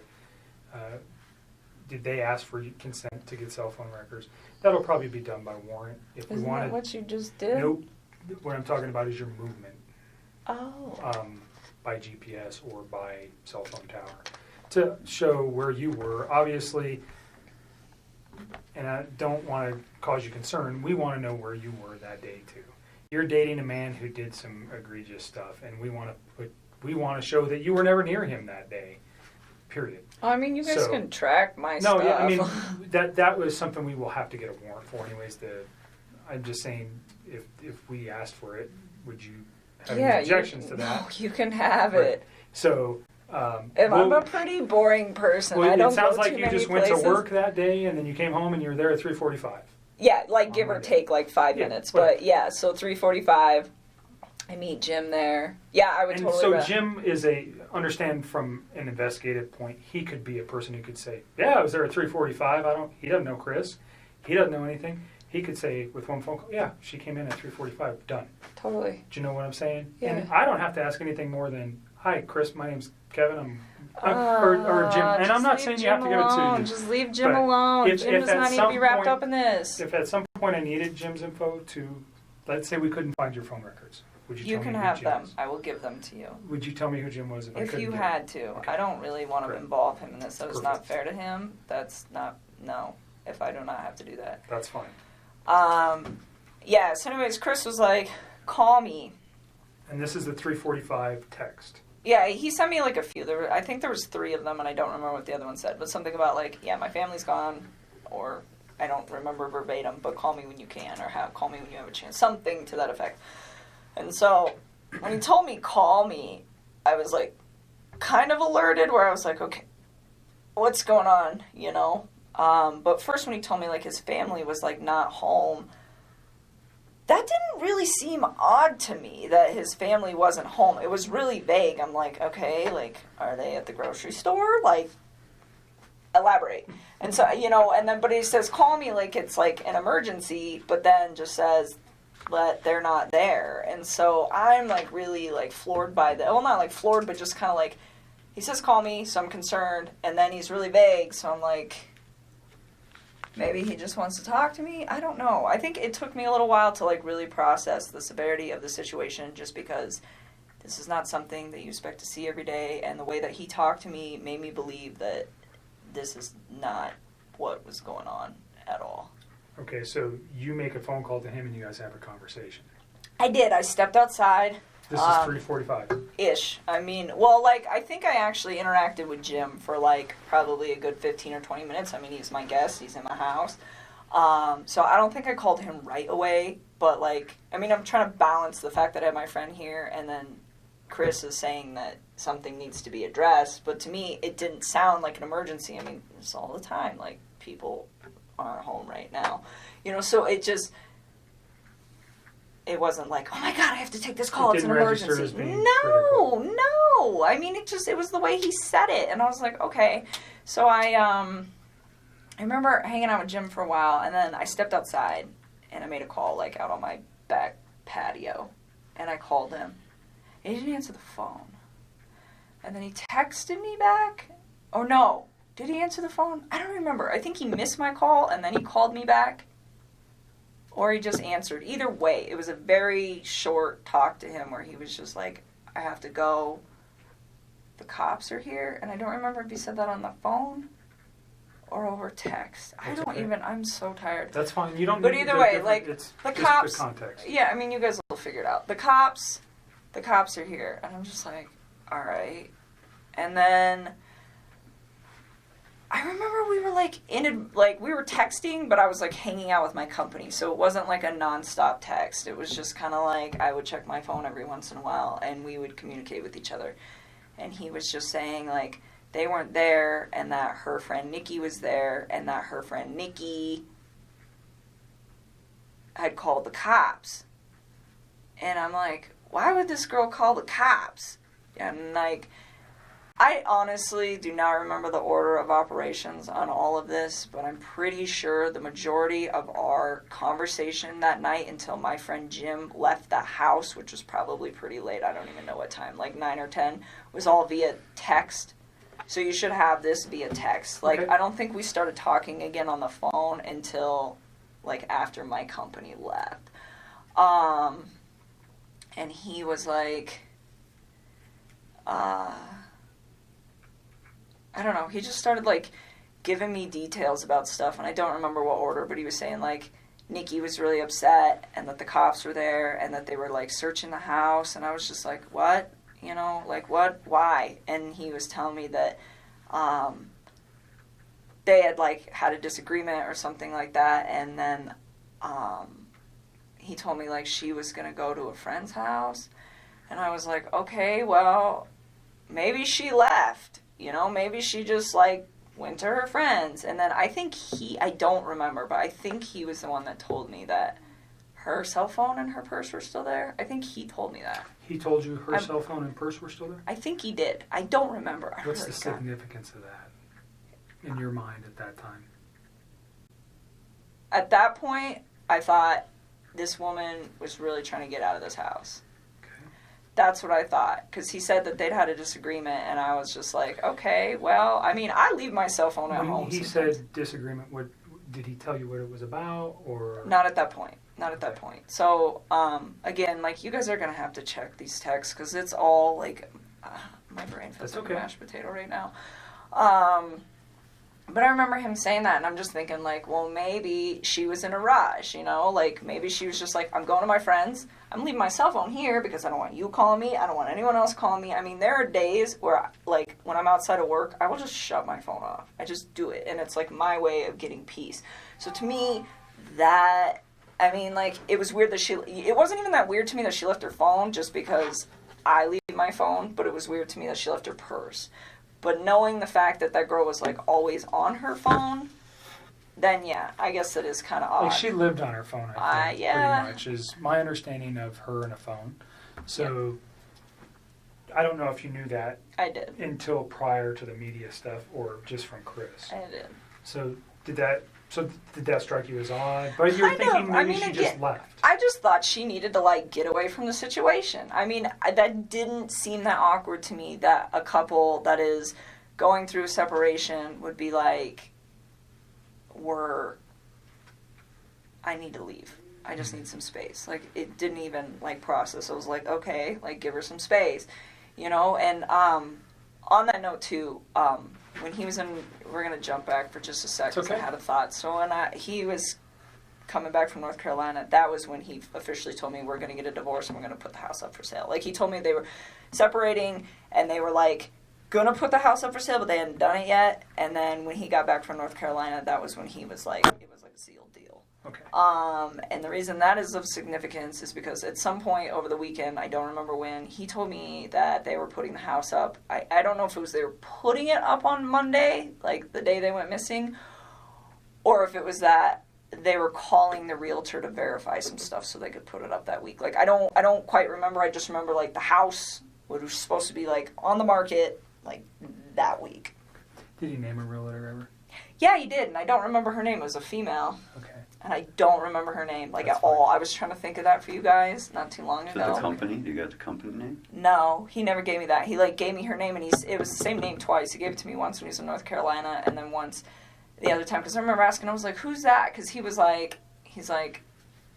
Did they ask for consent to get cell phone records? That'll probably be done by warrant. If we Isn't wanted, that what you just did? Nope. What I'm talking about is your movement Oh. by GPS or by cell phone tower to show where you were. Obviously, and I don't want to cause you concern, we want to know where you were that day too. You're dating a man who did some egregious stuff, and we want to show that you were never near him that day. Period. I mean, you guys So- can track my stuff. No, yeah, I mean that was something we will have to get a warrant for, anyways. I'm just saying, if we asked for it, would you have any objections to that? No, you can have Right. it. So, I'm a pretty boring person. well, I don't it sounds go like too you many just went places. to work that day, and then you came home, and you were there at 3:45. Yeah, like give or Monday. take like 5 Yeah, minutes. right. But yeah, so 3:45, I meet Jim there. Yeah, I would And totally. so Jim is understand from an investigative point, he could be a person who could say, yeah, I was there at 3:45. He doesn't know Chris. He doesn't know anything. He could say with one phone call, yeah, she came in at 3:45, done. Totally. Do you know what I'm saying? Yeah. And I don't have to ask anything more than, hi, Chris, my name's Kevin. Or Jim. And I'm not saying you have to give it to you. Just leave Jim alone. Jim does not need to be wrapped up in this. If at some point I needed Jim's info to, let's say we couldn't find your phone records, would you tell me who Jim was? You can have them. I will give them to you. Would you tell me who Jim was if I couldn't? If you had to. Okay. I don't really want to involve him in this. That is not fair to him. That's not, no, if I do not have to do that. That's fine. Yeah, so anyways, Chris was like, call me. And this is the 345 text. Yeah, he sent me like a few. I think there was 3 of them, and I don't remember what the other one said. But something about like, yeah, my family's gone, or I don't remember verbatim, but call me when you can, or call me when you have a chance. Something to that effect. And so when he told me call me, I was like kind of alerted, where I was like, okay, what's going on, you know? But first when he told me like his family was like not home, that didn't really seem odd to me that his family wasn't home. It was really vague. I'm like, okay, like, are they at the grocery store? Like, elaborate. And so, you know, and then, but he says, call me like it's like an emergency, but then just says that they're not there. And so I'm like really like floored by that. Well, not like floored, but just kind of like, he says, call me, so I'm concerned. And then he's really vague, so I'm like, maybe he just wants to talk to me. I don't know. I think it took me a little while to like really process the severity of the situation, just because this is not something that you expect to see every day, and the way that he talked to me made me believe that this is not what was going on at all. Okay, so you make a phone call to him and you guys have a conversation. I did. I stepped outside. This is 3:45. Ish. I mean, well, like, I think I actually interacted with Jim for, like, probably a good 15 or 20 minutes. I mean, he's my guest. He's in my house. So I don't think I called him right away. But, like, I mean, I'm trying to balance the fact that I have my friend here, and then Chris is saying that something needs to be addressed. But to me, it didn't sound like an emergency. I mean, it's all the time. Like, people aren't home right now. You know, so it just... It wasn't like, oh my God, I have to take this call. It's an emergency. No. I mean, it was the way he said it. And I was like, okay. So I remember hanging out with Jim for a while, and then I stepped outside and I made a call like out on my back patio, and I called him. And he didn't answer the phone. And then he texted me back. Oh no. Did he answer the phone? I don't remember. I think he missed my call and then he called me back. Or he just answered. Either way, it was a very short talk to him where he was just like, I have to go. The cops are here. And I don't remember if he said that on the phone or over text. I'm so tired. That's fine. You don't. But either way, like, the cops. The context. Yeah, I mean, you guys will figure it out. The cops are here. And I'm just like, all right. And then I remember we were we were texting, but I was like hanging out with my company, so it wasn't like a nonstop text. It was just kind of like I would check my phone every once in a while, and we would communicate with each other. And he was just saying like they weren't there, and that her friend Nikki was there, and that her friend Nikki had called the cops. And I'm like, why would this girl call the cops? And like, I honestly do not remember the order of operations on all of this, but I'm pretty sure the majority of our conversation that night until my friend Jim left the house, which was probably pretty late, I don't even know what time, like 9 or 10, was all via text. So you should have this via text. Like, okay. I don't think we started talking again on the phone until, like, after my company left. And he was like, I don't know, he just started, like, giving me details about stuff, and I don't remember what order, but he was saying, like, Nikki was really upset, and that the cops were there, and that they were, like, searching the house, and I was just like, what? You know, like, what? Why? And he was telling me that they had, like, had a disagreement or something like that, and then he told me, like, she was going to go to a friend's house, and I was like, okay, well, maybe she left. You know, maybe she just, like, went to her friends. And then I think I don't remember, but I think he was the one that told me that her cell phone and her purse were still there. I think he told me that. He told you her cell phone and purse were still there? I think he did. I don't remember. What's the significance of that in your mind at that time? At that point, I thought this woman was really trying to get out of this house. Okay. That's what I thought, because he said that they'd had a disagreement, and I was just like, okay, well, I mean, I leave my cell phone at When home he sometimes. said disagreement, did he tell you what it was about, or? Not at that point. Not at that point. So, again, like, you guys are going to have to check these texts, because it's all, like, my brain feels That's like okay. a mashed potato right now. But I remember him saying that, and I'm just thinking, like, well, maybe she was in a rush, you know? Like, maybe she was just like, I'm going to my friends. I'm leaving my cell phone here because I don't want you calling me. I don't want anyone else calling me. I mean, there are days where, like, when I'm outside of work, I will just shut my phone off. I just do it, and it's, like, my way of getting peace. So to me, that, I mean, like, it was weird that it wasn't even that weird to me that she left her phone just because I leave my phone, but it was weird to me that she left her purse. But knowing the fact that that girl was, like, always on her phone, then, yeah, I guess it is kind of odd. Like, she lived on her phone, I think, yeah. pretty much, is my understanding of her and a phone. So, I don't know if you knew that I did. until prior to the media stuff, or just from Chris. I did. So, did that strike you as odd? But you were Kind thinking of. maybe I mean, she again, just left. I just thought she needed to, like, get away from the situation. I mean, that didn't seem that awkward to me, that a couple that is going through a separation would be like, I need to leave. I just need some space. Like, it didn't even, like, process. I was like, okay, like, give her some space, you know? And on that note, too, when he was in, we're going to jump back for just a sec because Okay. I had a thought. So when he was coming back from North Carolina, that was when he officially told me we're going to get a divorce and we're going to put the house up for sale. Like, he told me they were separating and they were, like, going to put the house up for sale, but they hadn't done it yet. And then when he got back from North Carolina, that was when he was like, it was like a sealed deal. Okay. And the reason that is of significance is because at some point over the weekend, I don't remember when, he told me that they were putting the house up. I don't know if it was they were putting it up on Monday, like the day they went missing, or if it was that they were calling the realtor to verify some stuff so they could put it up that week. Like, I don't quite remember. I just remember, like, the house was supposed to be, like, on the market, like, that week. Did he name a realtor ever? Yeah, he did, and I don't remember her name. It was a female. Okay. And I don't remember her name, like, That's at all. fine. I was trying to think of that for you guys not too long To ago. the company? Do you got the company name? No, he never gave me that. He, like, gave me her name, and it was the same name twice. He gave it to me once when he was in North Carolina, and then once the other time. Because I remember asking, I was like, who's that? Because he's like,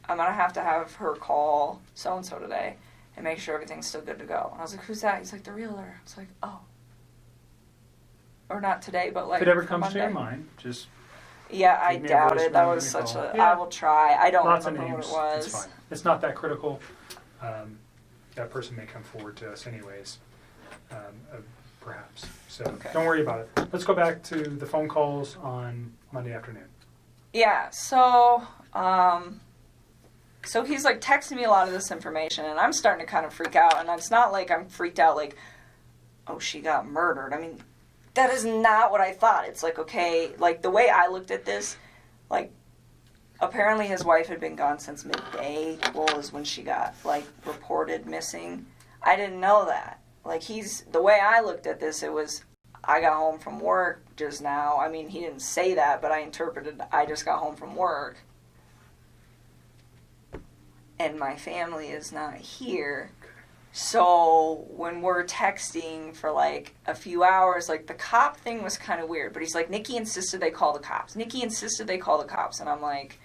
I'm going to have her call so-and-so today and make sure everything's still good to go. And I was like, who's that? He's like, the realtor. I was like, oh. Or not today, but, like, If it ever for comes to your Monday. mind, just Yeah, I Give me a doubt it. That voicemail, was give me a such call. a... Yeah. I will try. I don't lots of remember names. what it was. It's fine. It's not that critical. That person may come forward to us anyways, perhaps. So Okay. don't worry about it. Let's go back to the phone calls on Monday afternoon. Yeah, so he's, like, texting me a lot of this information, and I'm starting to kind of freak out, and it's not like I'm freaked out like, oh, she got murdered. I mean, that is not what I thought. It's like, okay, like, the way I looked at this, like, apparently his wife had been gone since midday, was when she got, like, reported missing. I didn't know that. Like, the way I looked at this, it was, I got home from work just now. I mean, he didn't say that, but I interpreted, I just got home from work. And my family is not here. So when we're texting for, like, a few hours, like, the cop thing was kind of weird. But he's like, Nikki insisted they call the cops. Nikki insisted they call the cops. And I'm like,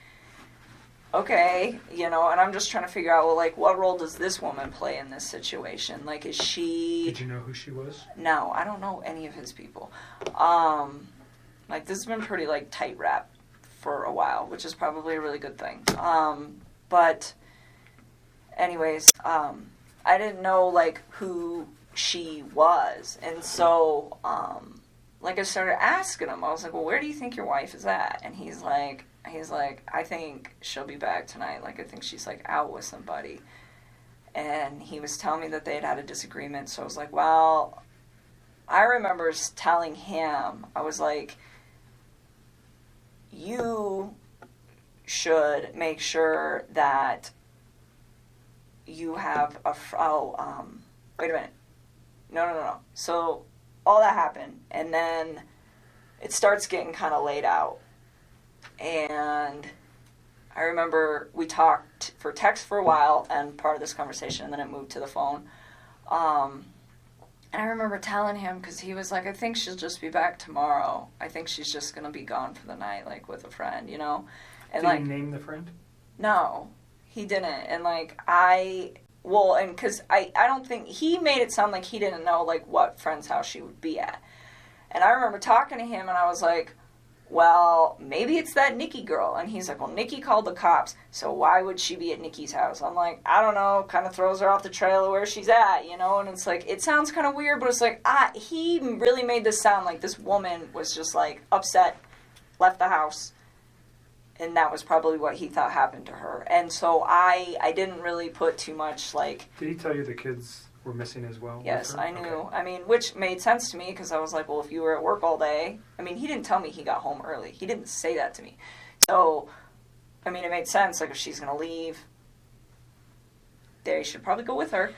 okay, you know, and I'm just trying to figure out, well, like, what role does this woman play in this situation? Like, is she... Did you know who she was? No, I don't know any of his people. Like, this has been pretty, like, tight wrap for a while, which is probably a really good thing. But anyways, I didn't know, like, who she was. And so, like, I started asking him. I was like, well, where do you think your wife is at? And he's like, I think she'll be back tonight. Like, I think she's, like, out with somebody. And he was telling me that they had a disagreement. So I was like, well, I remember telling him, I was like, you should make sure that you have wait a minute. No. So all that happened, and then it starts getting kind of laid out. And I remember we talked for text for a while, and part of this conversation, and then it moved to the phone. And I remember telling him, because he was like, I think she'll just be back tomorrow. I think she's just going to be gone for the night, like, with a friend, you know? And Did like, he name the friend? no, he didn't. And, like, because I don't think, he made it sound like he didn't know, like, what friend's house she would be at. And I remember talking to him, and I was like, well, maybe it's that Nikki girl. And he's like, well, Nikki called the cops, so why would she be at Nikki's house? I'm like, I don't know, kind of throws her off the trail of where she's at, you know? And it's like, it sounds kind of weird, but it's like, he really made this sound like this woman was just, like, upset, left the house, and that was probably what he thought happened to her. And so I didn't really put too much, like... Did he tell you the kids were missing as well? Yes, I knew. Okay. I mean, which made sense to me, because I was like, well, if you were at work all day... I mean, he didn't tell me he got home early. He didn't say that to me. So, I mean, it made sense. Like, if she's going to leave, they should probably go with her.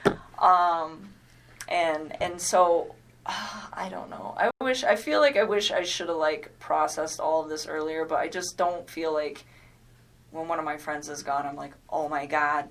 And so, I don't know. I feel like I wish I should have, like, processed all of this earlier, but I just don't feel like when one of my friends is gone, I'm like, oh my God,